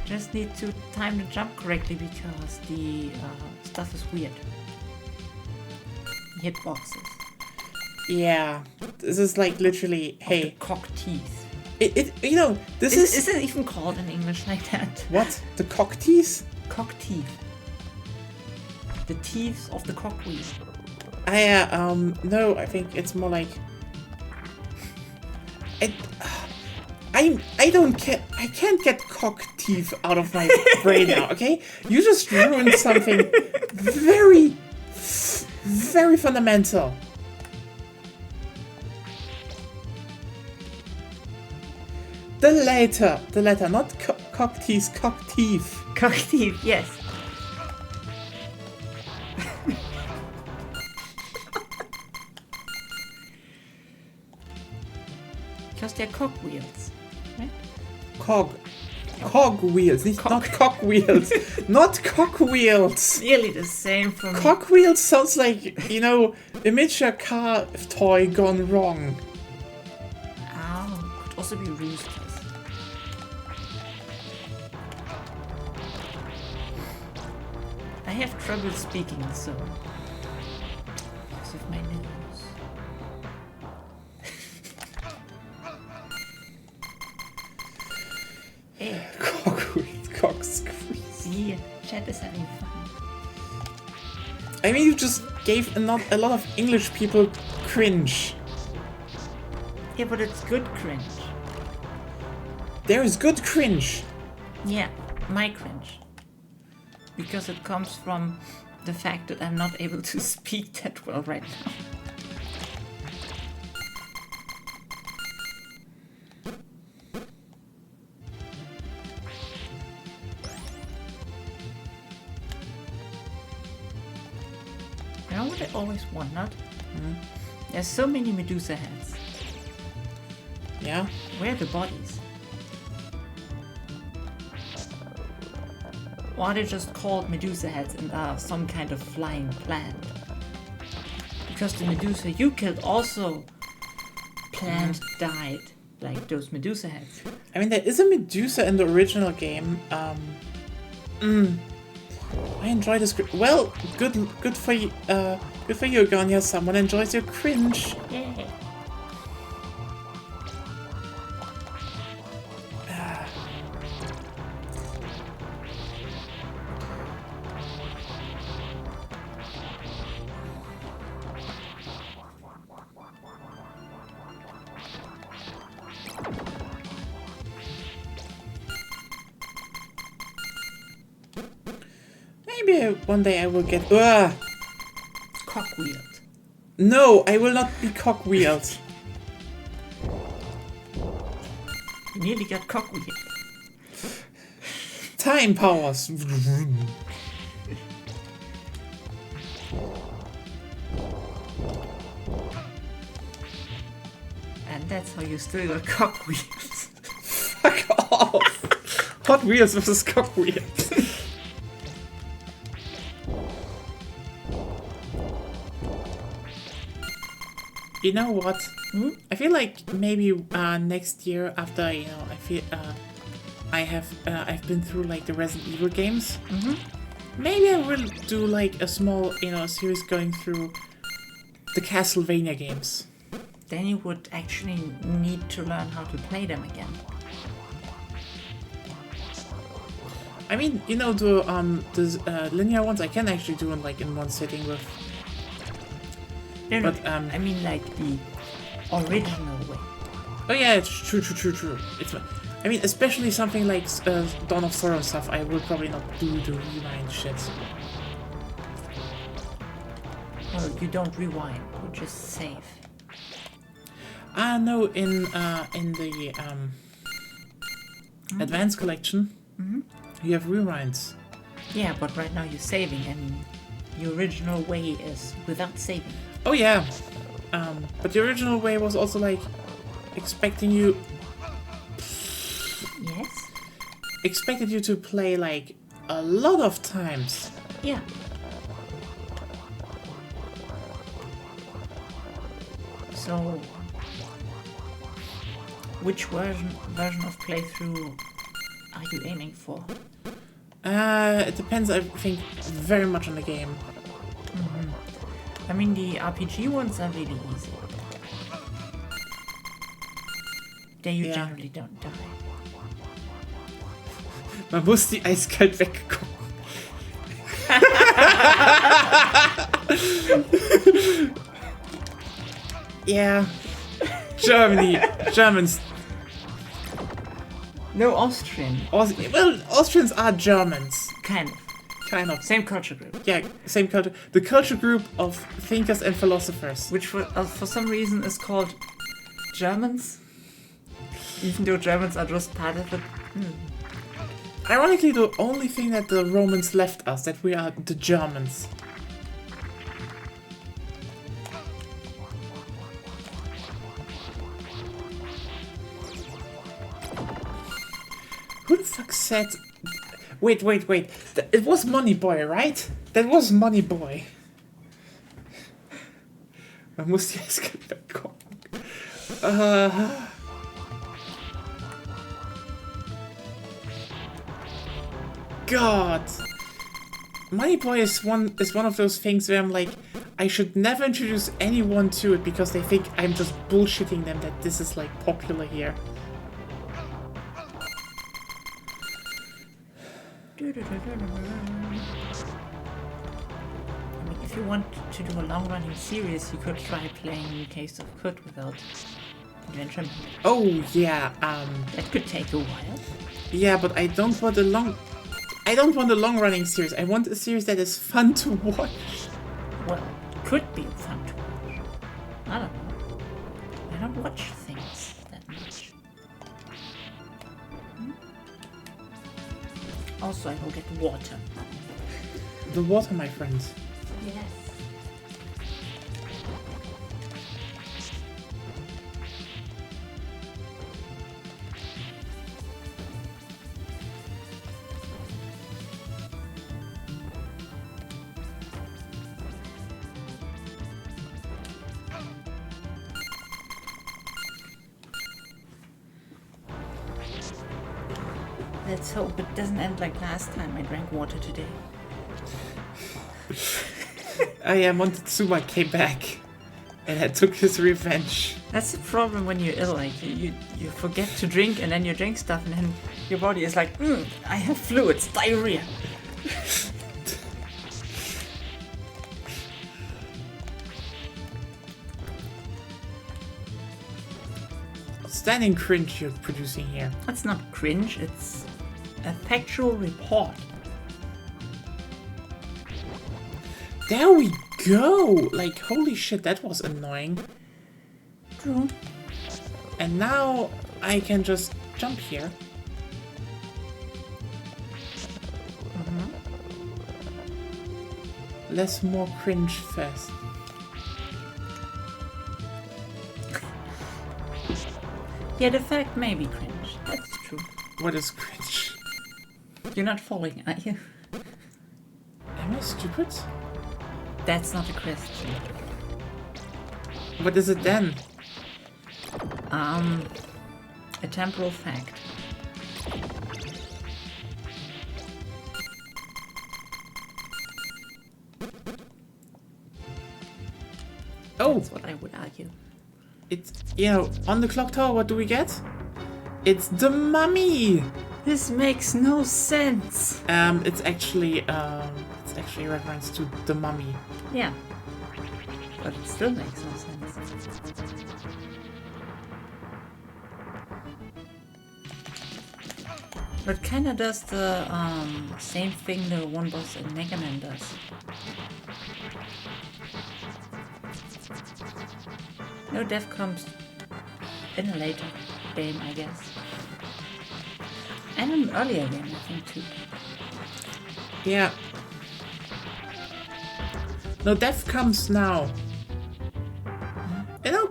Just need to time the jump correctly because the stuff is weird. Hitboxes. Yeah, this is like literally, The hey, cock teeth. You know, this is... Is it even called in English like that? What? The cock teeth? Cock teeth. The teeth of the cock wheel. No, I think it's more like... I can't get cock teeth out of my brain now, okay? You just ruined something very, very fundamental. The letter, not cock teeth, cock teeth. Cock teeth, yes. Because they're cock wheels, right? Cog wheels, not cock wheels. Not cock wheels. Nearly the same for me. Cock wheels sounds like, you know, a miniature car toy gone wrong. Oh, could also be roosters. I have trouble speaking, so because of my nose. Hey, Cock wheels, cock squeeze. see, chat is having fun. I mean, you just gave a lot of English people cringe. Yeah, but it's good cringe. There is good cringe. Yeah, my cringe. Because it comes from the fact that I'm not able to speak that well right now. You know what I always wondered? There's so many Medusa heads. Yeah? Where are the bodies? Or are they just called Medusa heads and are some kind of flying plant? Because the Medusa you killed also died, like those Medusa heads. I mean, there is a Medusa in the original game. I enjoy this. Well, good for you. Good for you, Ganya. Someone enjoys your cringe. Yeah. Maybe one day I will get. Cock-wheeled. No, I will not be cock-wheeled. You nearly got cock-wheeled. Time powers. And that's how you still got cock-wheels. Fuck off. Hot Wheels versus cock-wheels. You know what? I feel like maybe next year, after I've been through like the Resident Evil games. Maybe I will do like a small series going through the Castlevania games. Then you would actually need to learn how to play them again. I mean, the linear ones I can actually do in one sitting with. No, But, I mean like the original way. Oh yeah, it's true. It's, I mean, especially something like Dawn of Sorrow stuff, I will probably not do the rewind shit. Well, you don't rewind, you just save. No, in the Advanced Collection, you have rewinds. Yeah, but right now you're saving, and the original way is without saving. Oh yeah, but the original way was also like expecting you to play like a lot of times. Yeah. So, which version of playthrough are you aiming for? It depends, I think, very much on the game. I mean, the RPG ones are really easy. There you Ja. generally don't die. Man muss die eiskalt weggucken. Yeah. Germany. Germans. No Austrian. Well, Austrians are Germans. Kind of. Kind of. Same culture group. Yeah, same culture. The culture group of thinkers and philosophers. Which for some reason is called Germans. Even though Germans are just part of it. Ironically, the only thing that the Romans left us, that we are the Germans. Who the fuck said... Wait. It was Money Boy, right? That was Money Boy. Man muss die eiskalt weggucken. God. Money Boy is one of those things where I'm like, I should never introduce anyone to it because they think I'm just bullshitting them that this is like popular here. I mean, if you want to do a long-running series, you could try playing Case of Kut without adventure. Oh yeah, That could take a while. yeah, but I don't want a long-running series. I want a series that is fun to watch. Well, could be fun to watch. I don't know. I don't watch things that much. Also, I will get water. The water, my friends. Yes. Let's hope it doesn't end like last time I drank water today. Oh yeah, Montezuma came back and I took his revenge. That's the problem when you're ill, like you forget to drink and then you drink stuff and then your body is like, I have fluids, diarrhea. Standing cringe you're producing here. That's not cringe, it's a factual report. There we go! Like, holy shit, that was annoying. True. And now I can just jump here. Less more cringe fest. Yeah, the fact may be cringe. That's true. What is cringe? You're not falling, are you? Am I stupid? That's not a question. What is it then? A temporal fact. Oh! That's what I would argue. It's, you know, on the clock tower, what do we get? It's the mummy! This makes no sense. It's actually a reference to the mummy. Yeah. But it still makes no sense. But kinda does the same thing the one boss in Mega Man does. No, death comes in a later game, I guess. And an earlier game, I think, too. Yeah. No, death comes now. You know,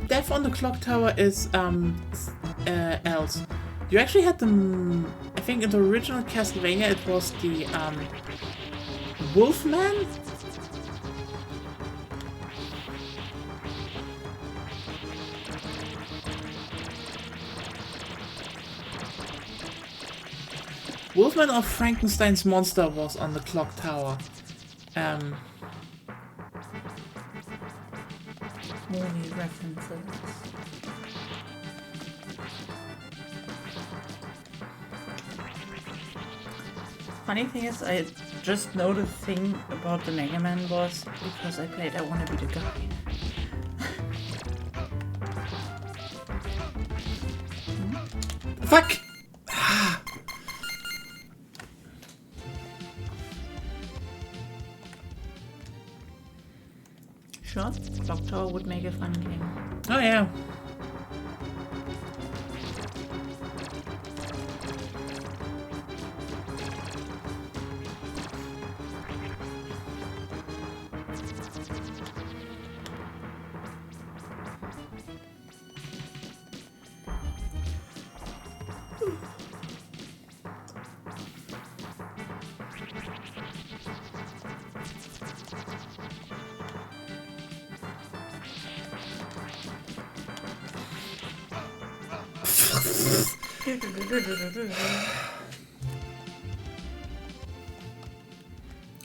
death on the clock tower is else. You actually had the, I think in the original Castlevania it was the Wolfman. Wolfman of Frankenstein's monster was on the clock tower. Movie references. funny thing is, I just know the thing about the Mega Man boss because I played I Wanna Be the Guy. Fuck! Sure, Clock Tower would make a fun game. Oh yeah.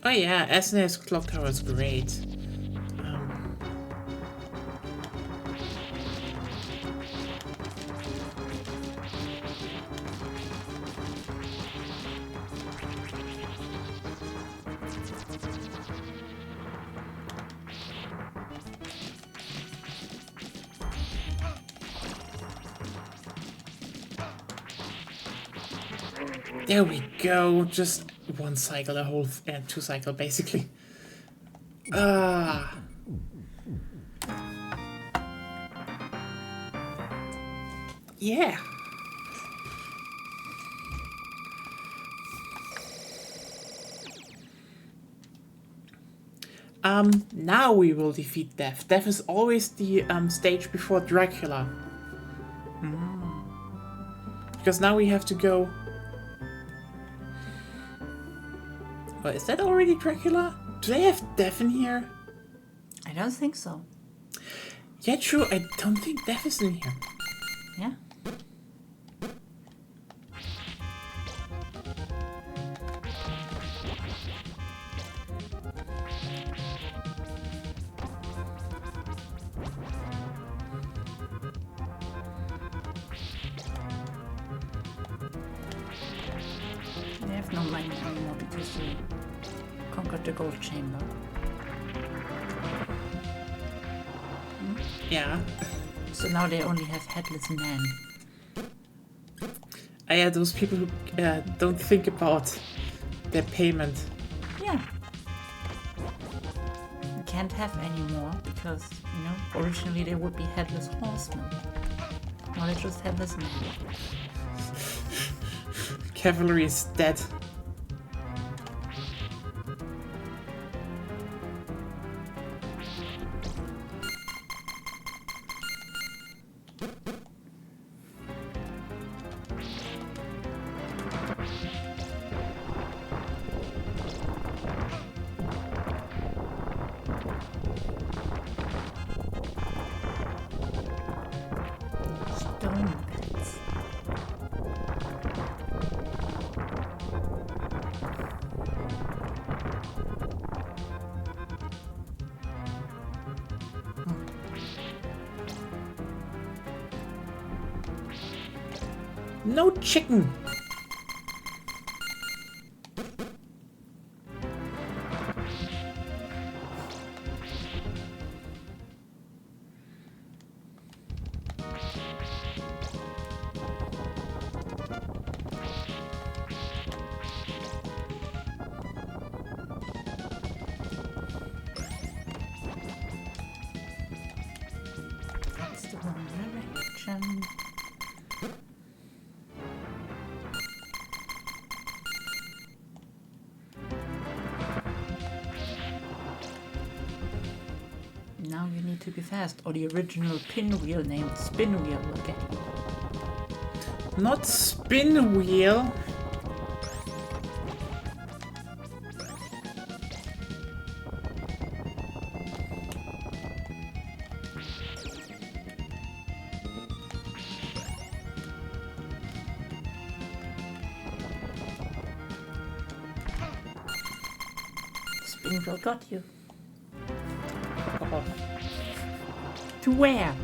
Oh yeah, SNES Clock Tower is great. There we go. Just one cycle, a whole two cycle basically. Ah. Yeah. Now we will defeat Death. Death is always the stage before Dracula. Because now we have to go. Oh, is that already Dracula? Do they have Death in here? I don't think so. Yeah, true. I don't think Death is in here. Yeah. They have no money anymore because they conquered the gold chamber. Yeah. So now they only have headless men. Yeah, those people who don't think about their payment. Yeah. You can't have any more because, you know, originally they would be headless horsemen. Now they're just headless men. Cavalry is dead. Stone beds. No chicken. That's the wrong direction. Now you need to be fast, or the original pinwheel named Spinwheel will get you. Not spin wheel. Spinwheel got you. Oh, To where?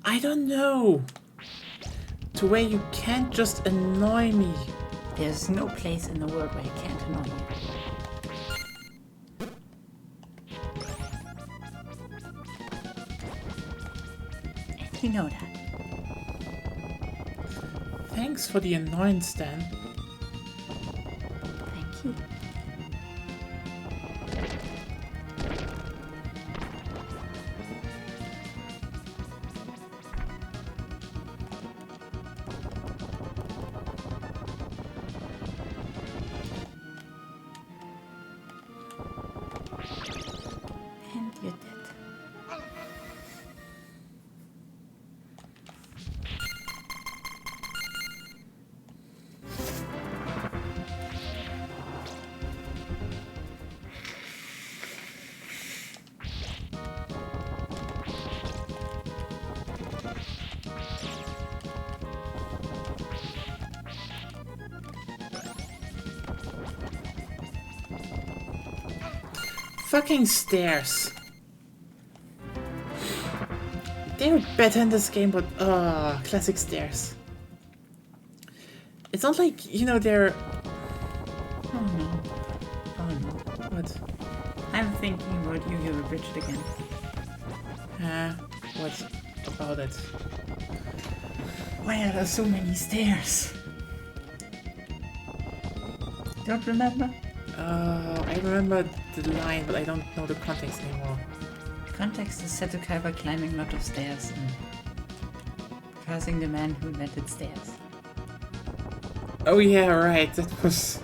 I don't know. To where you can't just annoy me. There's no place in the world where I can't annoy you. And you know that. Thanks for the annoyance, Dan. Thank you. And you did. Fucking stairs. They were better in this game, but classic stairs. It's not like, you know, they're... Oh no. Oh no. What? I'm thinking about Yu-Gi-Oh! Bridget again. What about it? Why are there so many stairs? Don't remember? I remember the line, but I don't know the context anymore. Context is Seto climbing a lot of stairs and cursing the man who invented stairs. Oh yeah, right, that was...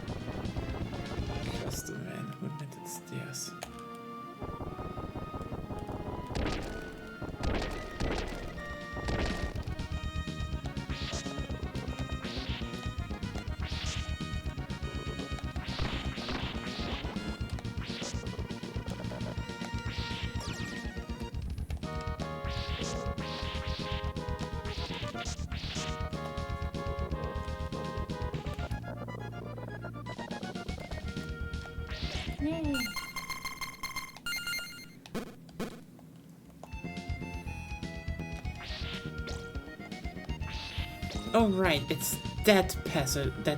Just the man who invented stairs. Yay. Oh right, it's that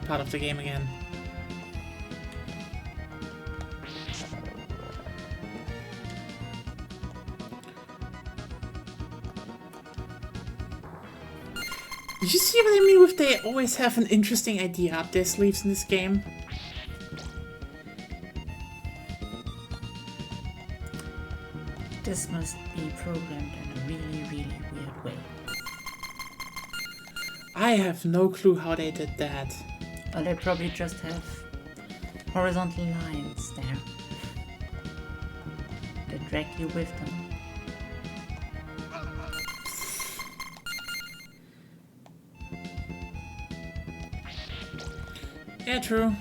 part of the game again. You see what I mean with they always have an interesting idea up their sleeves in this game? This must be programmed in a really, really weird way. I have no clue how they did that. Or they probably just have horizontal lines there that drag you with them. Yeah, true.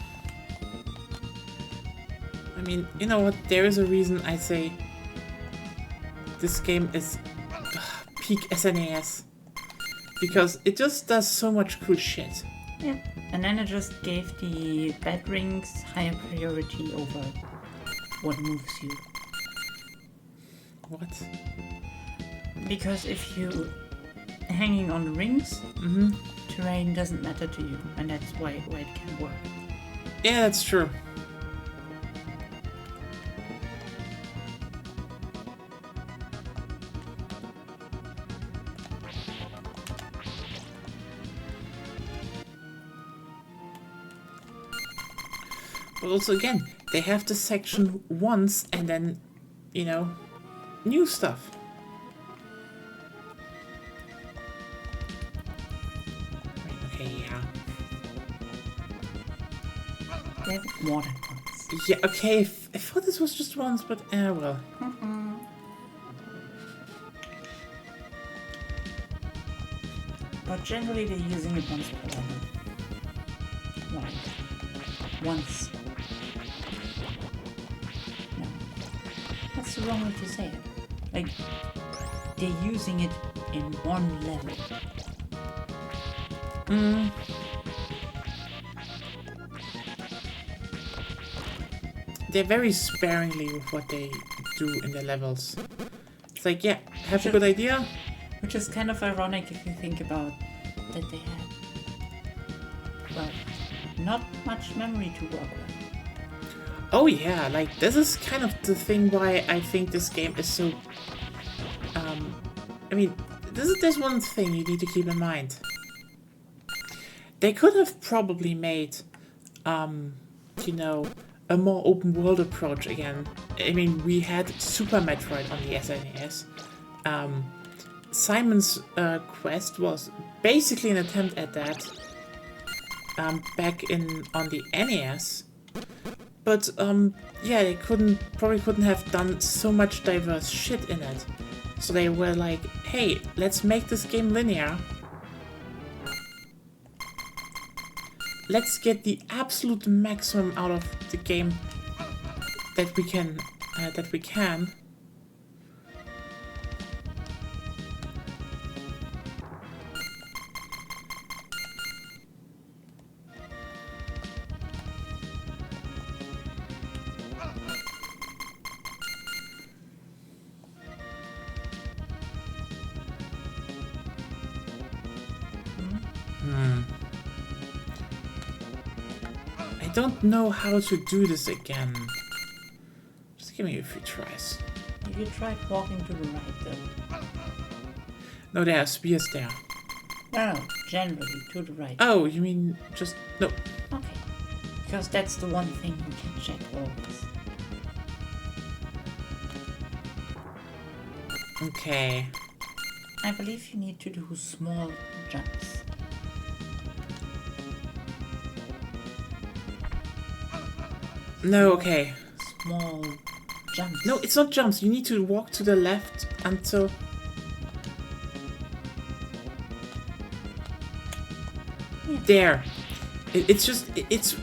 I mean, you know what? There is a reason I say this game is peak SNES. Because it just does so much cool shit. Yeah. And then it just gave the bed rings higher priority over what moves you. What? Because if you hanging on the rings, terrain doesn't matter to you, and that's why it can work. Yeah, that's true. But also again, they have the section once and then, you know, new stuff. Okay, yeah. They have more than once. Yeah, okay, I thought this was just once, but well. But generally they're using it once per level. Once. No. That's the wrong way to say it. Like, they're using it in one level. They're very sparingly with what they do in their levels. It's like, yeah, have a good idea. Which is kind of ironic if you think about that they had, well, not much memory to work with. Oh yeah, like this is kind of the thing why I think this game is so... I mean, there's one thing you need to keep in mind. They could have probably made, you know, a more open world approach again. I mean, we had Super Metroid on the SNES. Simon's Quest was basically an attempt at that back on the NES. But yeah, they probably couldn't have done so much diverse shit in it. So they were like, hey, let's make this game linear. Let's get the absolute maximum out of the game that we can. I don't know how to do this again. Just give me a few tries. If you tried walking to the right, though. No, there are spears there. No, generally to the right. Oh, you mean just... No. Okay. Because that's the one thing you can check always. Okay. I believe you need to do small jumps. No, okay. Small jumps. No, it's not jumps. You need to walk to the left until... Yeah. There. It's just... It's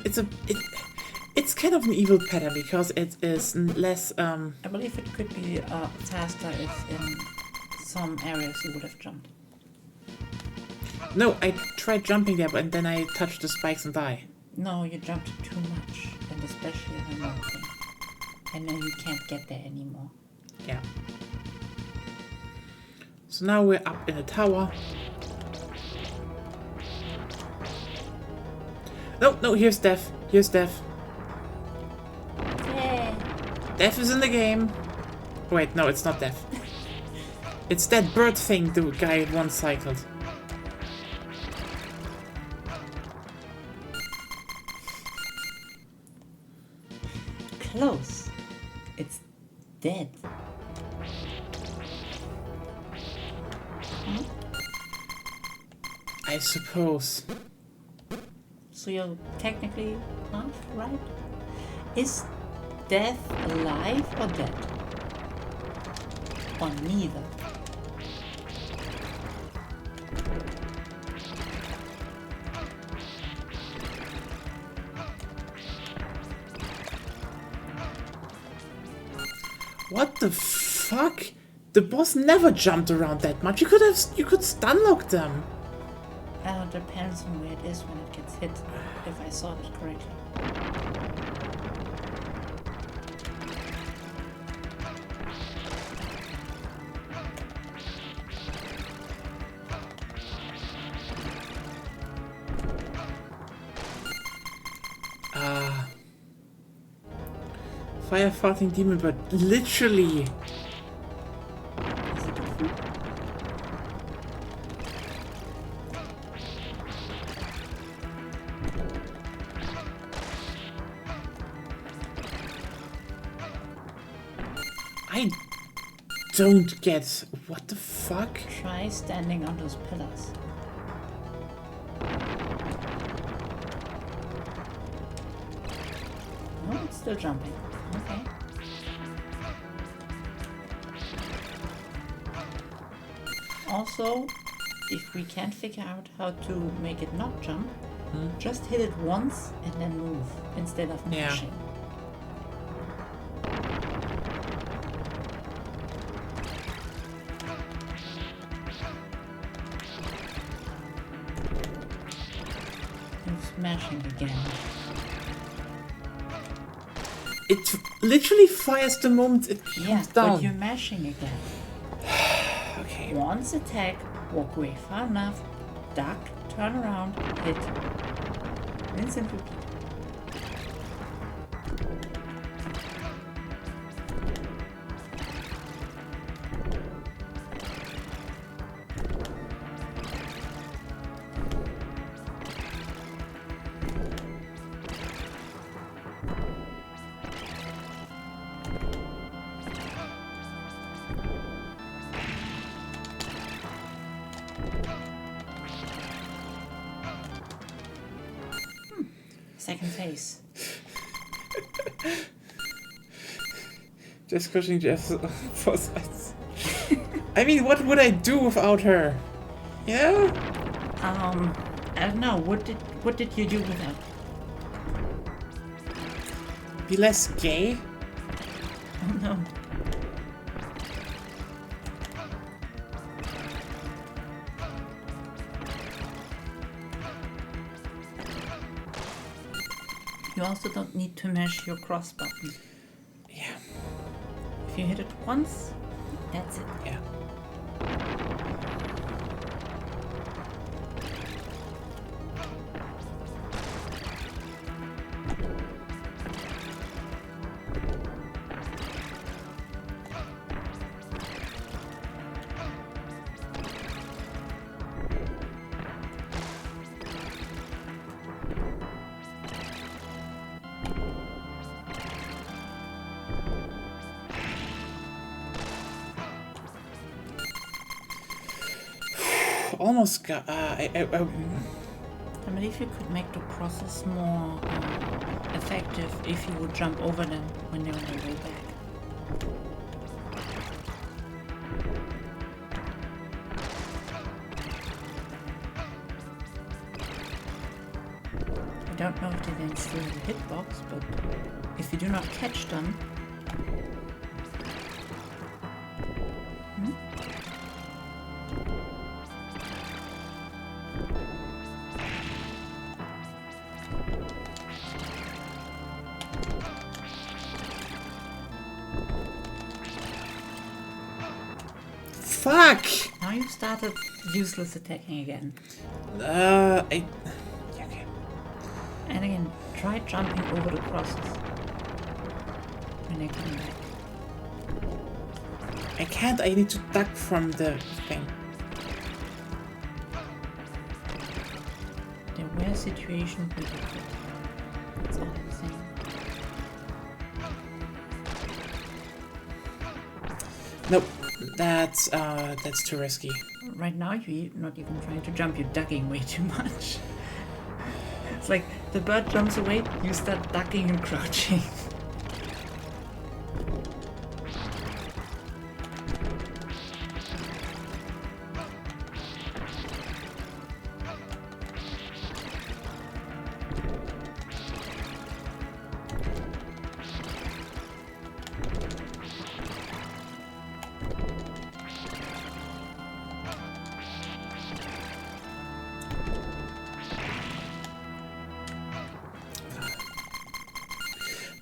kind of an evil pattern because it is less... I believe it could be faster if in some areas you would have jumped. No, I tried jumping there, but then I touched the spikes and die. No, you jumped too much, and especially on the wrong thing. And then you can't get there anymore. Yeah. So now we're up in a tower. No, here's Death. Here's Death. Yeah. Death is in the game. Wait, no, it's not Death. It's that bird thing the guy once cycled. Close. It's dead. Hmm? I suppose. So you're technically half right? Is Death alive or dead? Or neither? What the fuck? The boss never jumped around that much. You could stun lock them. Depends on where it is when it gets hit, if I saw it correctly. Fire farting demon, but literally. Is it a food? I don't get what the fuck. Try standing on those pillars. Oh, it's still jumping. Okay. Also, if we can't figure out how to make it not jump, just hit it once and then move instead of mashing. And smashing again. It literally fires the moment it comes down. But you're mashing again. Okay. Once attack, walk away far enough, duck, turn around, hit. Rinse and repeat. Second phase. Just pushing Jeff's foresights. I mean, what would I do without her? Yeah? I don't know. What did you do without? Be less gay? Oh no. You also don't need to mash your cross button. Yeah. If you hit it once, that's it. Yeah. Almost got. I believe you could make the process more effective if you would jump over them when they're on their way back. I don't know if they then still have a hitbox, but if you do not catch them, Fuck! now you've started useless attacking again. Okay. And again, try jumping over the crosses when they come back. I can't. I need to duck from the thing. There were situations where you could. That's all I'm saying. Nope. That's too risky. Right now, you're not even trying to jump, you're ducking way too much. It's like the bird jumps away, you start ducking and crouching.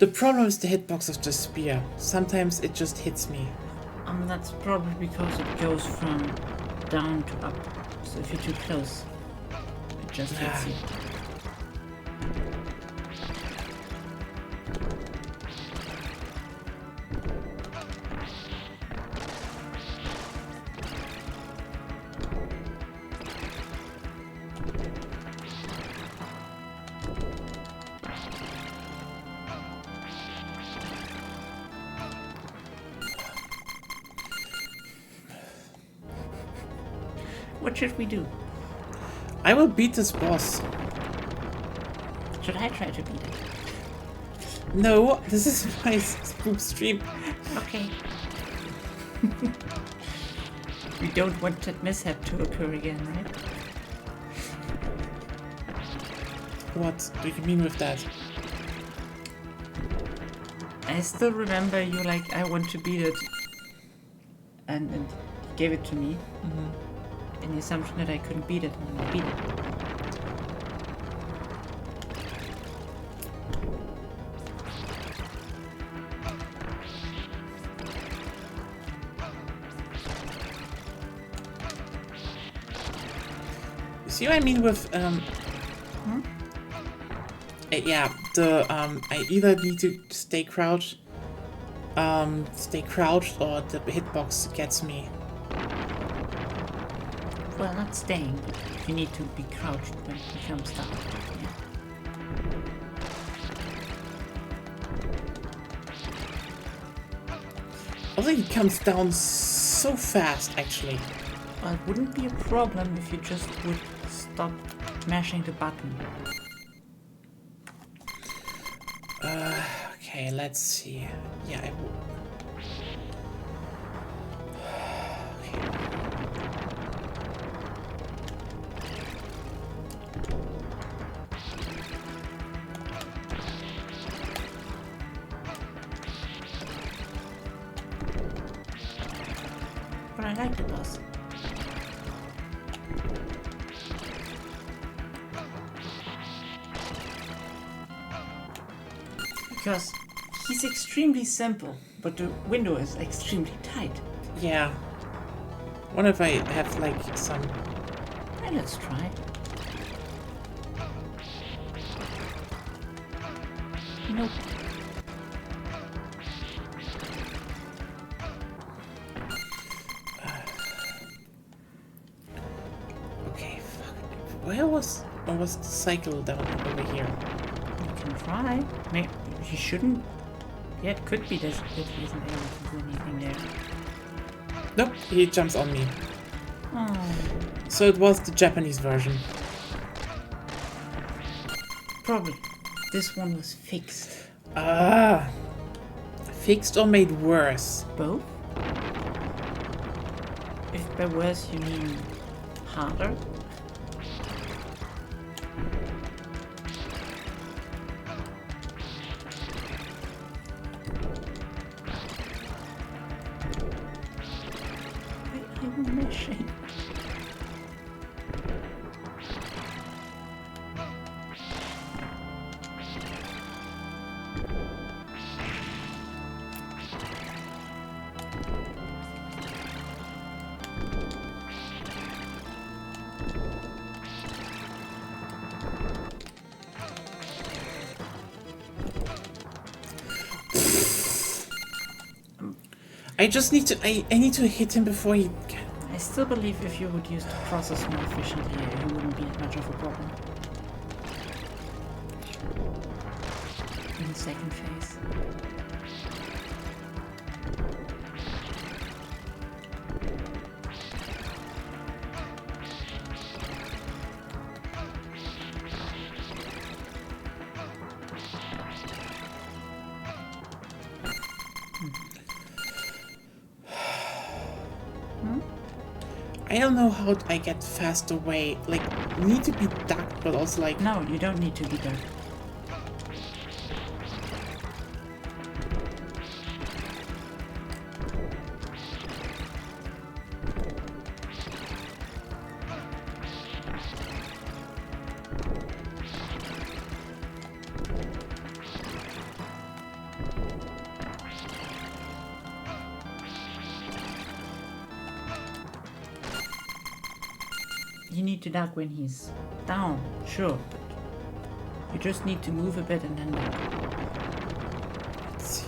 The problem is the hitbox of the spear. Sometimes it just hits me. That's probably because it goes from down to up. So if you're too close, it just hits you. What should we do? I will beat this boss. Should I try to beat it? No, this is my Spoopstream. Okay. We don't want that mishap to occur again, right? What do you mean with that? I still remember you like, I want to beat it. And you gave it to me. Mm-hmm. In the assumption that I couldn't beat it, and I beat it. You see what I mean with Yeah, I either need to stay crouched, or the hitbox gets me. Well, not staying, but you need to be crouched when he comes down. Yeah. Also, he comes down so fast, actually. Well, it wouldn't be a problem if you just would stop mashing the button. Okay, let's see. Yeah, I will. But I like the boss. Because he's extremely simple, but the window is extremely tight. Yeah. Wonder if I have, like, some... Well, let's try. Nope. Okay, fuck. Where was the cycle down over here? You can try. Maybe he shouldn't. Yeah, it could be that he isn't able to do anything there. Nope, he jumps on me. Oh. So it was the Japanese version. Probably. This one was fixed. Ah. Fixed or made worse? Both? If by worse you mean harder? I'm mashing. I just need to... I need to hit him before he... I still believe if you would use the process more efficiently, it wouldn't be much of a problem. In the second phase. I don't know how I get fast away. Like, need to be ducked, but also like... No, you don't need to be there. You need to duck when he's down, sure, but you just need to move a bit and then duck. Let's see.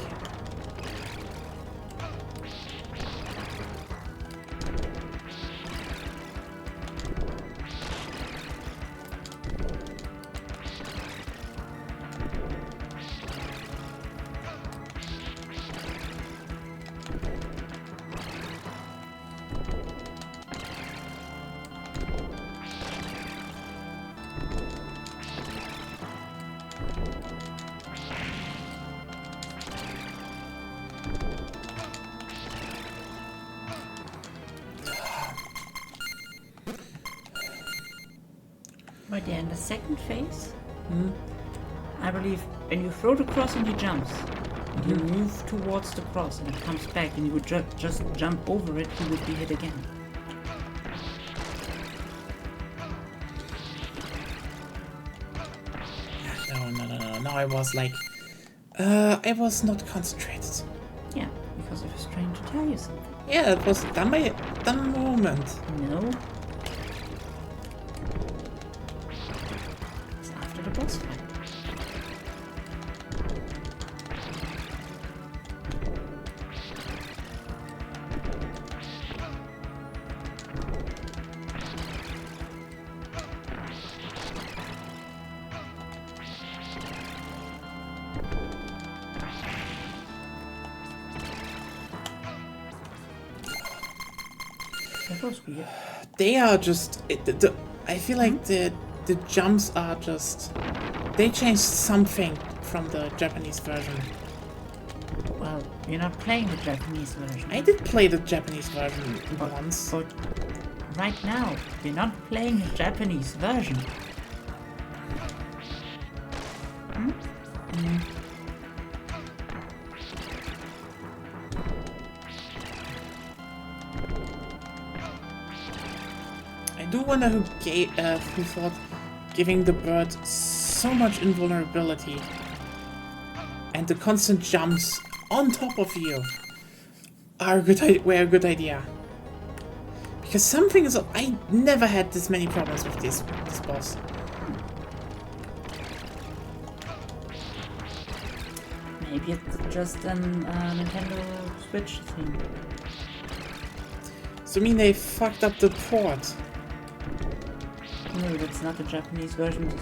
But yeah, in the second phase, I believe when you throw the cross and he jumps, and you move towards the cross and it comes back and you would just jump over it, he would be hit again. No. Now I was like... I was not concentrated. Yeah, because I was trying to tell you something. Yeah, it was dumb moment. No. It's after the boss fight. That was weird. They are just... I feel like the jumps are just... They changed something from the Japanese version. Well, you're not playing the Japanese version. I did play the Japanese version once. But right now, you're not playing the Japanese version. I do wonder who thought giving the bird so much invulnerability and the constant jumps on top of you were a good idea. Because something is... I never had this many problems with this boss. Maybe it's just a Nintendo Switch thing. So I mean they fucked up the port. No, that's not the Japanese version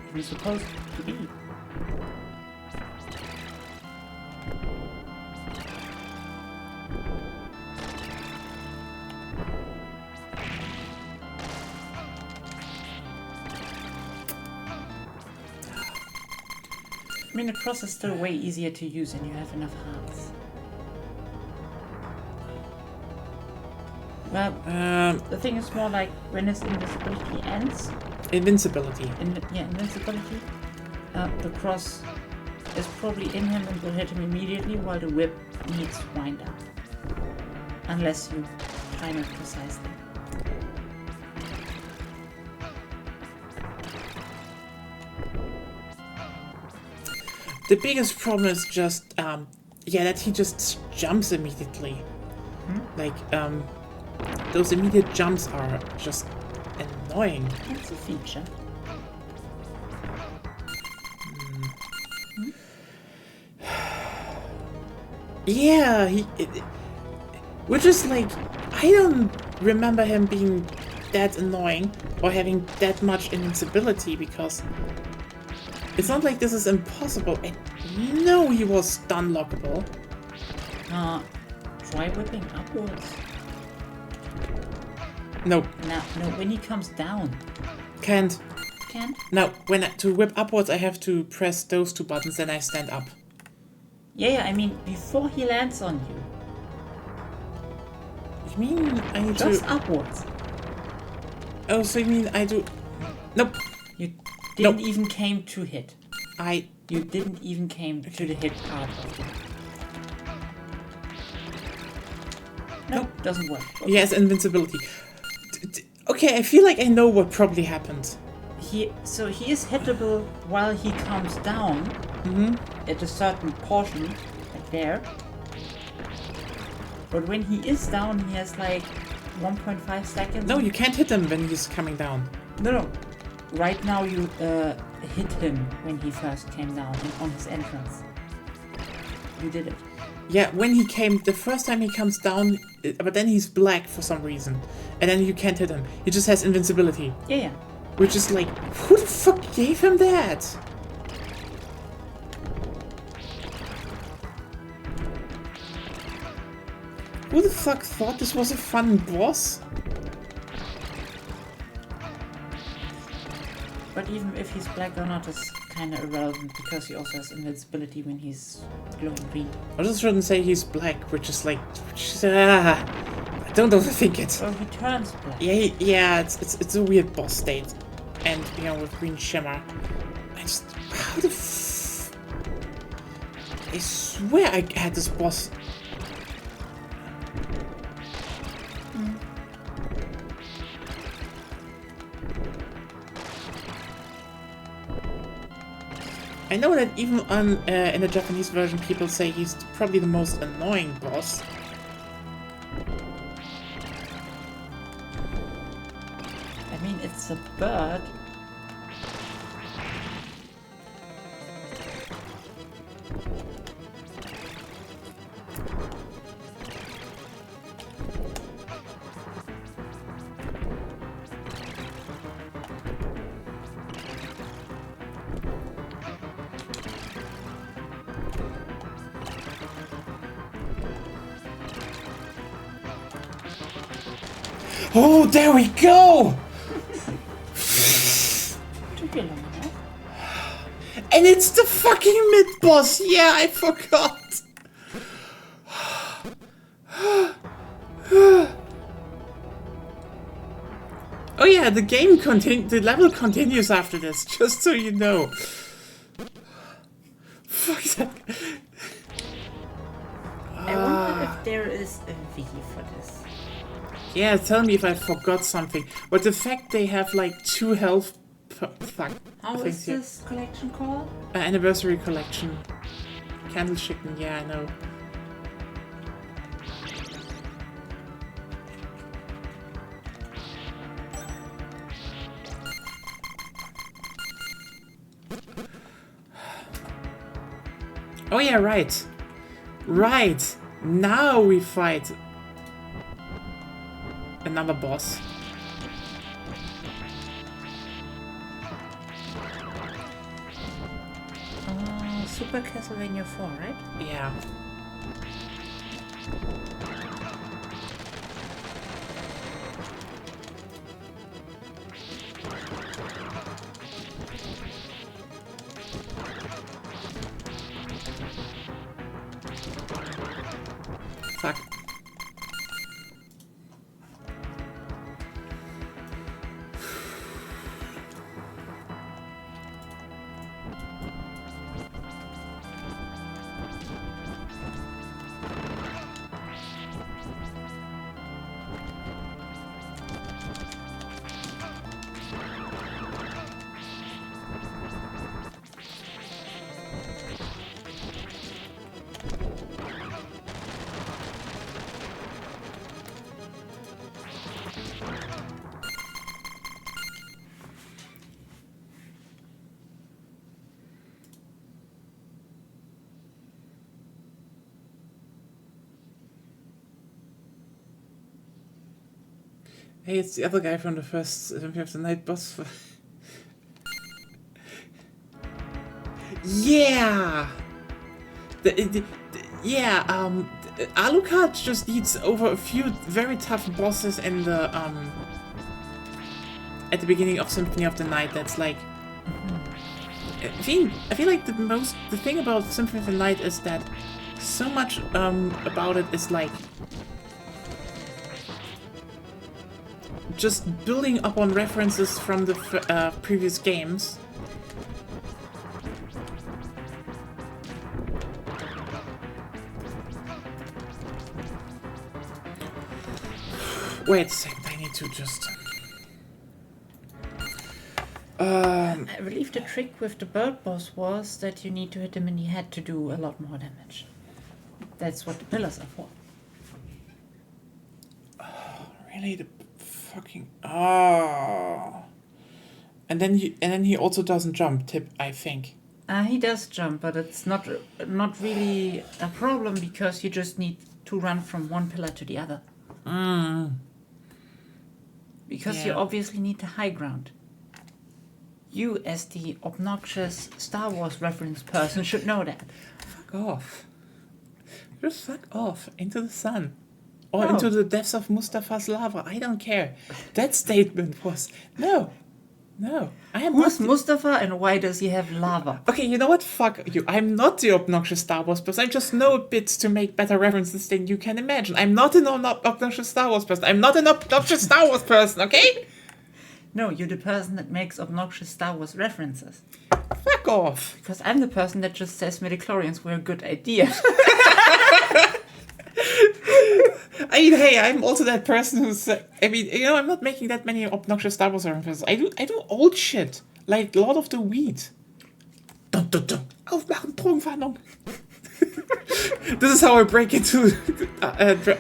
even supposed to be. I mean, the cross is still way easier to use and you have enough hearts. Well, the thing is more like when his invisibility ends. Invincibility. Invincibility. The cross is probably in him and will hit him immediately, while the whip needs wind up. Unless you time it precisely. The biggest problem is just, that he just jumps immediately. Like, those immediate jumps are just annoying. That's a feature. Yeah, which is like, I don't remember him being that annoying or having that much invincibility, because it's not like this is impossible. I know he was stun lockable. Try whipping upwards. No. No, when he comes down. Can't. Can't? Now, to whip upwards, I have to press those two buttons, then I stand up. Yeah, I mean, before he lands on you. You mean I need Just to... upwards. Oh, so you mean I do... Nope. You didn't even came to hit. You didn't even came to the hit part of it. Nope, doesn't work. Okay. He has invincibility. Okay, I feel like I know what probably happened. So he is hittable while he comes down at a certain portion, like there. But when he is down, he has like 1.5 seconds. No, you can't hit him when he's coming down. No. Right now you hit him when he first came down on his entrance. You did it. Yeah, when he came, the first time he comes down, but then he's black for some reason. And then you can't hit him. He just has invincibility. Yeah. Which is like, who the fuck gave him that? Who the fuck thought this was a fun boss? But even if he's black or not, it's kind of irrelevant, because he also has invincibility when he's glowing green. I just shouldn't say he's black, which is like... I don't overthink it. Oh, he turns black. Yeah, it's a weird boss state. And, with green shimmer. How the I swear I had this boss... I know that even in the Japanese version, people say he's probably the most annoying boss. I mean, it's a bird. Oh, there we go! Took you long enough. And it's the fucking mid-boss! Yeah, I forgot! Oh yeah, the level continues after this, just so you know. Fuck that. I wonder if there is a V for this. Yeah, tell me if I forgot something. But the fact they have like 2 health... Fuck. How is here. this collection called? Anniversary collection. Candle chicken, yeah, I know. Oh yeah, right. Right. Now we fight another boss. Super Castlevania 4, right? Yeah. Fuck. Hey, it's the other guy from the first Symphony of the Night boss. Yeah! Alucard just needs over a few very tough bosses in the, at the beginning of Symphony of the Night that's like... I feel like the thing about Symphony of the Night is that so much, about it is like... just building up on references from the previous games. Wait a second, I need to just... I believe the trick with the bird boss was that you need to hit him in the head to do a lot more damage. That's what the pillars are for. Really, the fucking... Oh. And then he also doesn't jump, I think. He does jump, but it's not really a problem because you just need to run from one pillar to the other. Because you obviously need the high ground. You, as the obnoxious Star Wars reference person, should know that. Fuck off. Just fuck off into the sun. Or into the depths of Mustafa's lava. I don't care. That statement was... No. I am Who's Mustafa and why does he have lava? Okay, you know what? Fuck you. I'm not the obnoxious Star Wars person. I just know bits to make better references than you can imagine. I'm not an obnoxious Star Wars person. I'm not an obnoxious Star Wars person, okay? No, you're the person that makes obnoxious Star Wars references. Fuck off. Because I'm the person that just says midichlorians were a good idea. I mean, hey, I'm also that person who's... I'm not making that many obnoxious Star Wars references. I do old shit. Like Lord of the Weed. Dun, dun, dun. Aufmachen, Drogenfahndung. This is how I break into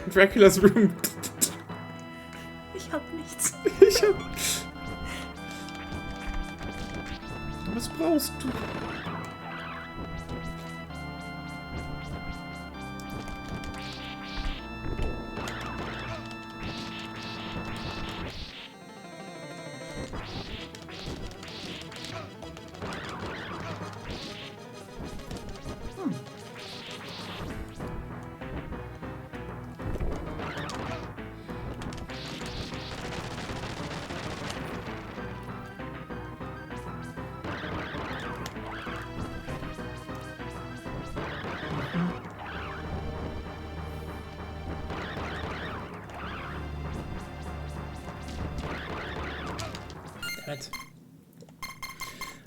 Dracula's room. Ich hab nichts. Was brauchst du?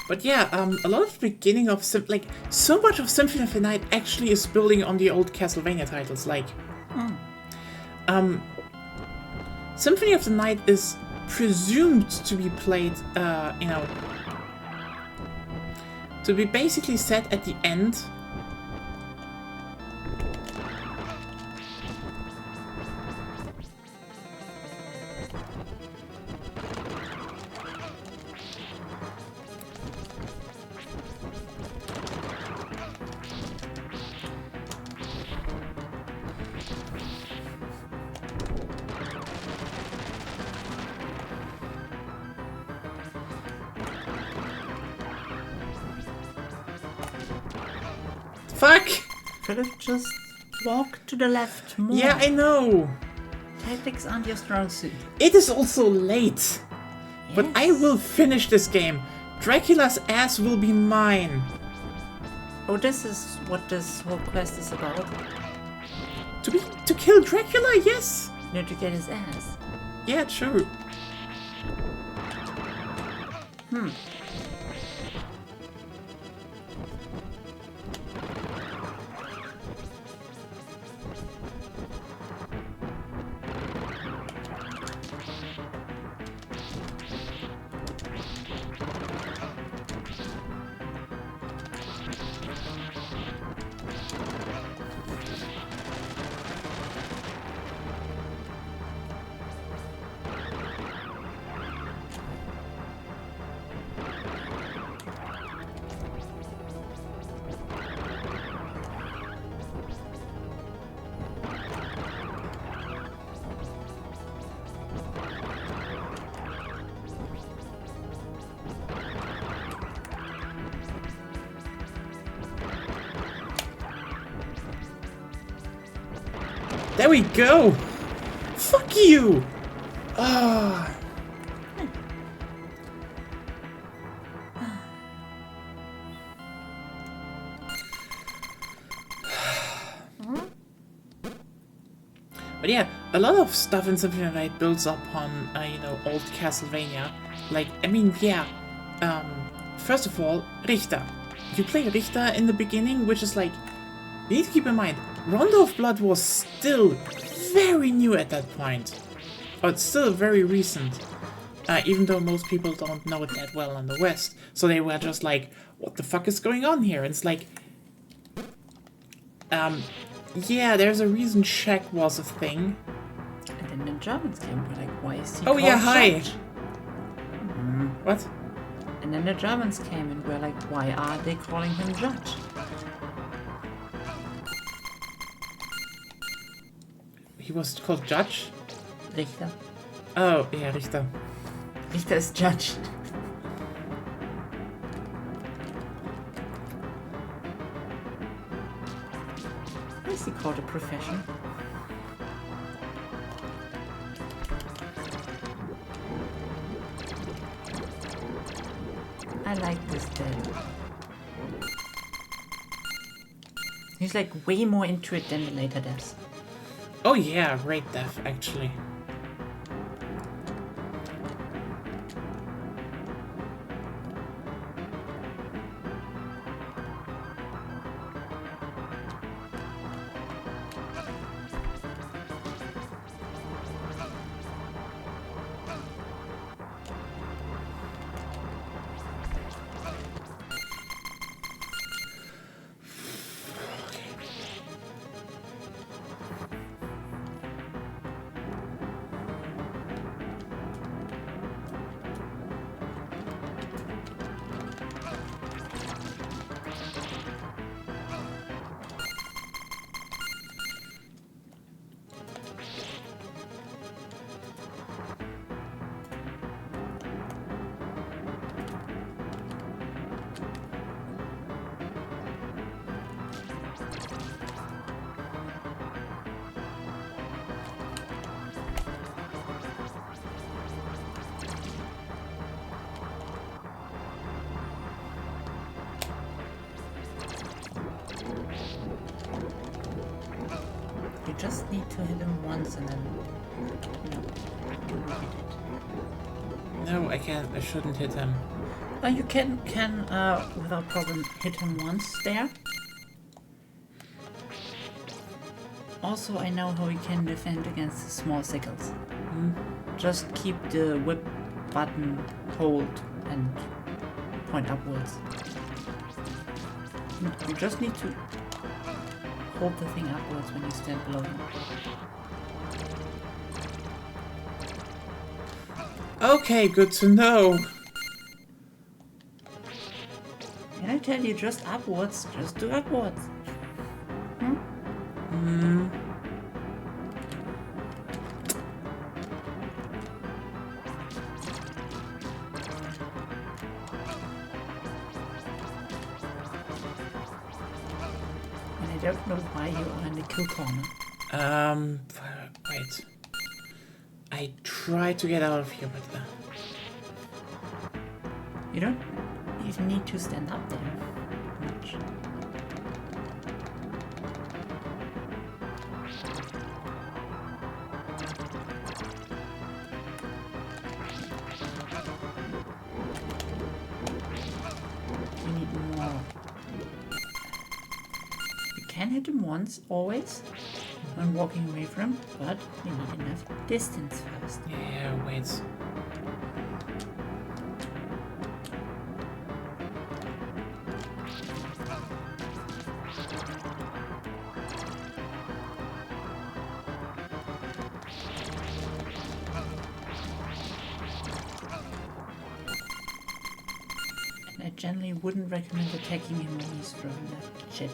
But yeah, a lot of the beginning of so much of Symphony of the Night actually is building on the old Castlevania titles. Like, Symphony of the Night is presumed to be played, to be basically set at the end. Fuck! Could have just walked to the left more. Yeah, I know. Tactics aren't your strong suit. It is also late. Yes. But I will finish this game. Dracula's ass will be mine. Oh, this is what this whole quest is about. To kill Dracula, yes. No, to get his ass. Yeah, sure. There we go! Fuck you! Ah. But yeah, a lot of stuff in Symphony of the Night builds up on, old Castlevania. Like, I mean, yeah. First of all, Richter. You play Richter in the beginning, which is like... You need to keep in mind, Rondo of Blood was still very new at that point. Or it's still very recent. Even though most people don't know it that well in the West. So they were just like, what the fuck is going on here? And it's like... yeah, there's a reason Shaq was a thing. And then the Germans came, were like, why is he Oh called yeah, hi! Judge? What? And then the Germans came and were like, why are they calling him Judge? He was called Judge? Richter. Oh, yeah, Richter. Richter is Judge. What is he called, a profession? I like this dead. He's like way more into it than the later deaths. Oh yeah, great death, actually. You just need to hit him once and then, you know, you will hit it. No, I can't. I shouldn't hit him. You can without problem hit him once there. Also, I know how he can defend against the small sickles. Just keep the whip button hold and point upwards. You just need to hold the thing upwards when you stand below him. Okay, good to know. Can I tell you, just upwards? Just do upwards. And I don't know why you are in the kill corner. Wait. I tried to get out of here, but You don't even need to stand up there much. You need more. You can hit him once, always, when walking away from him, but you need enough distance first. yeah, wait. And I generally wouldn't recommend attacking him when he's throwing that shit.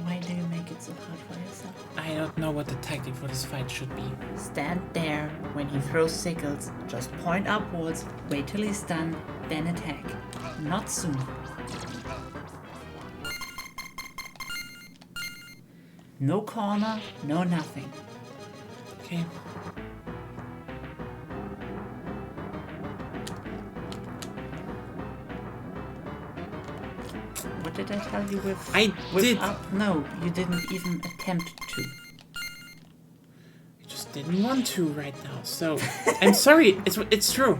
Why do you make it so hard for yourself? I don't know what the tactic for this fight should be. Stand there when he throws sickles. Just point upwards, wait till he's done, then attack. Not soon. No corner, no nothing. Okay. What did I tell you with... I with did. Up? No, you didn't even attempt to. I just didn't want to right now, so... I'm sorry, it's true.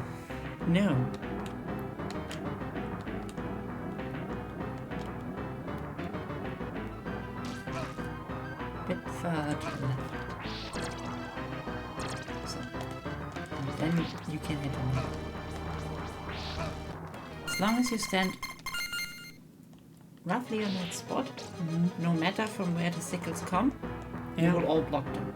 No. Bit further to the left. So. And then you can hit him. As long as you stand roughly on that spot, no matter from where the sickles come, Yeah. you will all block them.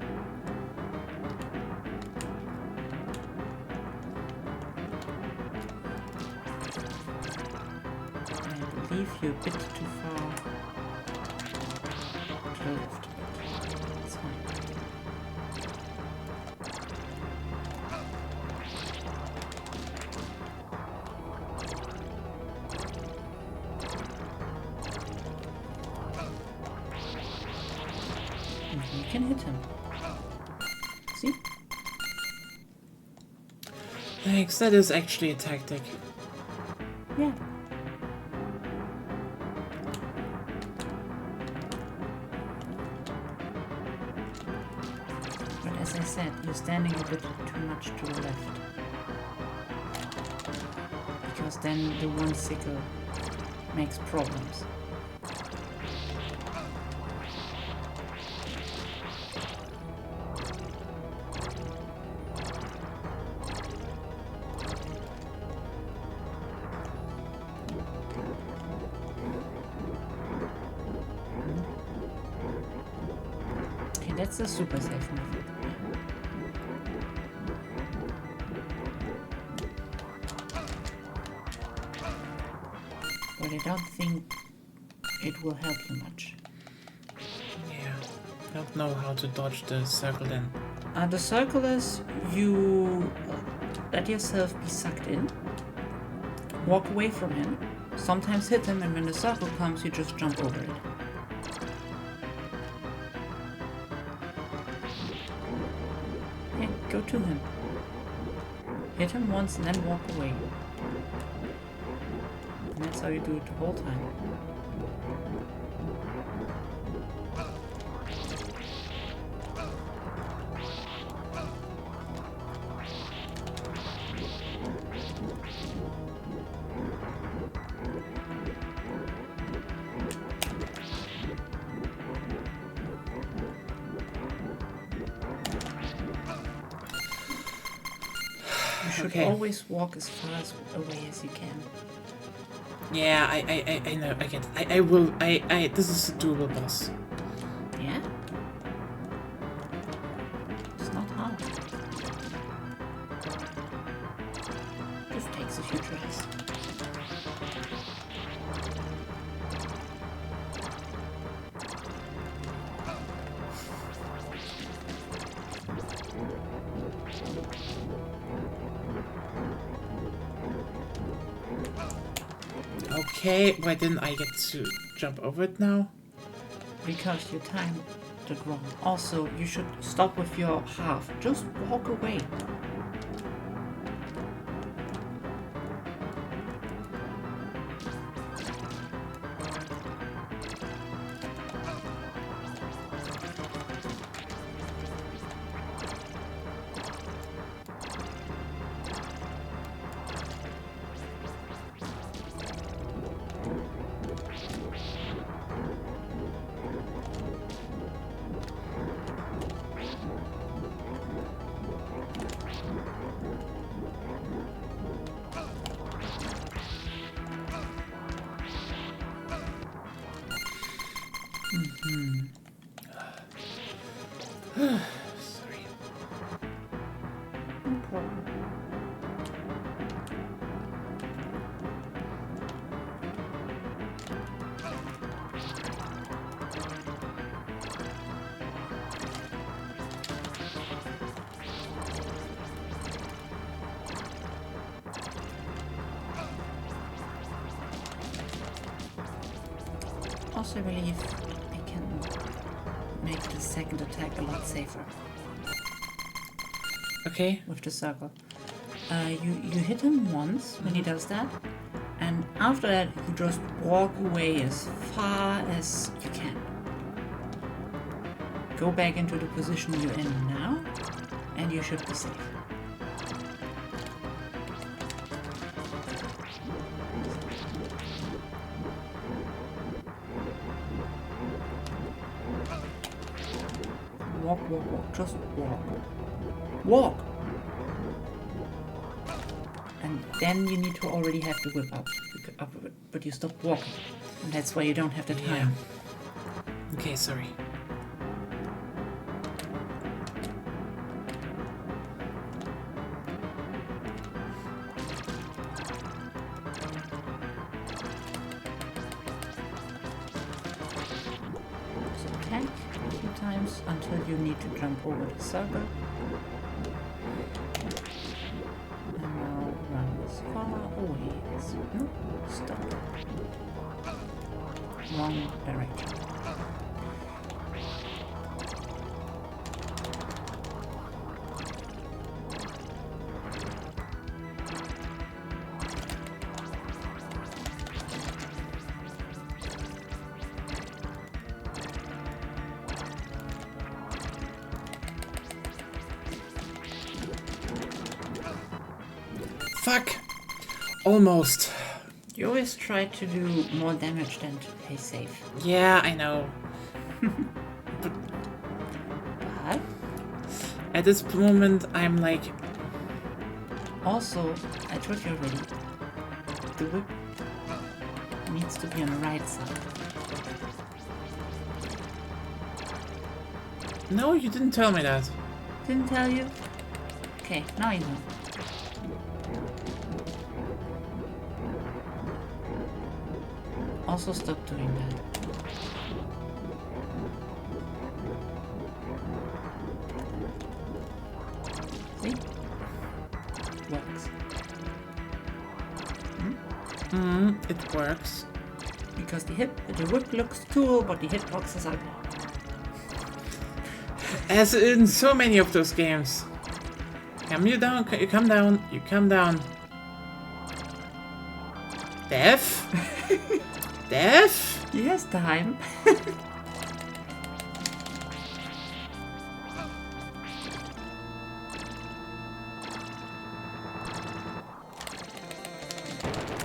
I believe you're a bit too far to the left. It's fine. And you can hit him. See? Thanks, that is actually a tactic. Yeah. But as I said, you're standing a bit too much to the left. Because then the one sickle makes problems. Okay, that's the super safe method. But I don't think it will help you much. Yeah. Don't know how to dodge the circle then. The circle is you let yourself be sucked in, walk away from him, sometimes hit him, and when the circle comes, you just jump over it. Yeah, go to him. Hit him once and then walk away. And that's how you do it the whole time. You should always walk as far away as you can. Yeah, I know, I get it. I will, this is a doable boss. Yeah? It's not hard. Just takes a few tries. Okay, why didn't I get to jump over it now? Because you timed it wrong. Also, you should stop with your half. Just walk away. Sorry. No problem. Also, I believe I can make the second attack a lot safer Okay. with the circle. You hit him once when he does that, and after that you just walk away as far as you can. Go back into the position you're in now, and you should be safe. Walk, walk, walk. Just walk. Walk! And then you need to already have the whip up, but you stopped walking. And that's why you don't have the time. Yeah. Okay, sorry. So attack a few times until you need to jump over the circle. And now run as far away as you no, stop. Wrong direction. Fuck! Almost. You always try to do more damage than to play safe. Yeah, I know. But At this moment, I'm like... also, I told you already, the whip needs to be on the right side. No, you didn't tell me that. Didn't tell you? Okay, now you know. Also stop doing that. See? Works. It works. Because the whip looks cool, but the hitbox is ugly. As in so many of those games. You come down. You come down. Death? Death? He has time.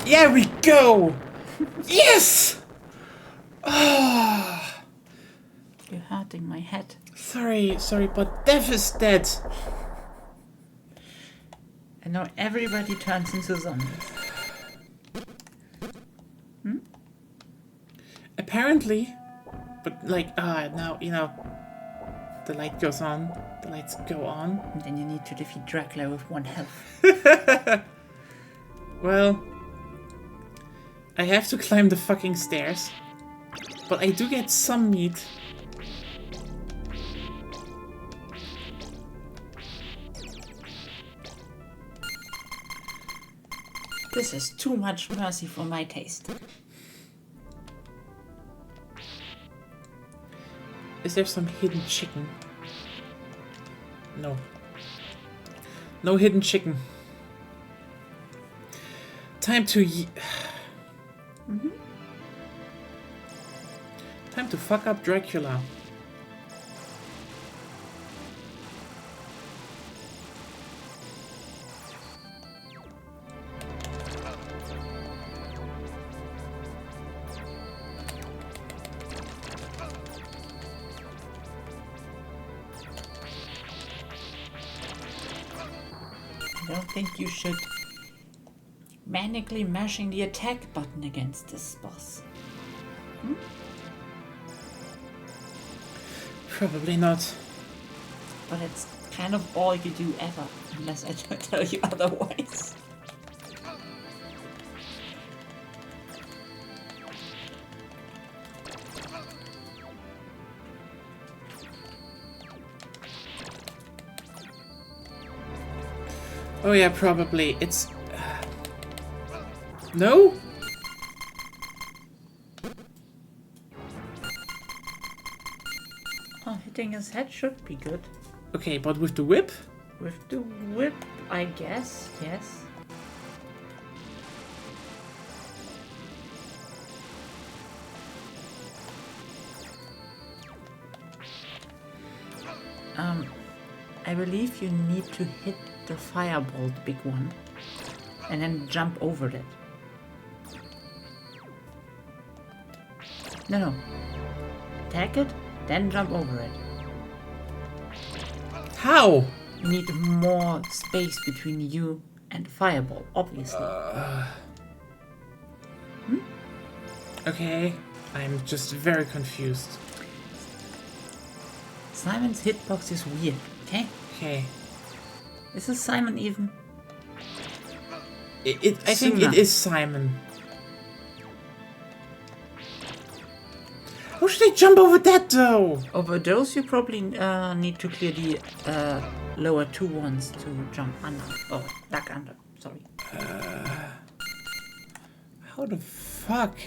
There we go! Yes! Oh. You're hurting my head. Sorry, but Death is dead. And now everybody turns into zombies. Apparently. But like, now, the light goes on. The lights go on. And then you need to defeat Dracula with 1 health. Well, I have to climb the fucking stairs. But I do get some meat. This is too much mercy for my taste. Is there some hidden chicken? No. No hidden chicken. Time to Time to fuck up Dracula. I don't think you should manically mashing the attack button against this boss. Probably not. But it's kind of all you do ever, unless I don't tell you otherwise. Oh yeah, probably. It's... No? Oh, hitting his head should be good. Okay, but with the whip? With the whip, I guess, yes. I believe you need to hit the fireball, the big one, and then jump over it. No. Attack it, then jump over it. How? You need more space between you and the fireball, obviously. Okay, I'm just very confused. Simon's hitbox is weird, okay? Okay. Is this Simon even? I think it is Simon. How should I jump over that though? Over those you probably need to clear the lower 2 ones to jump under. Oh, duck under, sorry. How the fuck?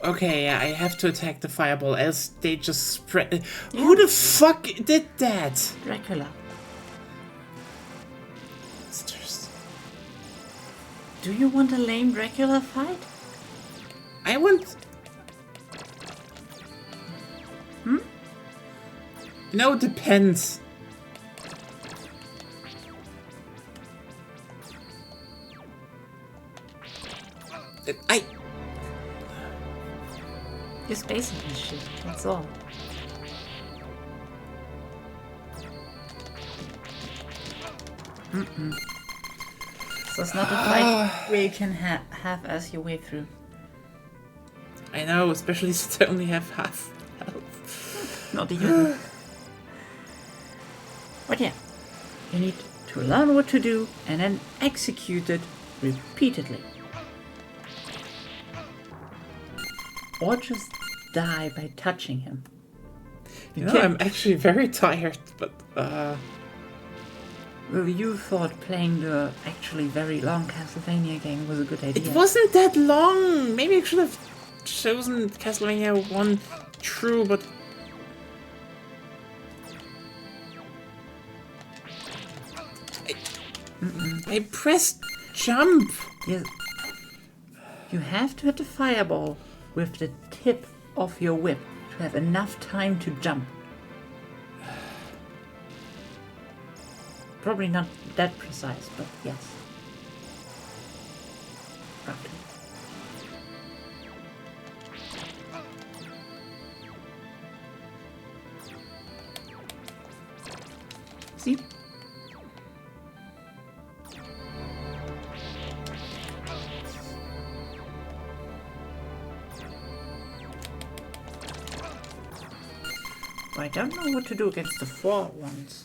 Okay, yeah, I have to attack the fireball, else they just spread. Yeah. Who the fuck did that? Dracula. Monsters. Do you want a lame Dracula fight? I want. No, depends. spacing his shit, that's all. So it's not a fight where you can half-ass your way through. I know, especially since I only have half health. Not even. But yeah, you need to learn what to do and then execute it repeatedly. Or just die by touching him. You know, I'm actually very tired, but Well, you thought playing the actually very long Castlevania game was a good idea. it wasn't that long. Maybe I should have chosen Castlevania 1 true, but I pressed jump. Yes. You have to hit the fireball with the tip of your whip to have enough time to jump. Probably not that precise, but yes. Roughly. See? I don't know what to do against the 4 ones.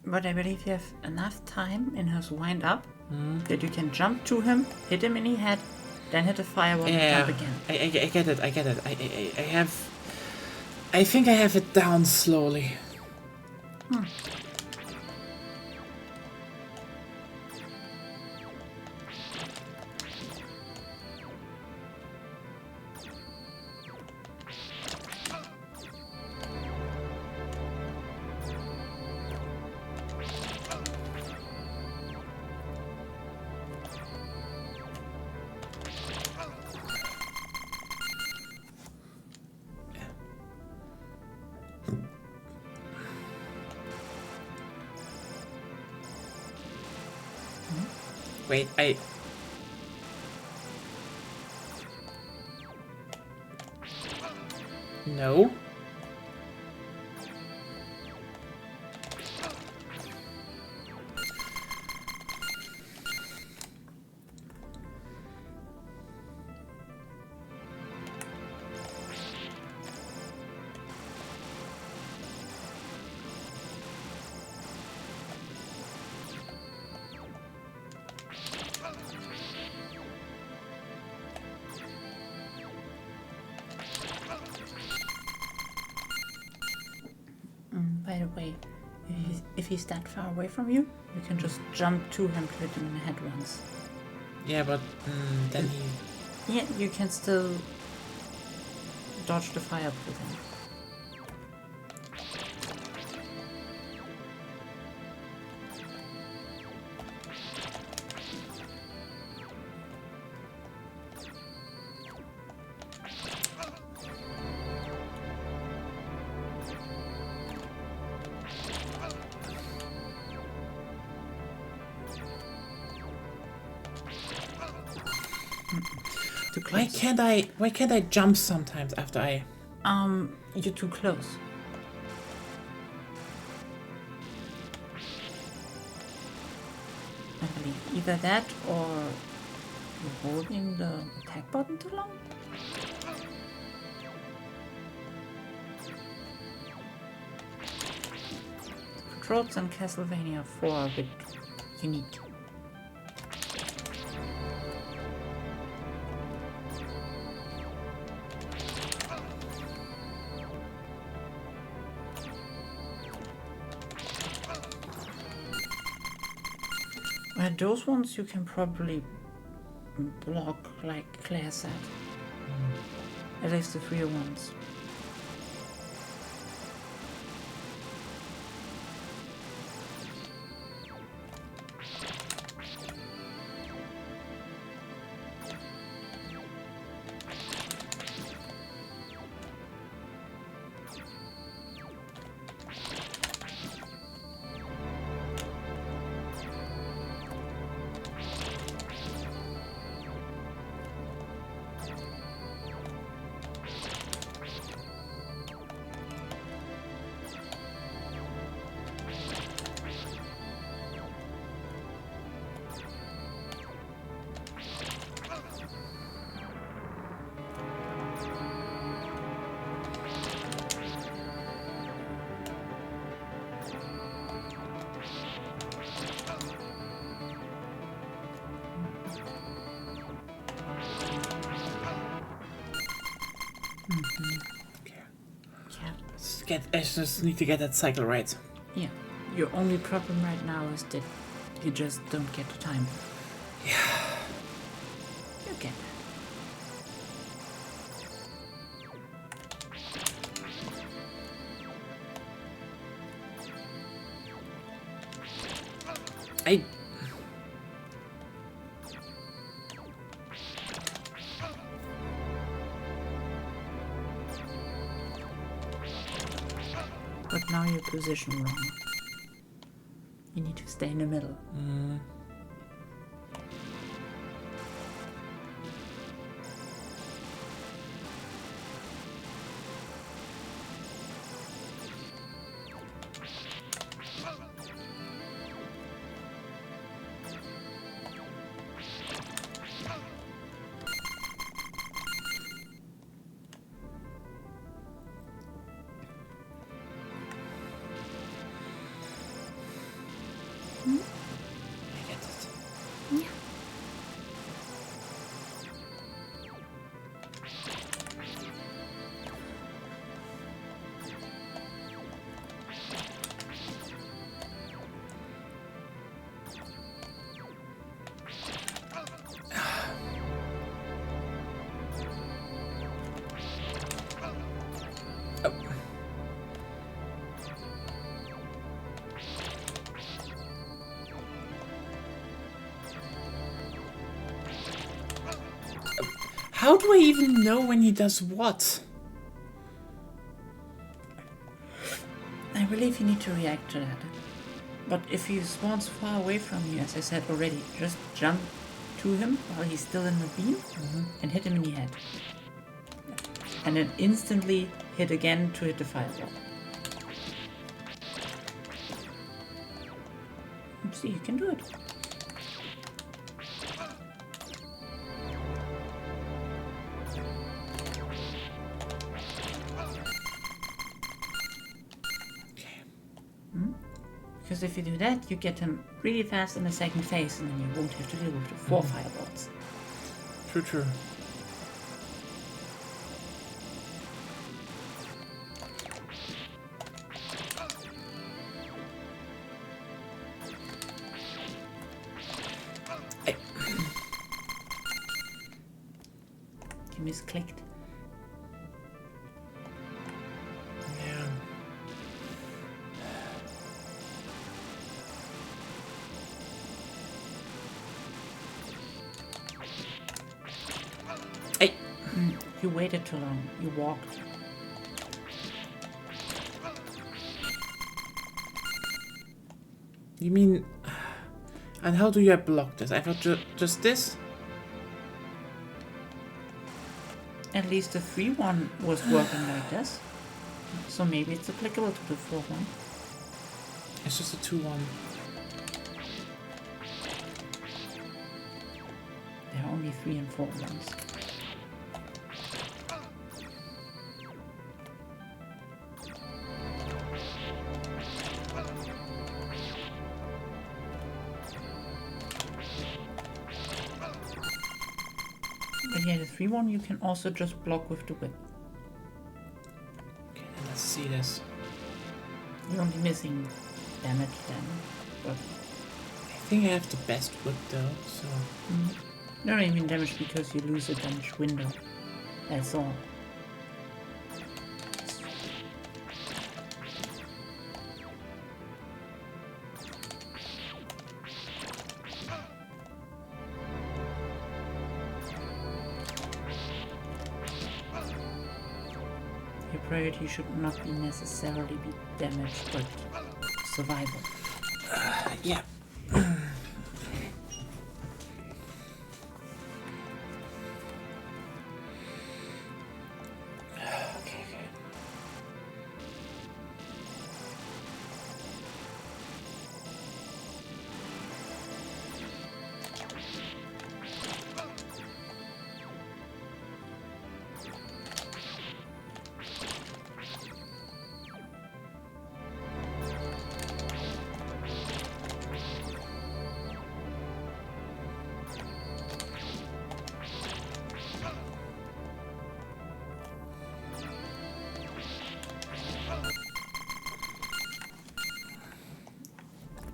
But I believe you have enough time in his wind up that you can jump to him, hit him in the head, then hit the fireball and jump again. I get it. I think I have it down slowly. Wait, No. By the way, if he's that far away from you, you can just jump to him to hit him in the head once. Yeah, but then he... Yeah, you can still dodge the fire with him. Why can't I jump sometimes after I... You're too close. I believe either that or you're holding the attack button too long. Controls on Castlevania 4 are a bit unique. Those ones you can probably block, like Claire said. At least the 3 ones. I just need to get that cycle right. Yeah. Your only problem right now is that you just don't get the time. Yeah. You get that. But now you're positioned wrong. You need to stay in the middle. I get it. Yeah. How do I even know when he does what? I believe you need to react to that. But if he spawns far away from you, as I said already, just jump to him while he's still in the beam and hit him in the head. And then instantly hit again to hit the fireball. See, you can do it. Because if you do that, you get him really fast in the second phase, and then you won't have to deal with the 4 fireballs. True. You misclicked. You waited too long. You walked. You mean... And how do you block this? I thought just this? At least the 3-1 was working like this. So maybe it's applicable to the 4-1. It's just a 2-1. There are only 3 and 4 ones. But yeah, the 3-1 you can also just block with the whip. Okay, then let's see this. You're only missing damage then, but... I think I have the best whip though, so... Not even damage because you lose a damage window. That's all. Your priority should not be necessarily be damage, but survival. Yeah.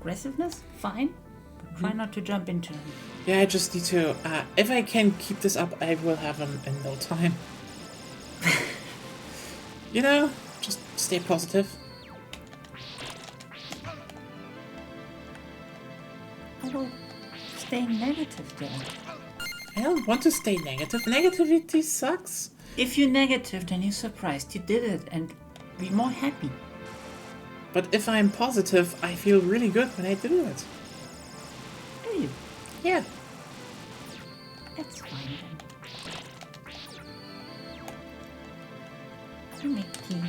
Aggressiveness? Fine. But try not to jump into him. Yeah, I just need to... if I can keep this up, I will have him in no time. You know, just stay positive. Oh, staying negative there. I don't want to stay negative. Negativity sucks. If you're negative, then you're surprised you did it and be more happy. But if I'm positive, I feel really good when I do it. Do you? Yeah. That's fine then. You make tea.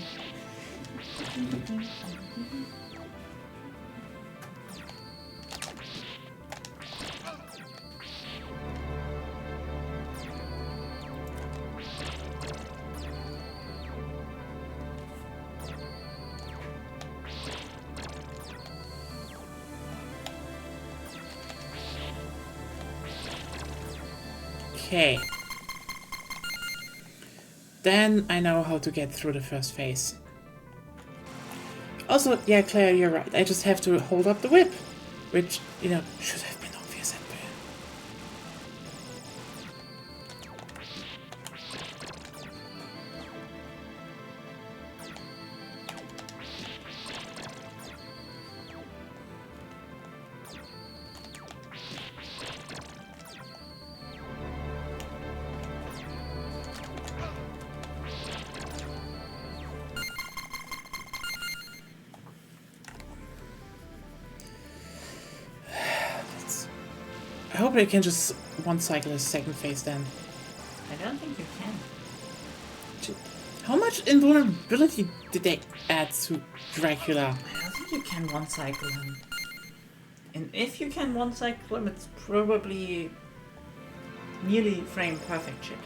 Okay. Then I know how to get through the first phase. Also, yeah, Claire, you're right. I just have to hold up the whip. Which, you know, should have been obvious at first. I hope I can just one cycle a second phase then. I don't think you can. How much invulnerability did they add to Dracula? I don't think you can one cycle him. And if you can one cycle him, it's probably nearly frame perfect shit.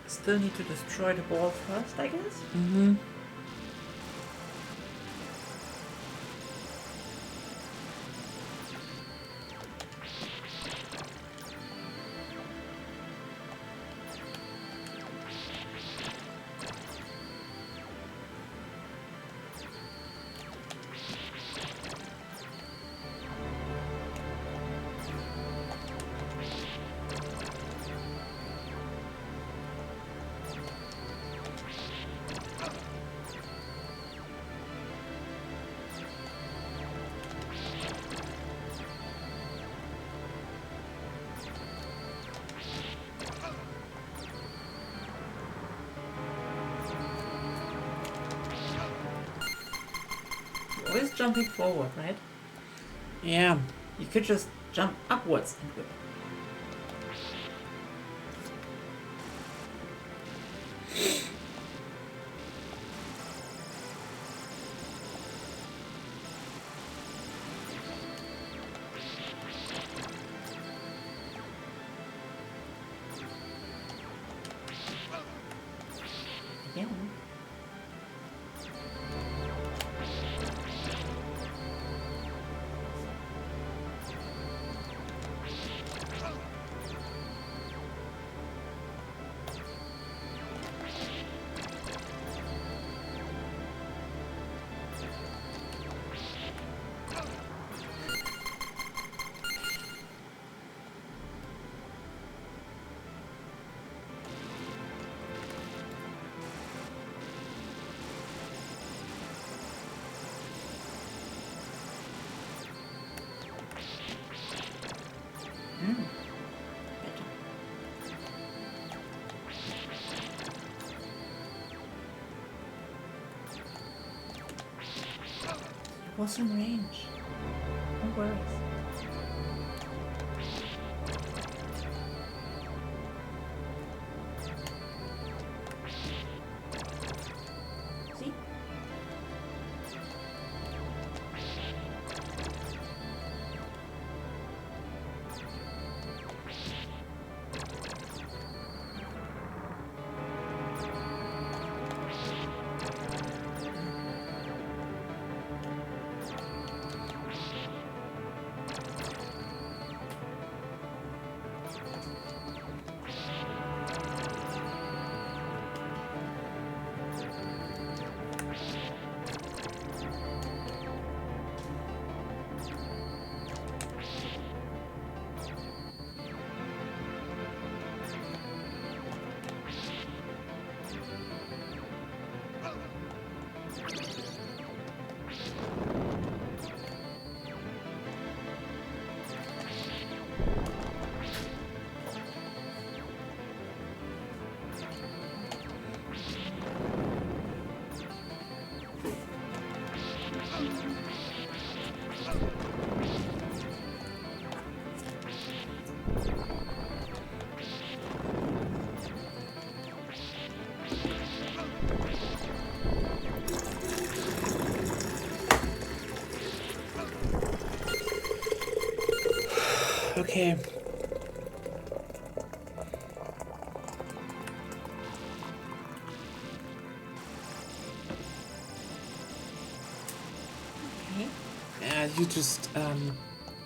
Still need to destroy the ball first, I guess? Mm-hmm. Always jumping forward, right? Yeah. You could just jump upwards and whip. Awesome range. No worries. See? Okay. Okay. Yeah, you just,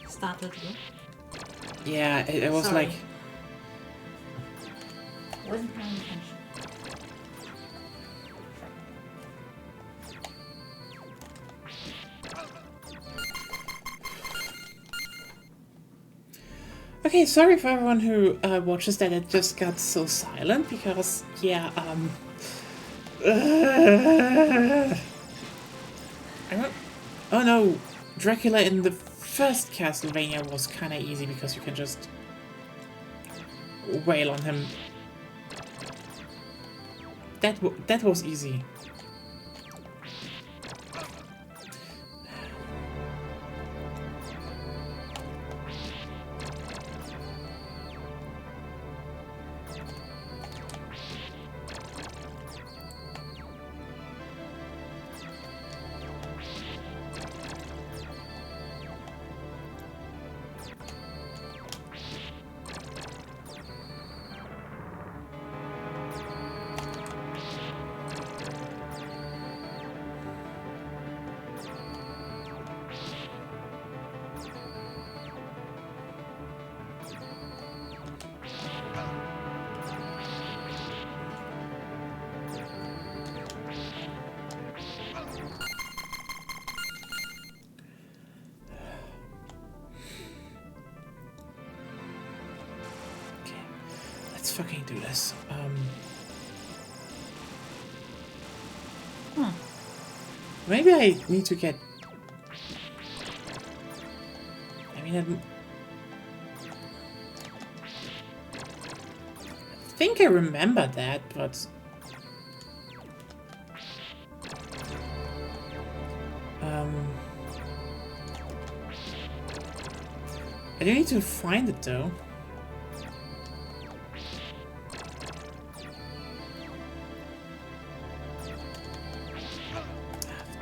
Started with. yeah, it was Sorry. like, Wasn't paying attention. okay, sorry for everyone who watches that it just got so silent, because, yeah, I don't, oh no, Dracula in the first Castlevania was kinda easy, because you can just wail on him. That was easy. Let's fucking do this. Maybe I need to get... I mean, I think I remember that, but... I do need to find it, though.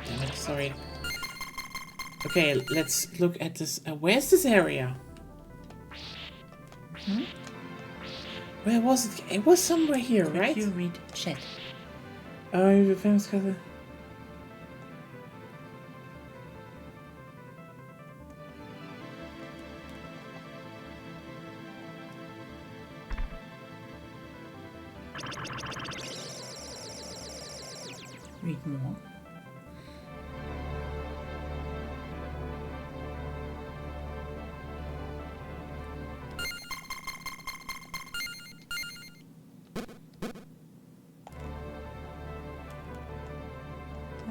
Damn it, sorry. Okay, let's look at this. Where's this area? Where was it? It was somewhere here, right? Could you read chat? Oh, you're the famous cousin. Read more.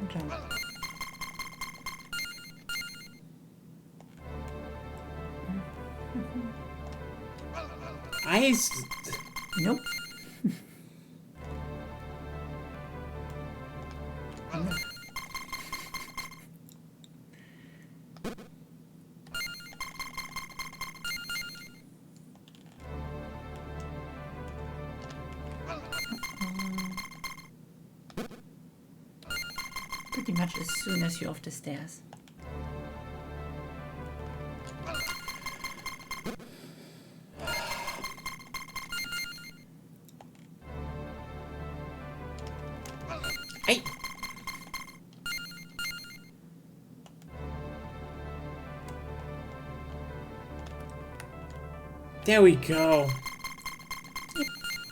Jump. Nope. pretty much as soon as you're off the stairs. Hey! There we go.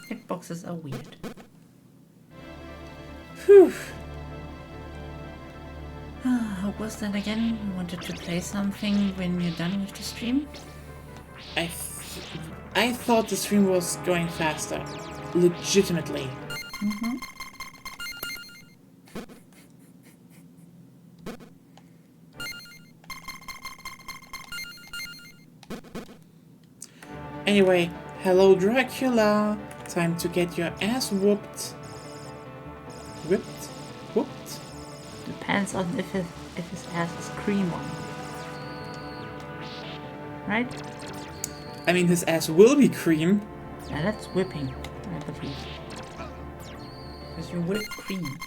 Hitboxes are weird. Whew. How was that again? You wanted to play something when you're done with the stream? I thought the stream was going faster. Legitimately. Mm-hmm. Anyway, hello Dracula. Time to get your ass whooped. Whipped? Whooped? Depends on if his ass is cream on. Right? I mean, his ass will be cream. Yeah, that's whipping, I believe. Because you whip cream.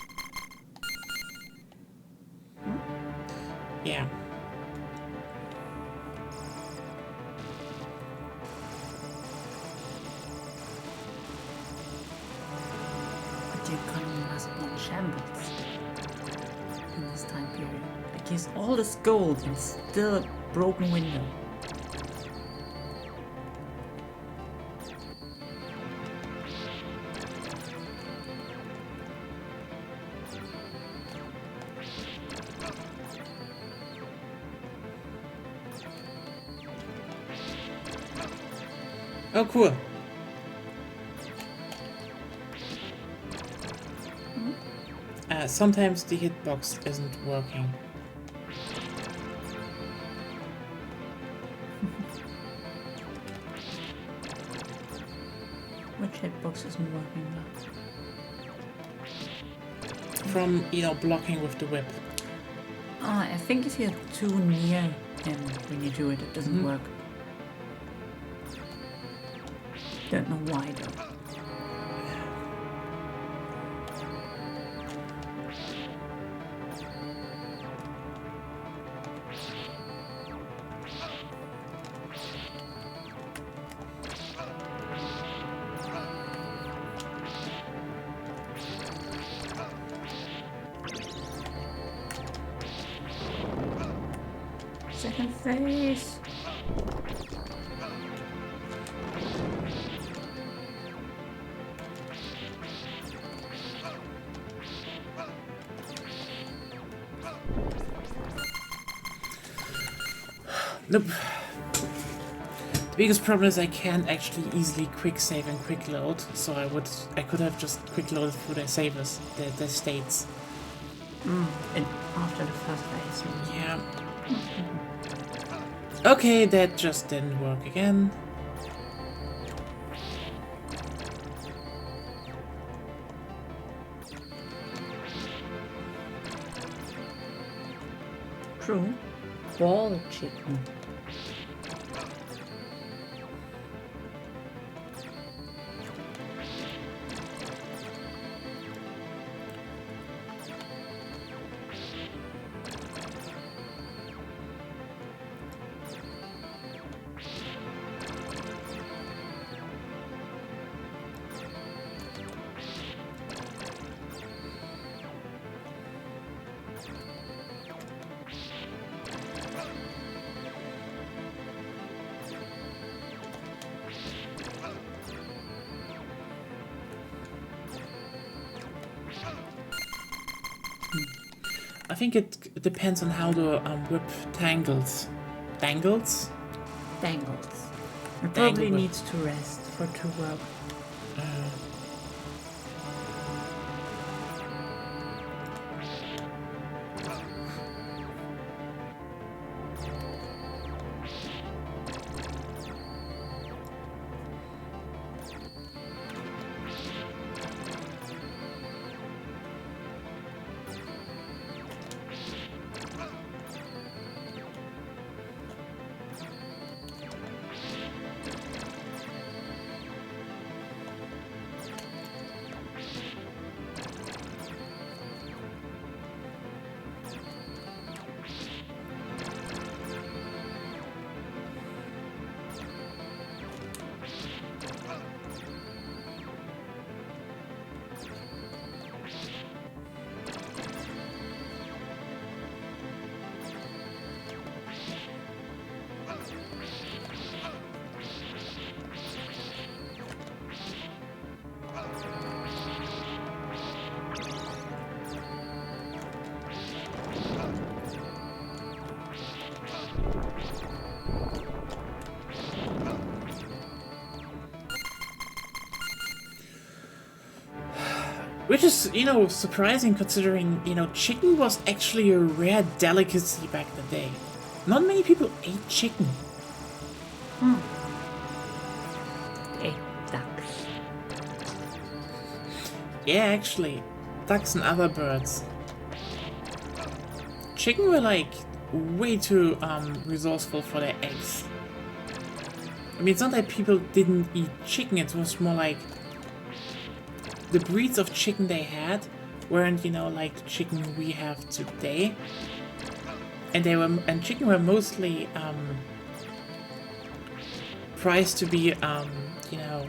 Yeah. But the economy must be in shambles in this time period. Like he's all this gold and still a broken window. Oh, cool. Sometimes the hitbox isn't working. Which hitbox isn't working well? From, blocking with the whip. Oh, I think if you're too near him when you do it, it doesn't work. Don't know why though. Second phase. Nope. The biggest problem is I can't actually easily quick save and quick load, so I could have just quick loaded through their savers, their states. And after the first phase. Yeah. Okay, that just didn't work again. True. Ball chicken. I think it depends on how the whip tangles. Dangles? Dangles. It probably Dangle. needs to rest for to work. Which is, you know, surprising considering, you know, chicken was actually a rare delicacy back in the day. Not many people ate chicken. Ate ducks. Yeah, actually. Ducks and other birds. Chicken were like way too resourceful for their eggs. I mean, it's not that people didn't eat chicken, it was more like the breeds of chicken they had weren't, you know, like the chicken we have today. And chicken were mostly prized to be you know,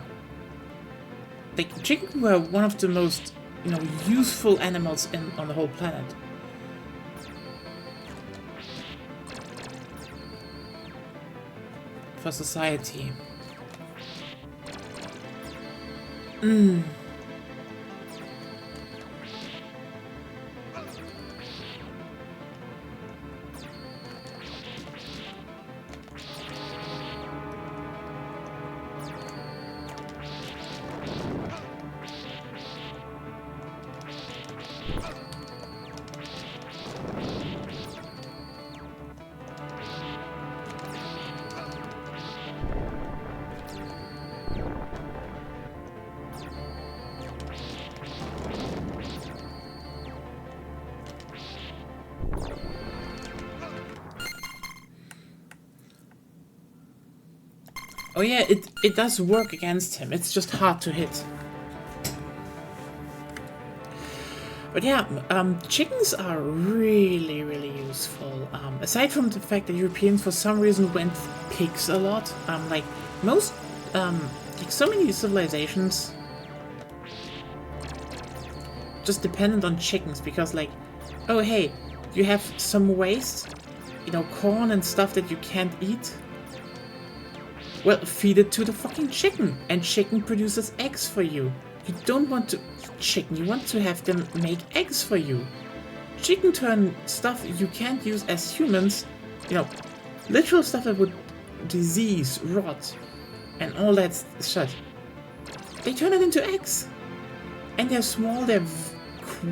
like chicken were one of the most, you know, useful animals on the whole planet. For society. Oh yeah, it does work against him. It's just hard to hit. But yeah, chickens are really, really useful. Aside from the fact that Europeans for some reason went pigs a lot, like most, like so many civilizations just dependent on chickens because like, oh hey, you have some waste, you know, corn and stuff that you can't eat. Well, feed it to the fucking chicken, and chicken produces eggs for you. You don't want to chicken, you want to have them make eggs for you. Chicken turn stuff you can't use as humans, you know, literal stuff that would disease, rot, and all that shit. They turn it into eggs. And they're small, they're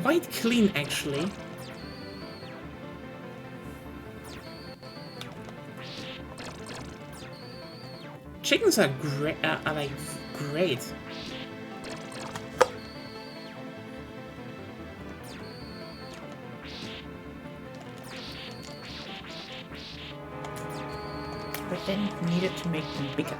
quite clean actually. Chickens are great, are like great. But then you needed to make them bigger.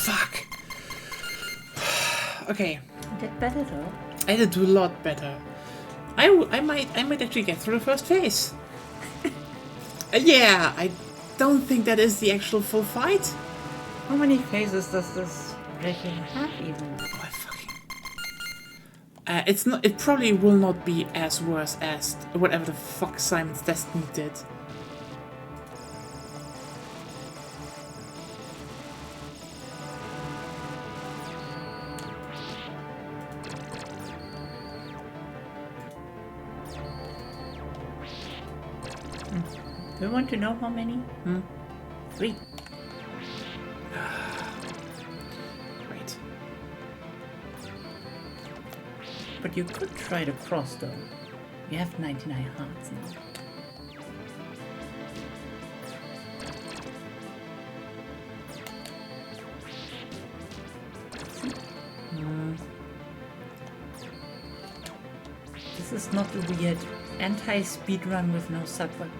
Fuck. Okay. You did better though. I did a lot better. I might actually get through the first phase. Yeah, I don't think that is the actual full fight. How many phases does this breaking have even? Oh, I fucking. It's not. It probably will not be as worse as whatever the fuck Simon's Destiny did. Do you want to know how many? 3. Great. But you could try the cross though. You have 99 hearts now. is not a weird anti-speedrun with no sub-weapons.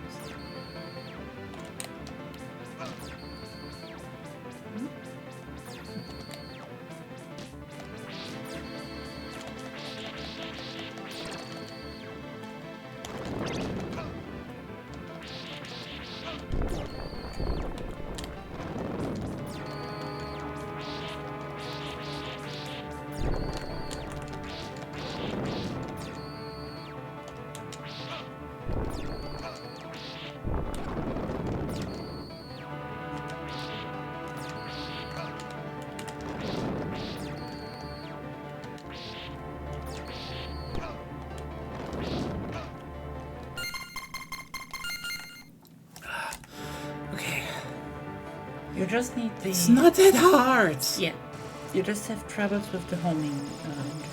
You just need the... It's not that hard! Yeah. You just have troubles with the homing,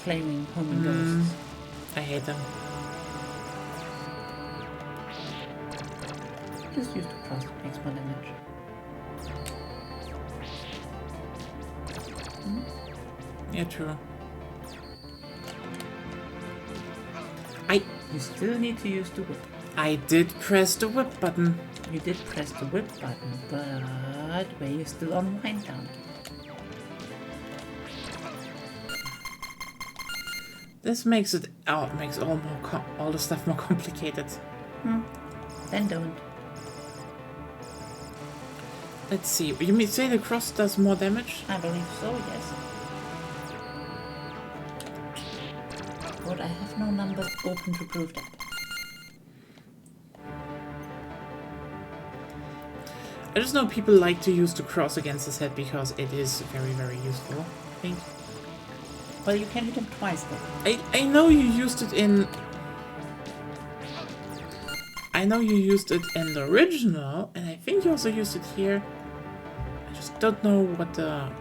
flaming homing ghosts. I hate them. Just use the cross, it makes more damage. Yeah, true. You still need to use the whip. I did press the whip button. You did press the whip button, but where you still on wind down. This makes it makes all the stuff more complicated. Then don't. Let's see. You mean say the cross does more damage? I believe so, yes. But I have no numbers open to prove that. I just know people like to use the cross against his head because it is very, very useful, I think. Well, you can hit him twice though. I know you used it in... I know you used it in the original, and I think you also used it here. I just don't know what the...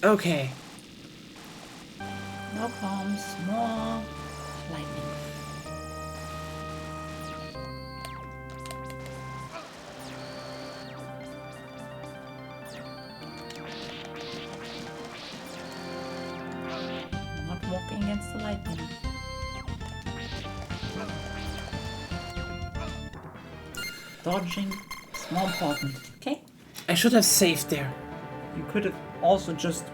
Okay. Now comes more lightning. Not walking against the lightning. Dodging is more important, okay? I should have saved there. You could have also just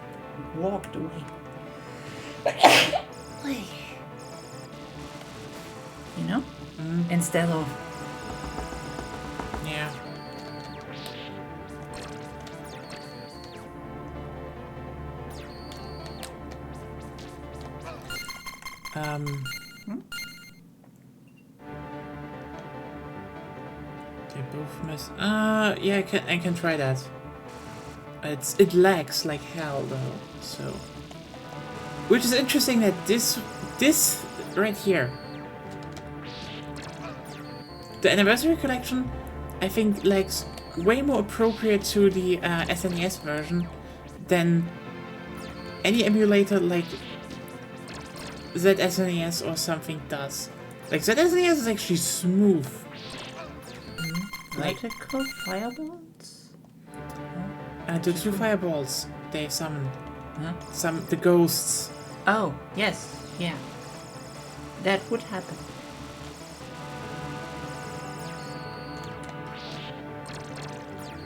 walked away. You know? Instead of... Yeah. They both miss. Yeah, I can try that. It lags like hell though, so. Which is interesting that this right here the Anniversary Collection, I think, like, way more appropriate to the SNES version than any emulator like ZSNES or something does. Like, ZSNES is actually smooth. Like, Vertical fireballs? the 2 fireballs they summon. Huh? The ghosts. Oh, yes, yeah. That would happen.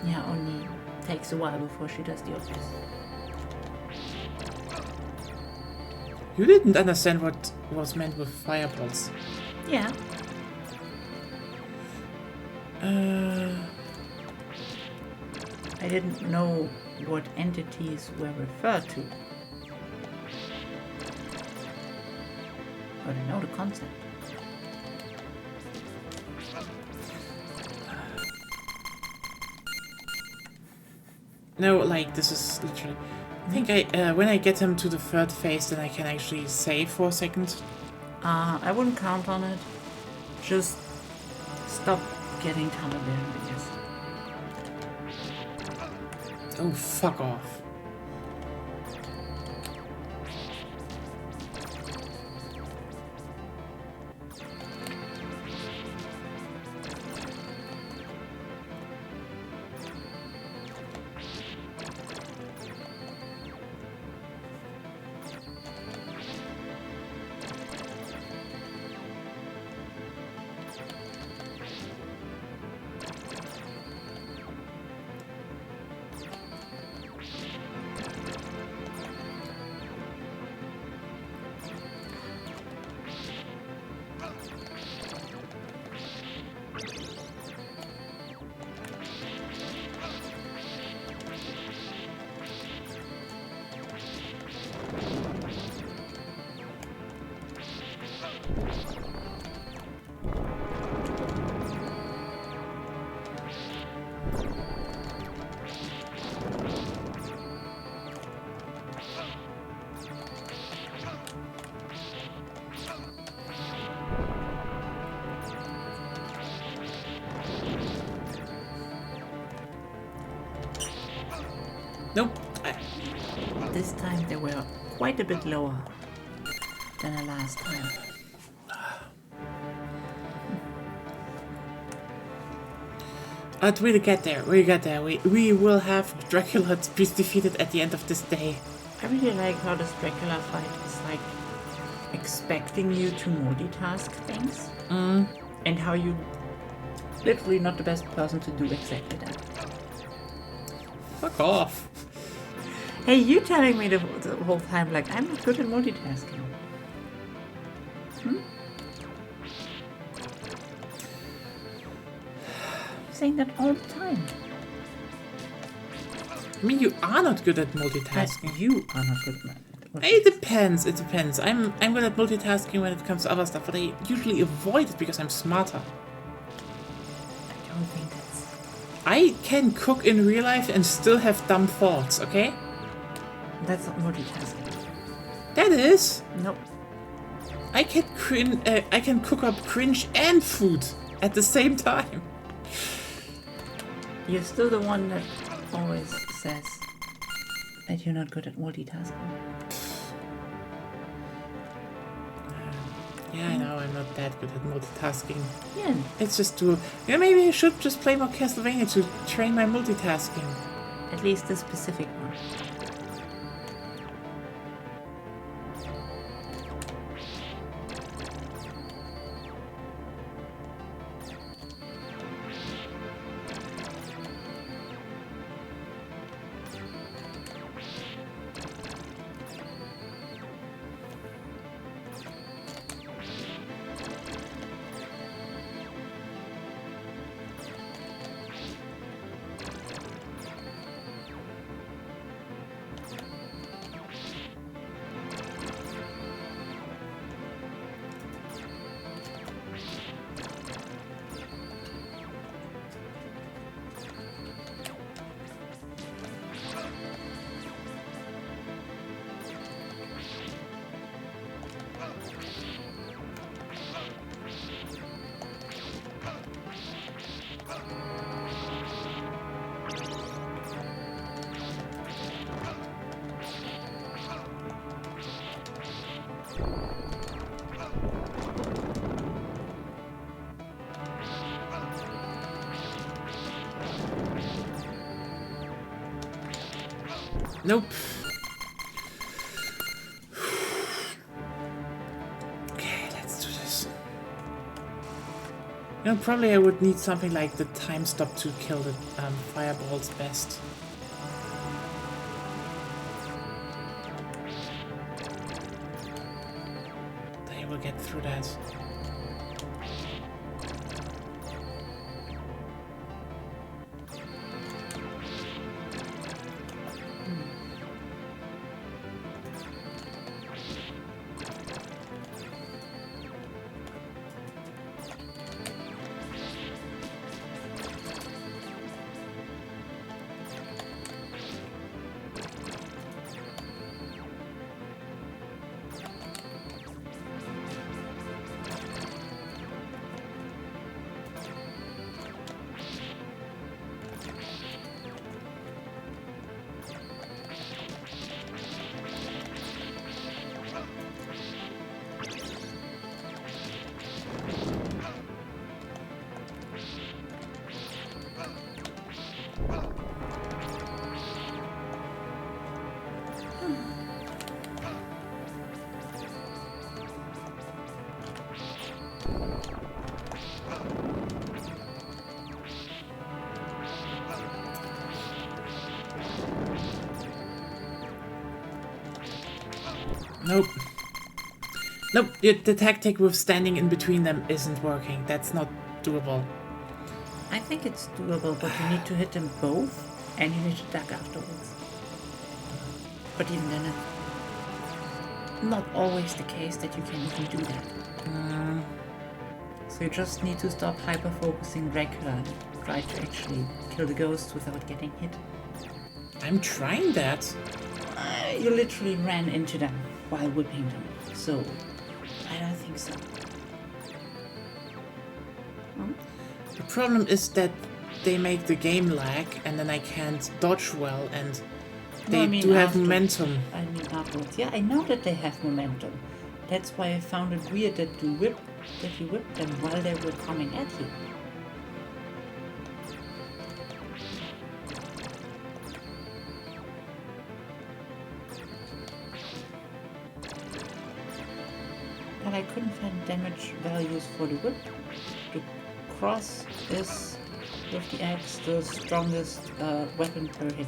Yeah, only takes a while before she does the obvious. You didn't understand what was meant with fireballs. Yeah. I didn't know what entities were referred to. But I know the concept. No, like, this is literally... I think when I get him to the 3rd phase, then I can actually save for a second. I wouldn't count on it. Just stop getting tunnel vision, I guess. Oh, fuck off. Nope. This time they were quite a bit lower than the last time. But we'll get there. We'll get there. We will have Dracula defeated at the end of this day. I really like how this Dracula fight is like expecting you to multitask things. And how you literally not the best person to do exactly that. Fuck off. Hey, you telling me the whole time like I'm not good at multitasking. Saying that all the time. I mean, you are not good at multitasking. But you are not good at multitasking. It depends. It depends. I'm good at multitasking when it comes to other stuff, but I usually avoid it because I'm smarter. I don't think that's... I can cook in real life and still have dumb thoughts, okay? That's not multitasking. That is. Nope. I can cook up cringe and food at the same time. You're still the one that always says that you're not good at multitasking. Yeah, I know, I'm not that good at multitasking. Yeah. It's just too... Yeah, maybe I should just play more Castlevania to train my multitasking. At least the specific one. Nope. Okay, let's do this. You know, probably I would need something like the time stop to kill the fireballs best. They will get through that. Nope. Nope, the tactic with standing in between them isn't working. That's not doable. I think it's doable, but you need to hit them both, and you need to duck afterwards. But even then, it's not always the case that you can even do that. So you just need to stop hyper-focusing regular and try to actually kill the ghosts without getting hit. I'm trying that. You literally ran into them while whipping them, so I don't think so. The problem is that they make the game lag, and then I can't dodge well, and they do have momentum. I mean afterwards. Yeah, I know that they have momentum. That's why I found it weird that you whipped them while they were coming at you. But I couldn't find damage values for the whip. The cross is, with the axe, the strongest weapon per hit.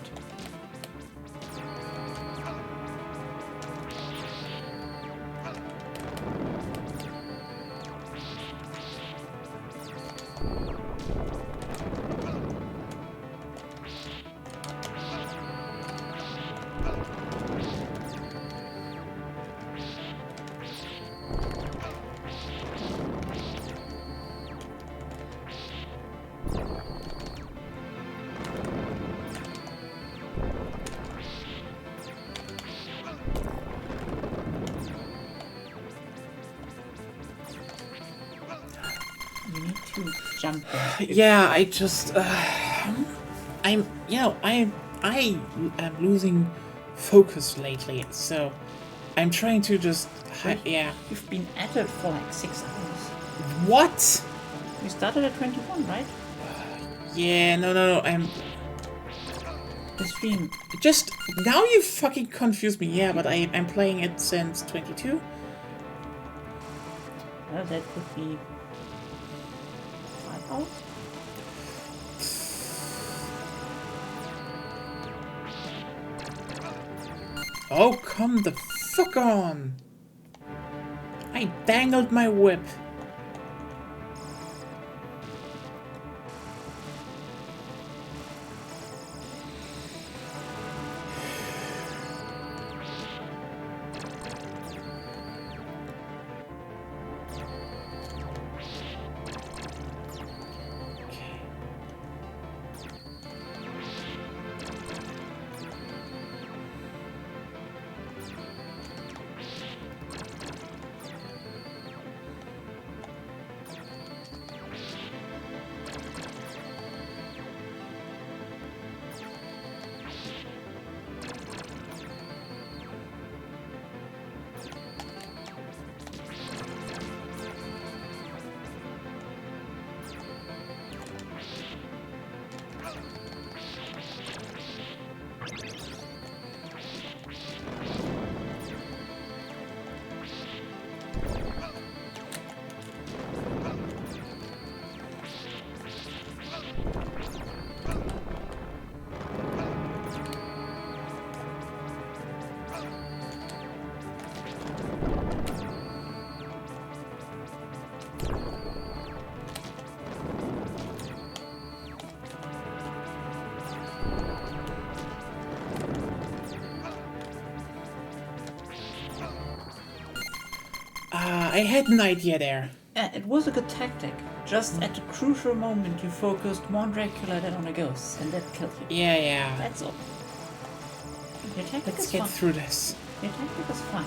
You need to jump there. Yeah, I just I'm I am losing focus lately, so I'm trying to just yeah. You've been at it for like 6 hours. What? You started at 21, right? Yeah, no, I'm The stream. just now you fucking confused me. Yeah, but I'm playing it since 22. Well, that could be 5 hours. Oh, come the fuck on! I dangled my whip. had an idea there. It was a good tactic. Just at the crucial moment, you focused more on Dracula than on a ghost, and that killed you. Yeah. That's all. Your tactic Let's is get fine. through this. Your tactic is fine.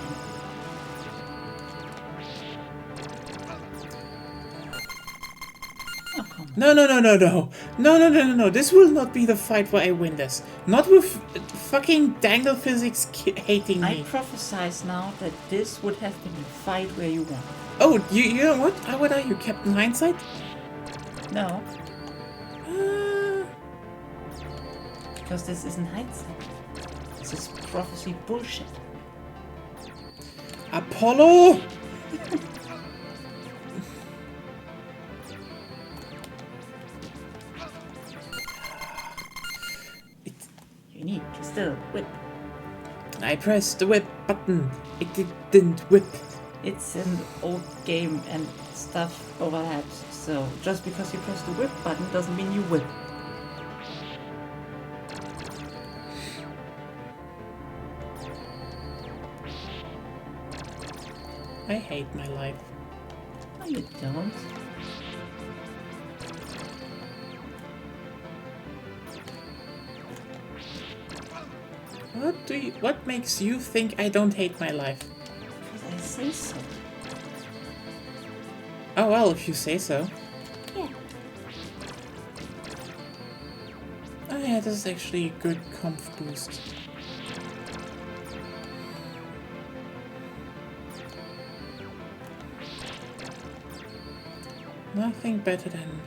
Oh, come on. No. This will not be the fight where I win this. Not with fucking Dangle Physics hating I me. prophesize now that this would have been the fight where you won. Oh, you know what? What are you, Captain Hindsight? No. Because this isn't hindsight. This is prophecy bullshit. Apollo! You need to still whip. I pressed the whip button. It didn't whip. It's an old game and stuff overlaps. So just because you press the whip button doesn't mean you whip. I hate my life. No, you don't. What makes you think I don't hate my life? Because I say so. Oh well, if you say so. Yeah. Oh yeah, this is actually a good comp boost. Nothing better than...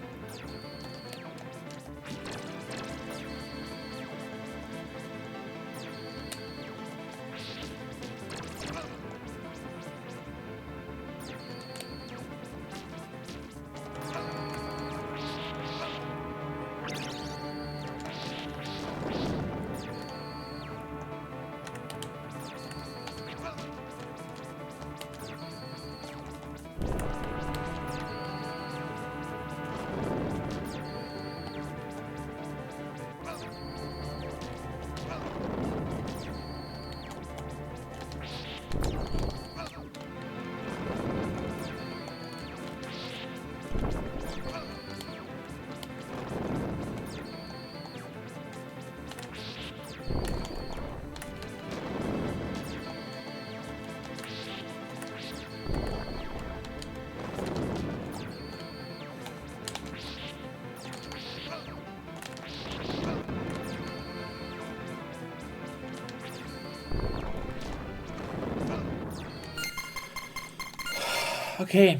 Okay.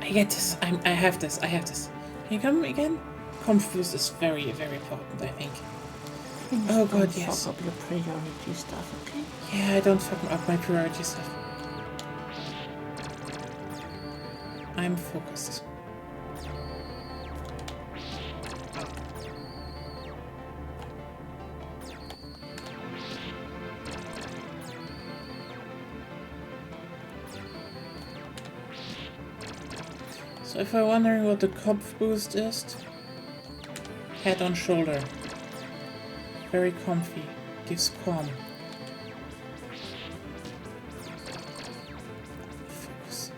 I get this. I have this. Can you come again? Comp boost is very, very important, I think. Oh god, yes. Fuck up your priority stuff, okay? Yeah, I don't fuck up my priority stuff. I'm focused. So if you're wondering what the comp boost is, head on shoulder. Very comfy. Gives calm. Focus.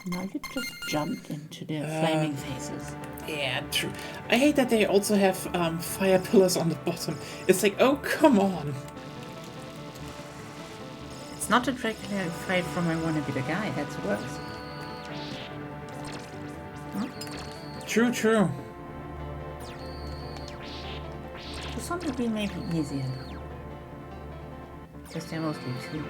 Now you just jumped into the flaming faces. Yeah, true. I hate that they also have fire pillars on the bottom. It's like, oh, come on. It's not a Dracula fight from I Wanna Be the Guy, that's worse. Huh? True. To some degree, maybe easier now. Because they're mostly two.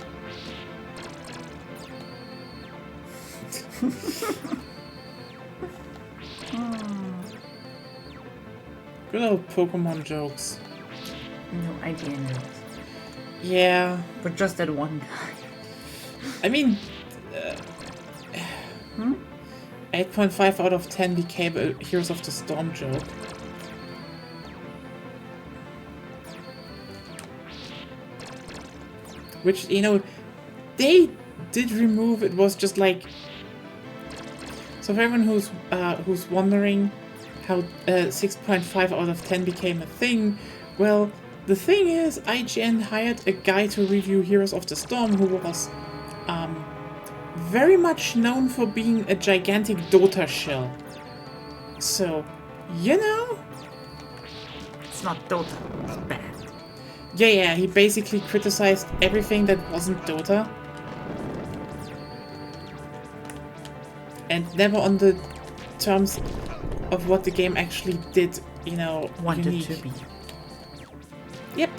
Good old Pokemon jokes. No idea. Yeah. But just that one guy. I mean, 8.5 out of 10 became a Heroes of the Storm joke. Which, you know, they did remove. It was just like... So for everyone who's wondering how 6.5 out of 10 became a thing, well, the thing is, IGN hired a guy to review Heroes of the Storm who was very much known for being a gigantic Dota shill. So, you know... It's not Dota, it's bad. Yeah, he basically criticized everything that wasn't Dota. And never on the terms of what the game actually did, you know, wanted unique. to be. Yep.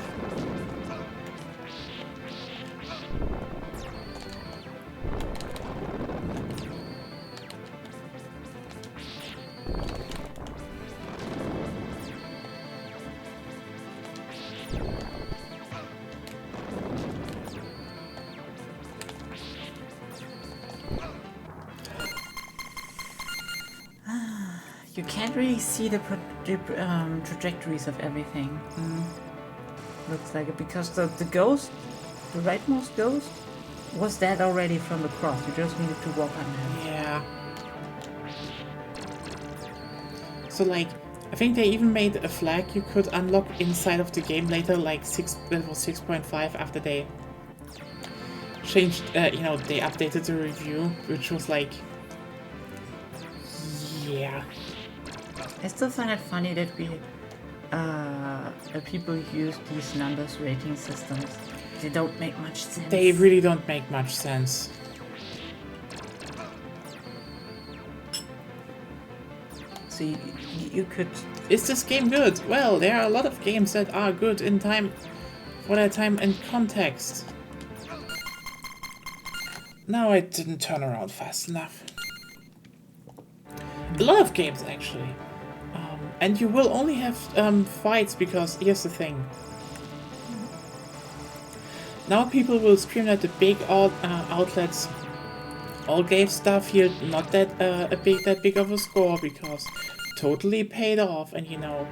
You can't really see the trajectories of everything. Looks like it because the ghost, the rightmost ghost, was dead already from the cross. You just needed to walk on him. Yeah. So like, I think they even made a flag you could unlock inside of the game later, like level 6.5 after they changed, you know, they updated the review, which was like, yeah. I still find it funny that people use these numbers rating systems. They don't make much sense. They really don't make much sense. So you could... Is this game good? Well, there are a lot of games that are good in time, for their time and context. No, I didn't turn around fast enough. A lot of games, actually. And you will only have fights because here's the thing. Now people will scream at the big outlets. All gave Starfield not that big of a score because totally paid off, and you know.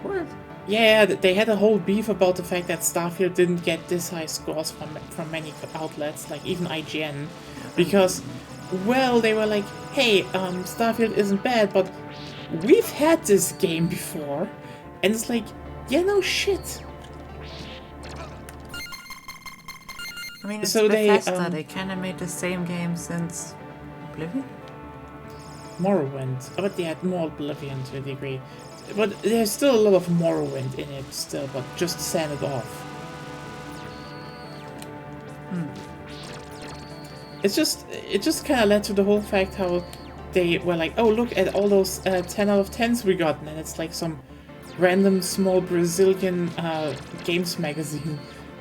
What? Yeah, they had a whole beef about the fact that Starfield didn't get this high scores from many outlets, like even IGN, because, well, they were like, hey, Starfield isn't bad, but we've had this game before, and it's like, yeah, no shit. I mean, it's so Bethesda. They kind of made the same game since Oblivion? Morrowind. But they had more Oblivion to a degree. But there's still a lot of Morrowind in it still, but just sand it off. It just kind of led to the whole fact how they were like, oh, look at all those 10 out of 10s we got, and it's like some random small Brazilian games magazine.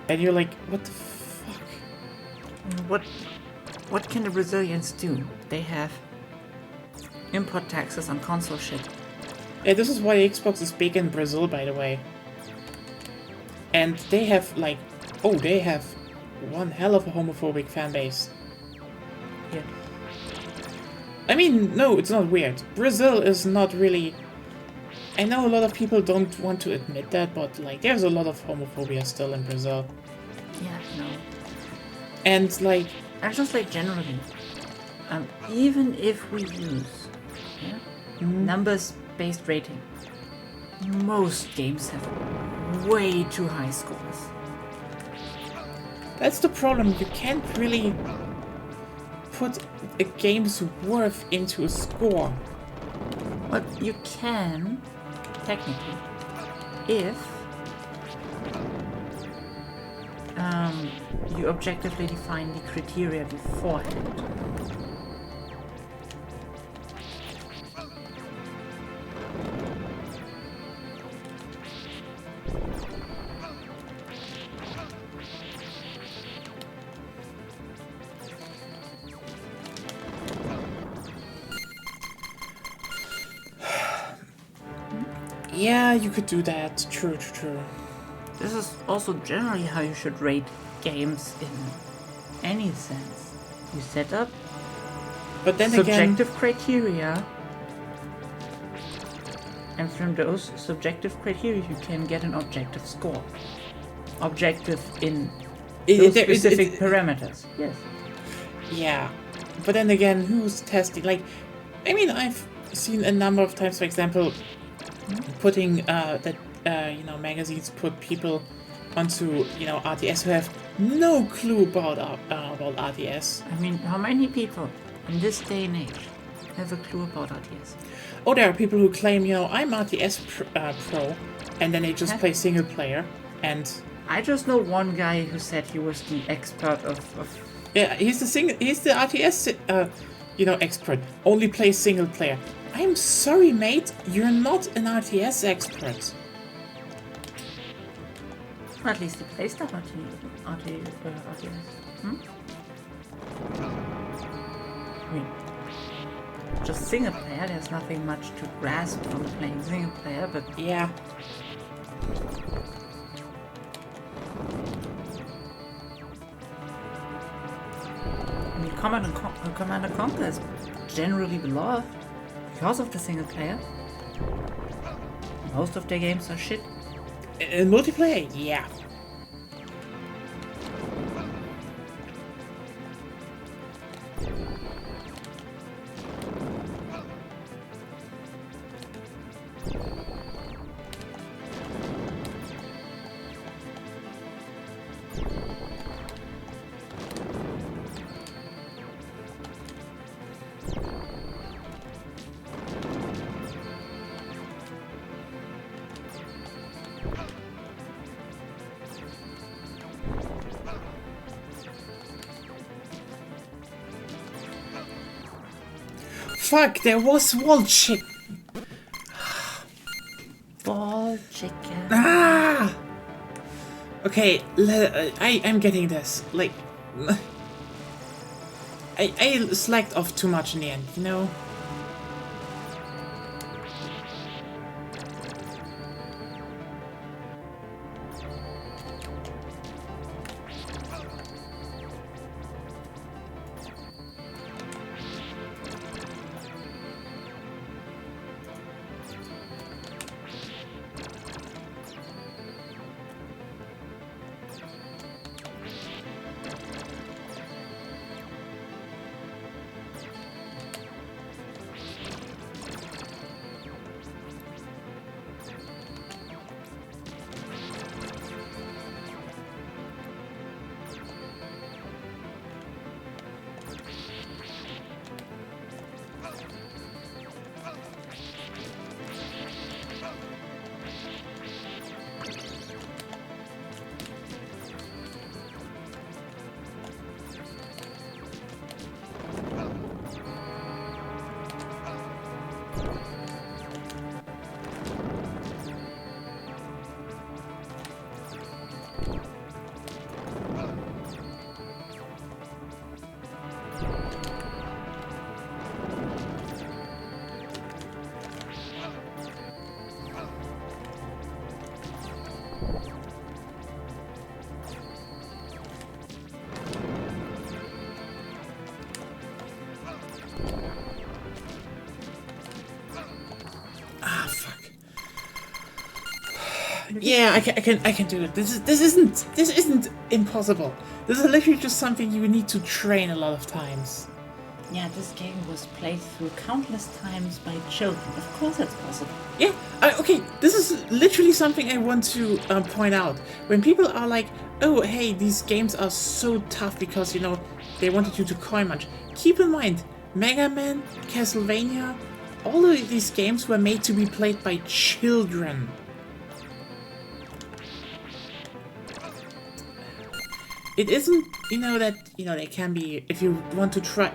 And you're like, what the fuck? What can the Brazilians do? They have import taxes on console shit. Yeah, this is why Xbox is big in Brazil, by the way. And they have, like, oh, they have one hell of a homophobic fanbase. Yeah. I mean, no, it's not weird. Brazil is not really... I know a lot of people don't want to admit that, but, like, there's a lot of homophobia still in Brazil. Yeah, no. And, like... I just like generally, even if we use numbers-based rating, most games have way too high scores. That's the problem. You can't really put a game's worth into a score. But you can, technically, if you objectively define the criteria beforehand. Yeah, you could do that. True. This is also generally how you should rate games in any sense. You set up But then subjective criteria, and from those subjective criteria you can get an objective score. Objective in those specific parameters. Yes. Yeah, but then again, who's testing? Like, I mean, I've seen a number of times, for example, putting magazines put people onto RTS who have no clue about RTS. I mean, how many people in this day and age have a clue about RTS? Oh, there are people who claim, I'm RTS pro, and then they just play single player, and I just know one guy who said he was the expert of yeah, he's the RTS expert. Only plays single player. I'm sorry, mate, you're not an RTS expert. Or at least he plays the RTS. I mean, just single player, there's nothing much to grasp from playing single player, but yeah. I mean, Command and Conquer is generally beloved because of the single player. Most of their games are shit. In multiplayer, yeah. Fuck, there was wall chicken. Ball chicken. Ah! Okay, I'm getting this. Like, I slacked off too much in the end, you know? Yeah, I can do it. This isn't impossible. This is literally just something you need to train a lot of times. Yeah, this game was played through countless times by children. Of course it's possible. Yeah, okay, this is literally something I want to point out. When people are like, oh, hey, these games are so tough because, they wanted you to coin munch. Keep in mind, Mega Man, Castlevania, all of these games were made to be played by children. It isn't, that, they can be, if you want to try,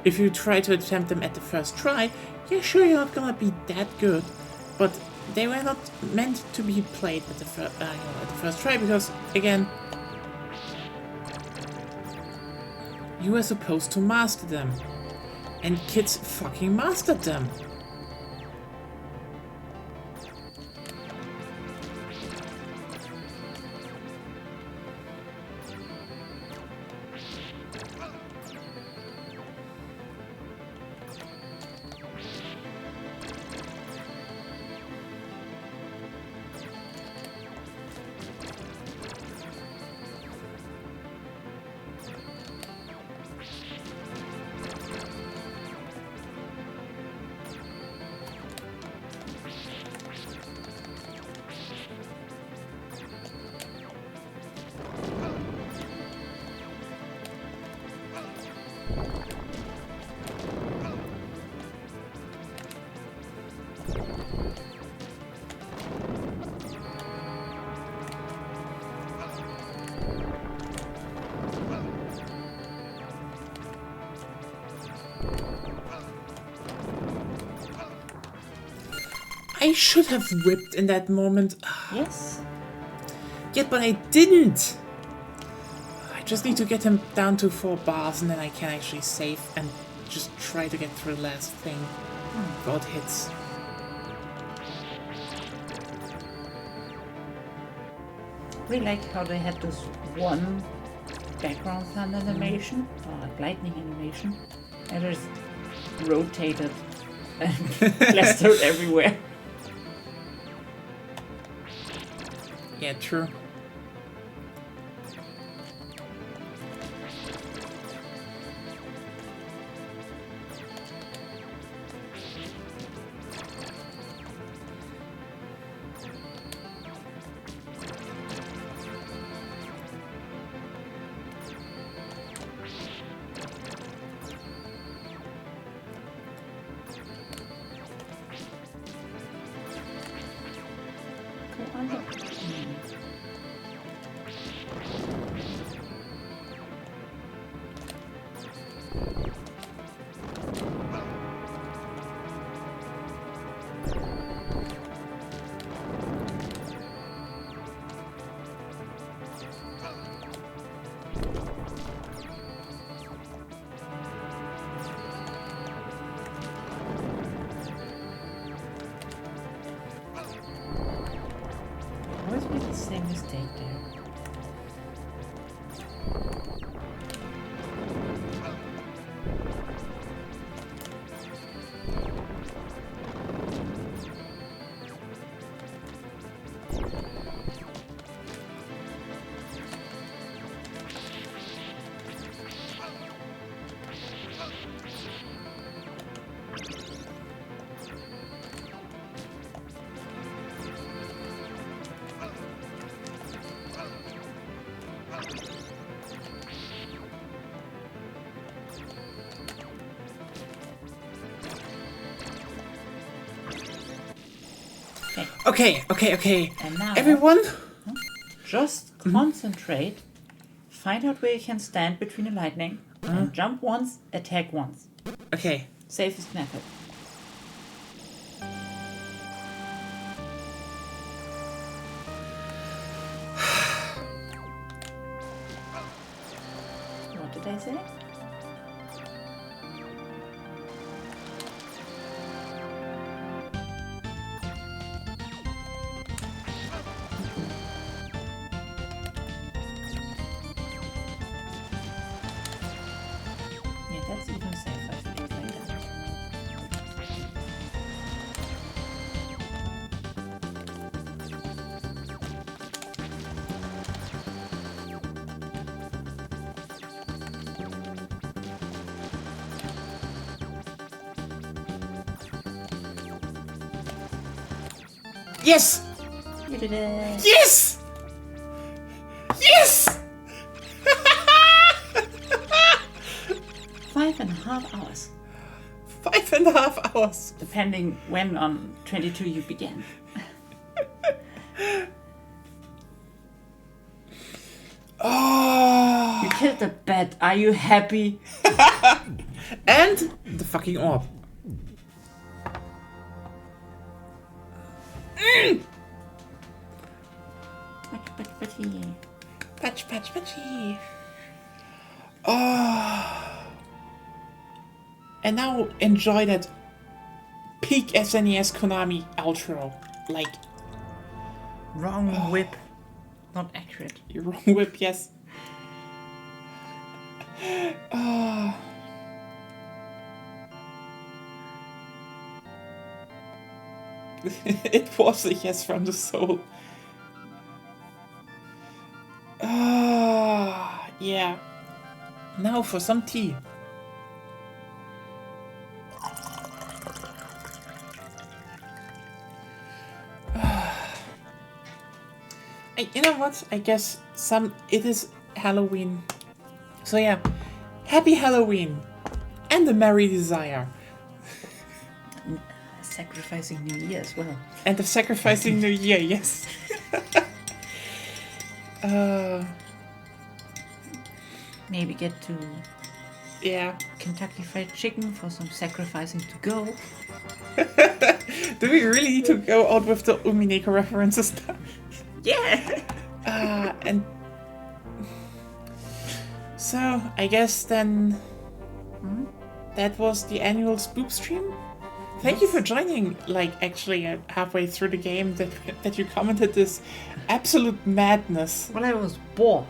if you try to attempt them at the first try, yeah, sure, you're not gonna be that good, but they were not meant to be played at the first try, because, again, you were supposed to master them, and kids fucking mastered them. I should have whipped in that moment. Yes. Yeah, but I didn't. I just need to get him down to 4 bars and then I can actually save and just try to get through the last thing. God hits. I really like how they had this one background sound animation, or like lightning animation, and it's rotated and plastered everywhere. Yeah, true. Go under. I always make the same mistake there. Okay. And now, Everyone? just concentrate. Find out where you can stand between the lightning, and jump once, attack once. Okay. Safest method. What did I say? Yeah, that's even safer if you do it like that. Yes! You did it! Yes! Yes! 5.5 hours, 5.5 hours. depending when on 22 you began. Oh. You killed the bat. Are you happy? And the fucking orb. Patchy. Oh. And now enjoy that peak SNES Konami outro. Like, Wrong whip. Not accurate. your wrong whip, yes. Oh. It was a yes from the soul. Ah, yeah. Now for some tea. You know what? I guess it is Halloween. So yeah, happy Halloween and a merry desire. Sacrificing New Year as well. And the sacrificing New Year, yes. Maybe get to Yeah. Kentucky Fried Chicken for some sacrificing to go. Do we really need to go out with the Umineko references now? Yeah. And so I guess then that was the annual Spoopstream. Thank you for joining. Like actually halfway through the game that you commented this absolute madness. Well, I was bored.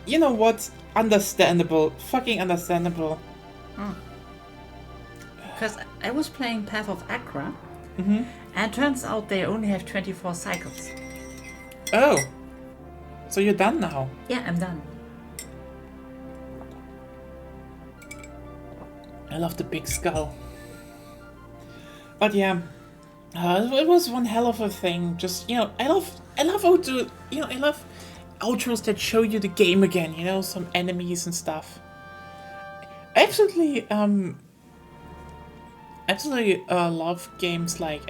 You know what? Understandable. Fucking understandable. Because I was playing Path of Accra, Mm-hmm. and turns out they only have 24 cycles. Oh. So you're done now? Yeah, I'm done. I love the big skull. But yeah, it was one hell of a thing. Just, I love how to, I love outros that show you the game again, some enemies and stuff. I absolutely love games like,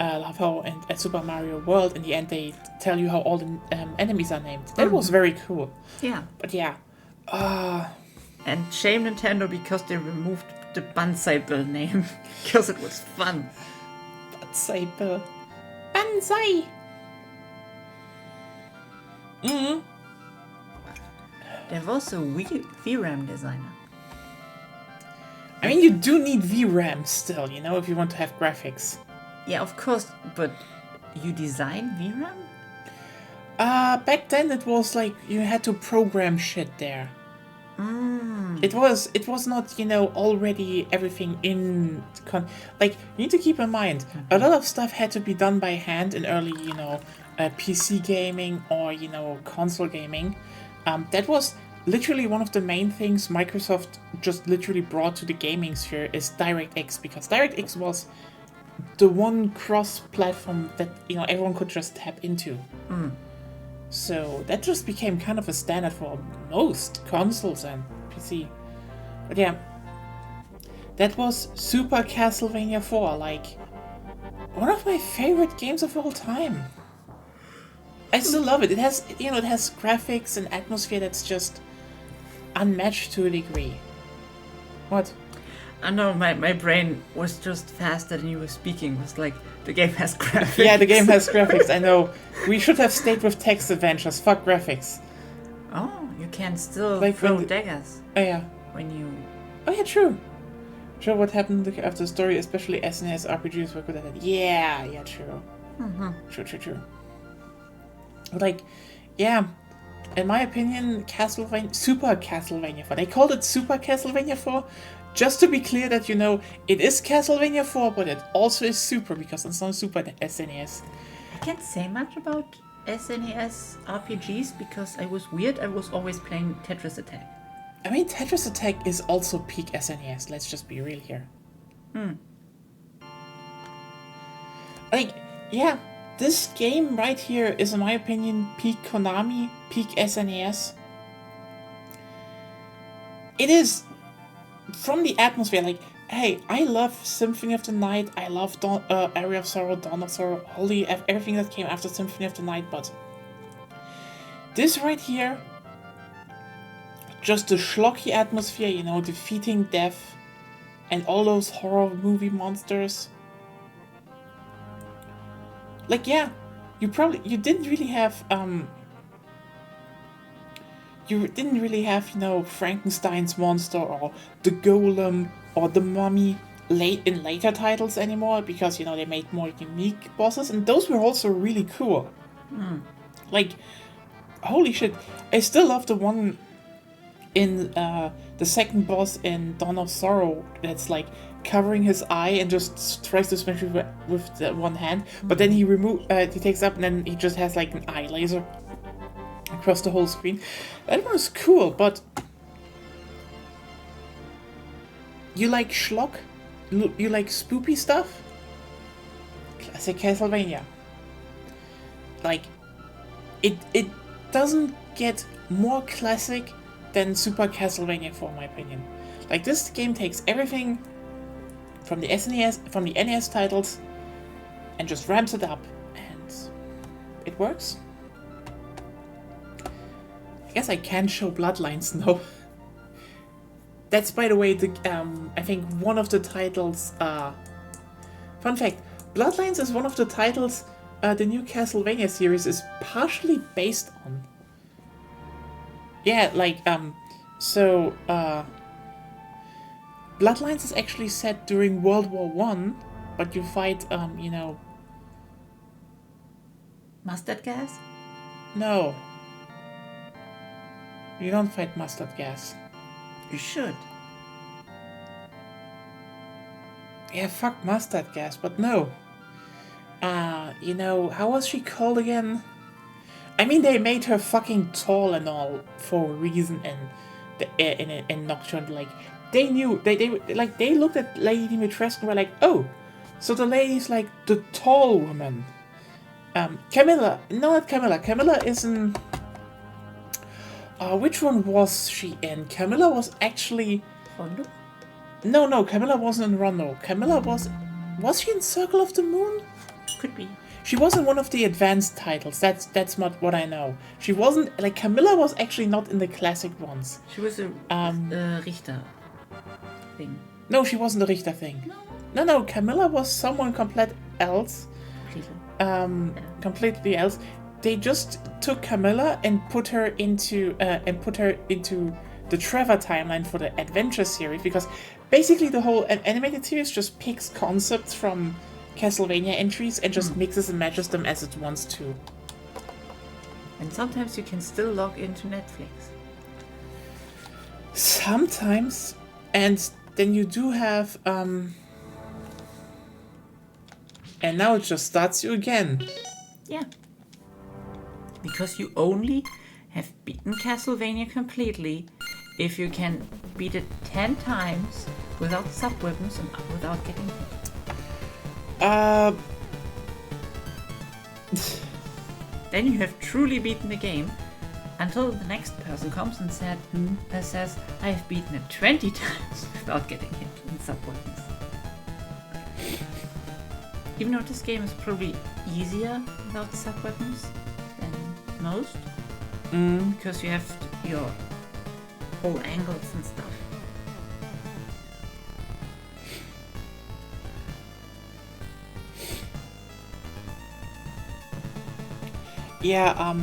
love how at Super Mario World, in the end, they tell you how all the enemies are named. That was very cool. Yeah. But yeah, And shame Nintendo because they removed the Banzai Bill name. Because it was fun. Banzai Bill. Banzai! Mm-hmm. There was a VRAM designer. I mean, you do need VRAM still, if you want to have graphics. Yeah, of course, but you design VRAM? Back then it was like you had to program shit there. It was not, already everything in... you need to keep in mind, a lot of stuff had to be done by hand in early, PC gaming or, console gaming. That was literally one of the main things Microsoft just literally brought to the gaming sphere is DirectX, because DirectX was the one cross-platform that, everyone could just tap into. So that just became kind of a standard for most consoles and PC. But yeah, that was Super Castlevania 4, one of my favorite games of all time. I still love it. It has, it has graphics and atmosphere that's just unmatched to a degree. What? I know, my brain was just faster than you were speaking. It was like, the game has graphics. Yeah, the game has graphics, I know. We should have stayed with text adventures. Fuck graphics. Oh, you can still throw daggers. Oh yeah. When you... Oh yeah, true. Sure, what happened after the story, especially SNES RPGs were good at it. Yeah, true. True. Yeah, in my opinion, Super Castlevania 4. They called it Super Castlevania 4, just to be clear that, it is Castlevania 4, but it also is Super, because it's not Super SNES. I can't say much about SNES RPGs, because I was weird. I was always playing Tetris Attack. I mean, Tetris Attack is also peak SNES, let's just be real here. Yeah, this game right here is, in my opinion, peak Konami, peak SNES. It is, from the atmosphere, hey, I love Symphony of the Night, I love Area of Sorrow, Dawn of Sorrow, everything that came after Symphony of the Night, but this right here, just the schlocky atmosphere, defeating death, and all those horror movie monsters. Yeah, you didn't really have, Frankenstein's monster or the Golem or the Mummy in later titles anymore, because, they made more unique bosses, and those were also really cool. Holy shit, I still love the one in, the second boss in Dawn of Sorrow that's, covering his eye and just tries to smash it with the one hand, but then he takes up and then he just has, an eye laser across the whole screen. That was cool, but you like schlock? You like spoopy stuff? Classic Castlevania. It doesn't get more classic than Super Castlevania 4, in my opinion. This game takes everything from the NES titles and just ramps it up, and it works. I guess I can show Bloodlines now. That's, by the way, the I think one of the titles. Fun fact: Bloodlines is one of the titles the new Castlevania series is partially based on. Yeah, like so Bloodlines is actually set during World War One, but you fight you know. Mustard gas? No. You don't fight mustard gas. You should. Yeah, fuck mustard gas, but no. You know, how was she called again? I mean, they made her fucking tall and all for a reason, and in Nocturne, like, they knew, they looked at Lady Dimitrescu and were like, oh, so the lady's like the tall woman. Camilla, no, not Camilla. Camilla is in... which one was she in? Camilla was actually... Rondo? No, Camilla wasn't in Rondo. Camilla was... Was she in Circle of the Moon? Could be. She was in one of the advanced titles. That's not what I know. She wasn't... Like, Camilla was actually not in the classic ones. She was a Richter thing. No, she wasn't the Richter thing. No, Camilla was someone complete else. Completely else. They just took Camilla and put her into the Trevor timeline for the Adventure series, because basically the whole animated series just picks concepts from Castlevania entries and just mixes and matches them as it wants to. And sometimes you can still log into Netflix. Sometimes, and then you do have and now it just starts you again. Yeah. Because you only have beaten Castlevania completely if you can beat it 10 times without sub-weapons and without getting hit. Then you have truly beaten the game until the next person comes and says, I have beaten it 20 times without getting hit in sub-weapons. Even though this game is probably easier without sub-weapons than most, because you have your whole angles and stuff. Yeah,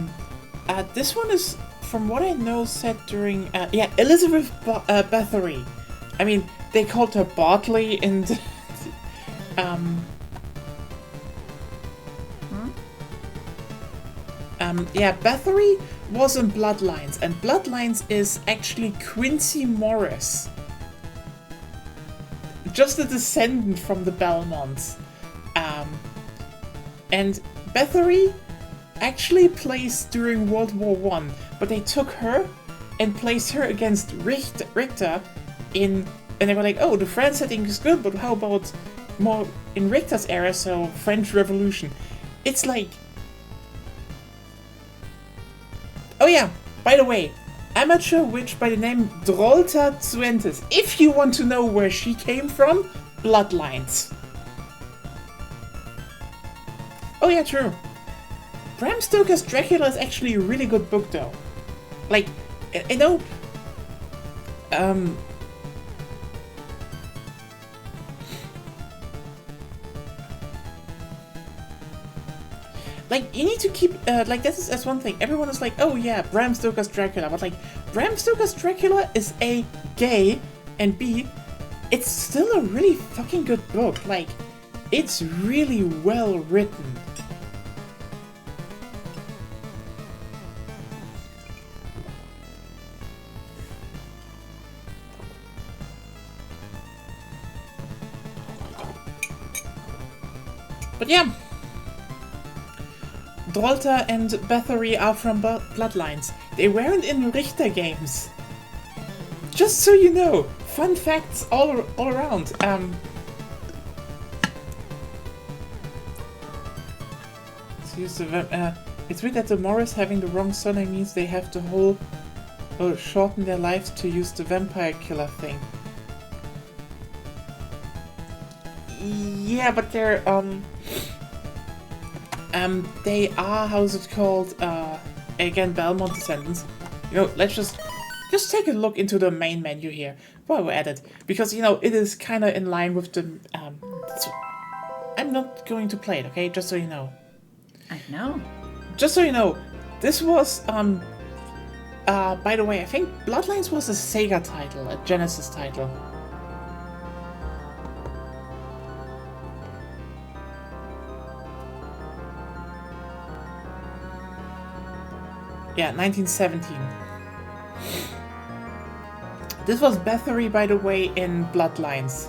this one is, from what I know, set during, Elizabeth Bathory. I mean, they called her Bartley in the, Bathory was in Bloodlines, and Bloodlines is actually Quincy Morris. Just a descendant from the Belmonts. And Bathory actually placed during World War One, but they took her and placed her against Richter and they were like, oh, the French setting is good, but how about more in Richter's era, so French Revolution. It's like... Oh yeah, by the way, amateur witch by the name Drolta Zuentes. If you want to know where she came from, Bloodlines. Oh yeah, true. Bram Stoker's Dracula is actually a really good book, though. Like, you know... Like, you need to keep... like, that's one thing. Everyone is like, oh yeah, Bram Stoker's Dracula. But, like, Bram Stoker's Dracula is A, gay, and B, it's still a really fucking good book. Like, it's really well written. But yeah, Drolta and Bathory are from Bloodlines. They weren't in Richter games. Just so you know, fun facts all around. It's weird that the Morris having the wrong surname means they have to shorten their lives to use the vampire killer thing. Yeah, but they're, they are, how's it called, again, Belmont descendants. You know, let's just just take a look into the main menu here while we're at it, because you know it is kind of in line with the. I'm not going to play it, okay? Just so you know. I know. Just so you know, this was by the way, I think Bloodlines was a Sega title, a Genesis title. Yeah, 1917. This was Bathory, by the way, in Bloodlines.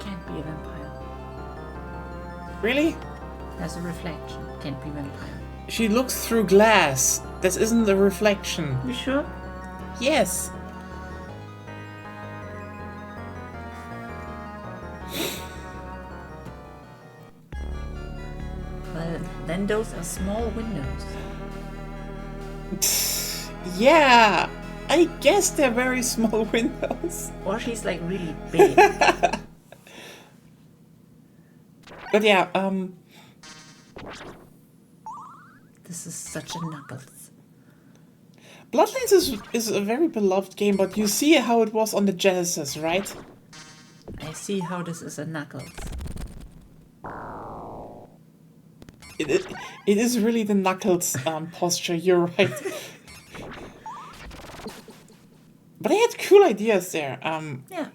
Can't be a vampire. Really? There's a reflection. Can't be vampire. She looks through glass. This isn't a reflection. You sure? Yes. Well, then those are small windows. Yeah, I guess they're very small windows. Or she's like really big. But yeah, This is such a Knuckles. Bloodlines is a very beloved game, but you see how it was on the Genesis, right? I see how this is a Knuckles. It is really the Knuckles posture, you're right. But I had cool ideas there. Yeah.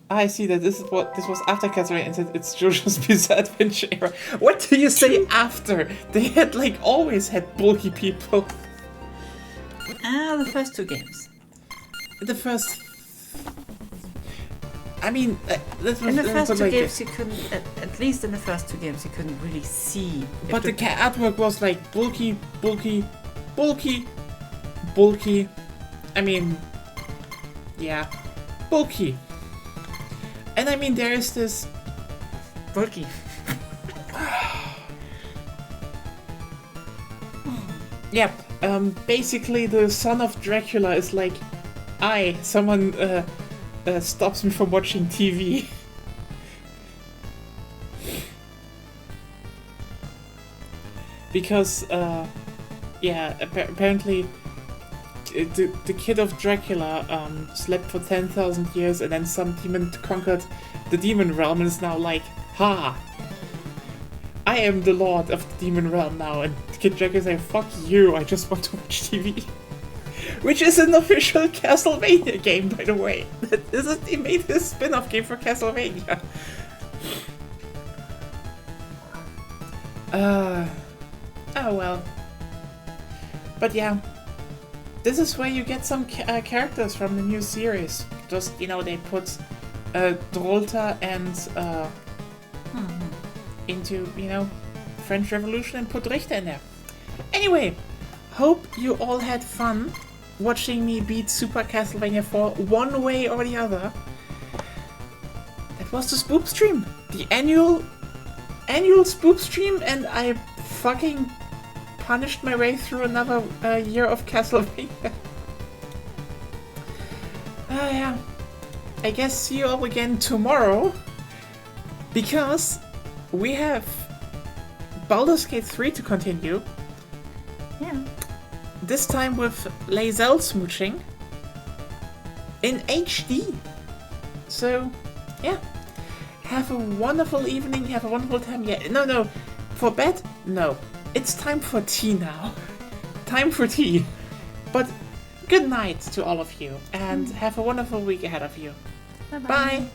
I see that this was after Castlevania and it's JoJo's Bizarre Adventure era. What do you say after? They had like always had bulky people. The first two games. The first. I mean, In the first two games, you couldn't. At least in the first two games, you couldn't really see. But the artwork was like bulky, bulky, bulky, bulky. I mean, yeah, bulky. And I mean, there is this bulky. Yeah. Basically, the son of Dracula is like, someone stops me from watching TV. Because, apparently, the kid of Dracula slept for 10,000 years, and then some demon conquered the demon realm and is now like, ha! I am the lord of the demon realm now, and Kid Dracula is like, fuck you, I just want to watch TV. Which is an official Castlevania game, by the way. They made a spin-off game for Castlevania. Oh well. But yeah. This is where you get some characters from the new series. Just, you know, they put Drolta and into, you know, French Revolution and put Richter in there. Anyway, hope you all had fun watching me beat Super Castlevania 4 one way or the other. That was the Spoopstream. The annual Spoopstream, and I fucking punished my way through another year of Castlevania. Yeah. I guess see you all again tomorrow, because we have Baldur's Gate 3 to continue. Yeah. This time with Lae'zel smooching in HD. So, yeah. Have a wonderful evening, have a wonderful time. Yeah, no. For bed? No. It's time for tea now. Time for tea. But good night to all of you, and have a wonderful week ahead of you. Bye-bye. Bye.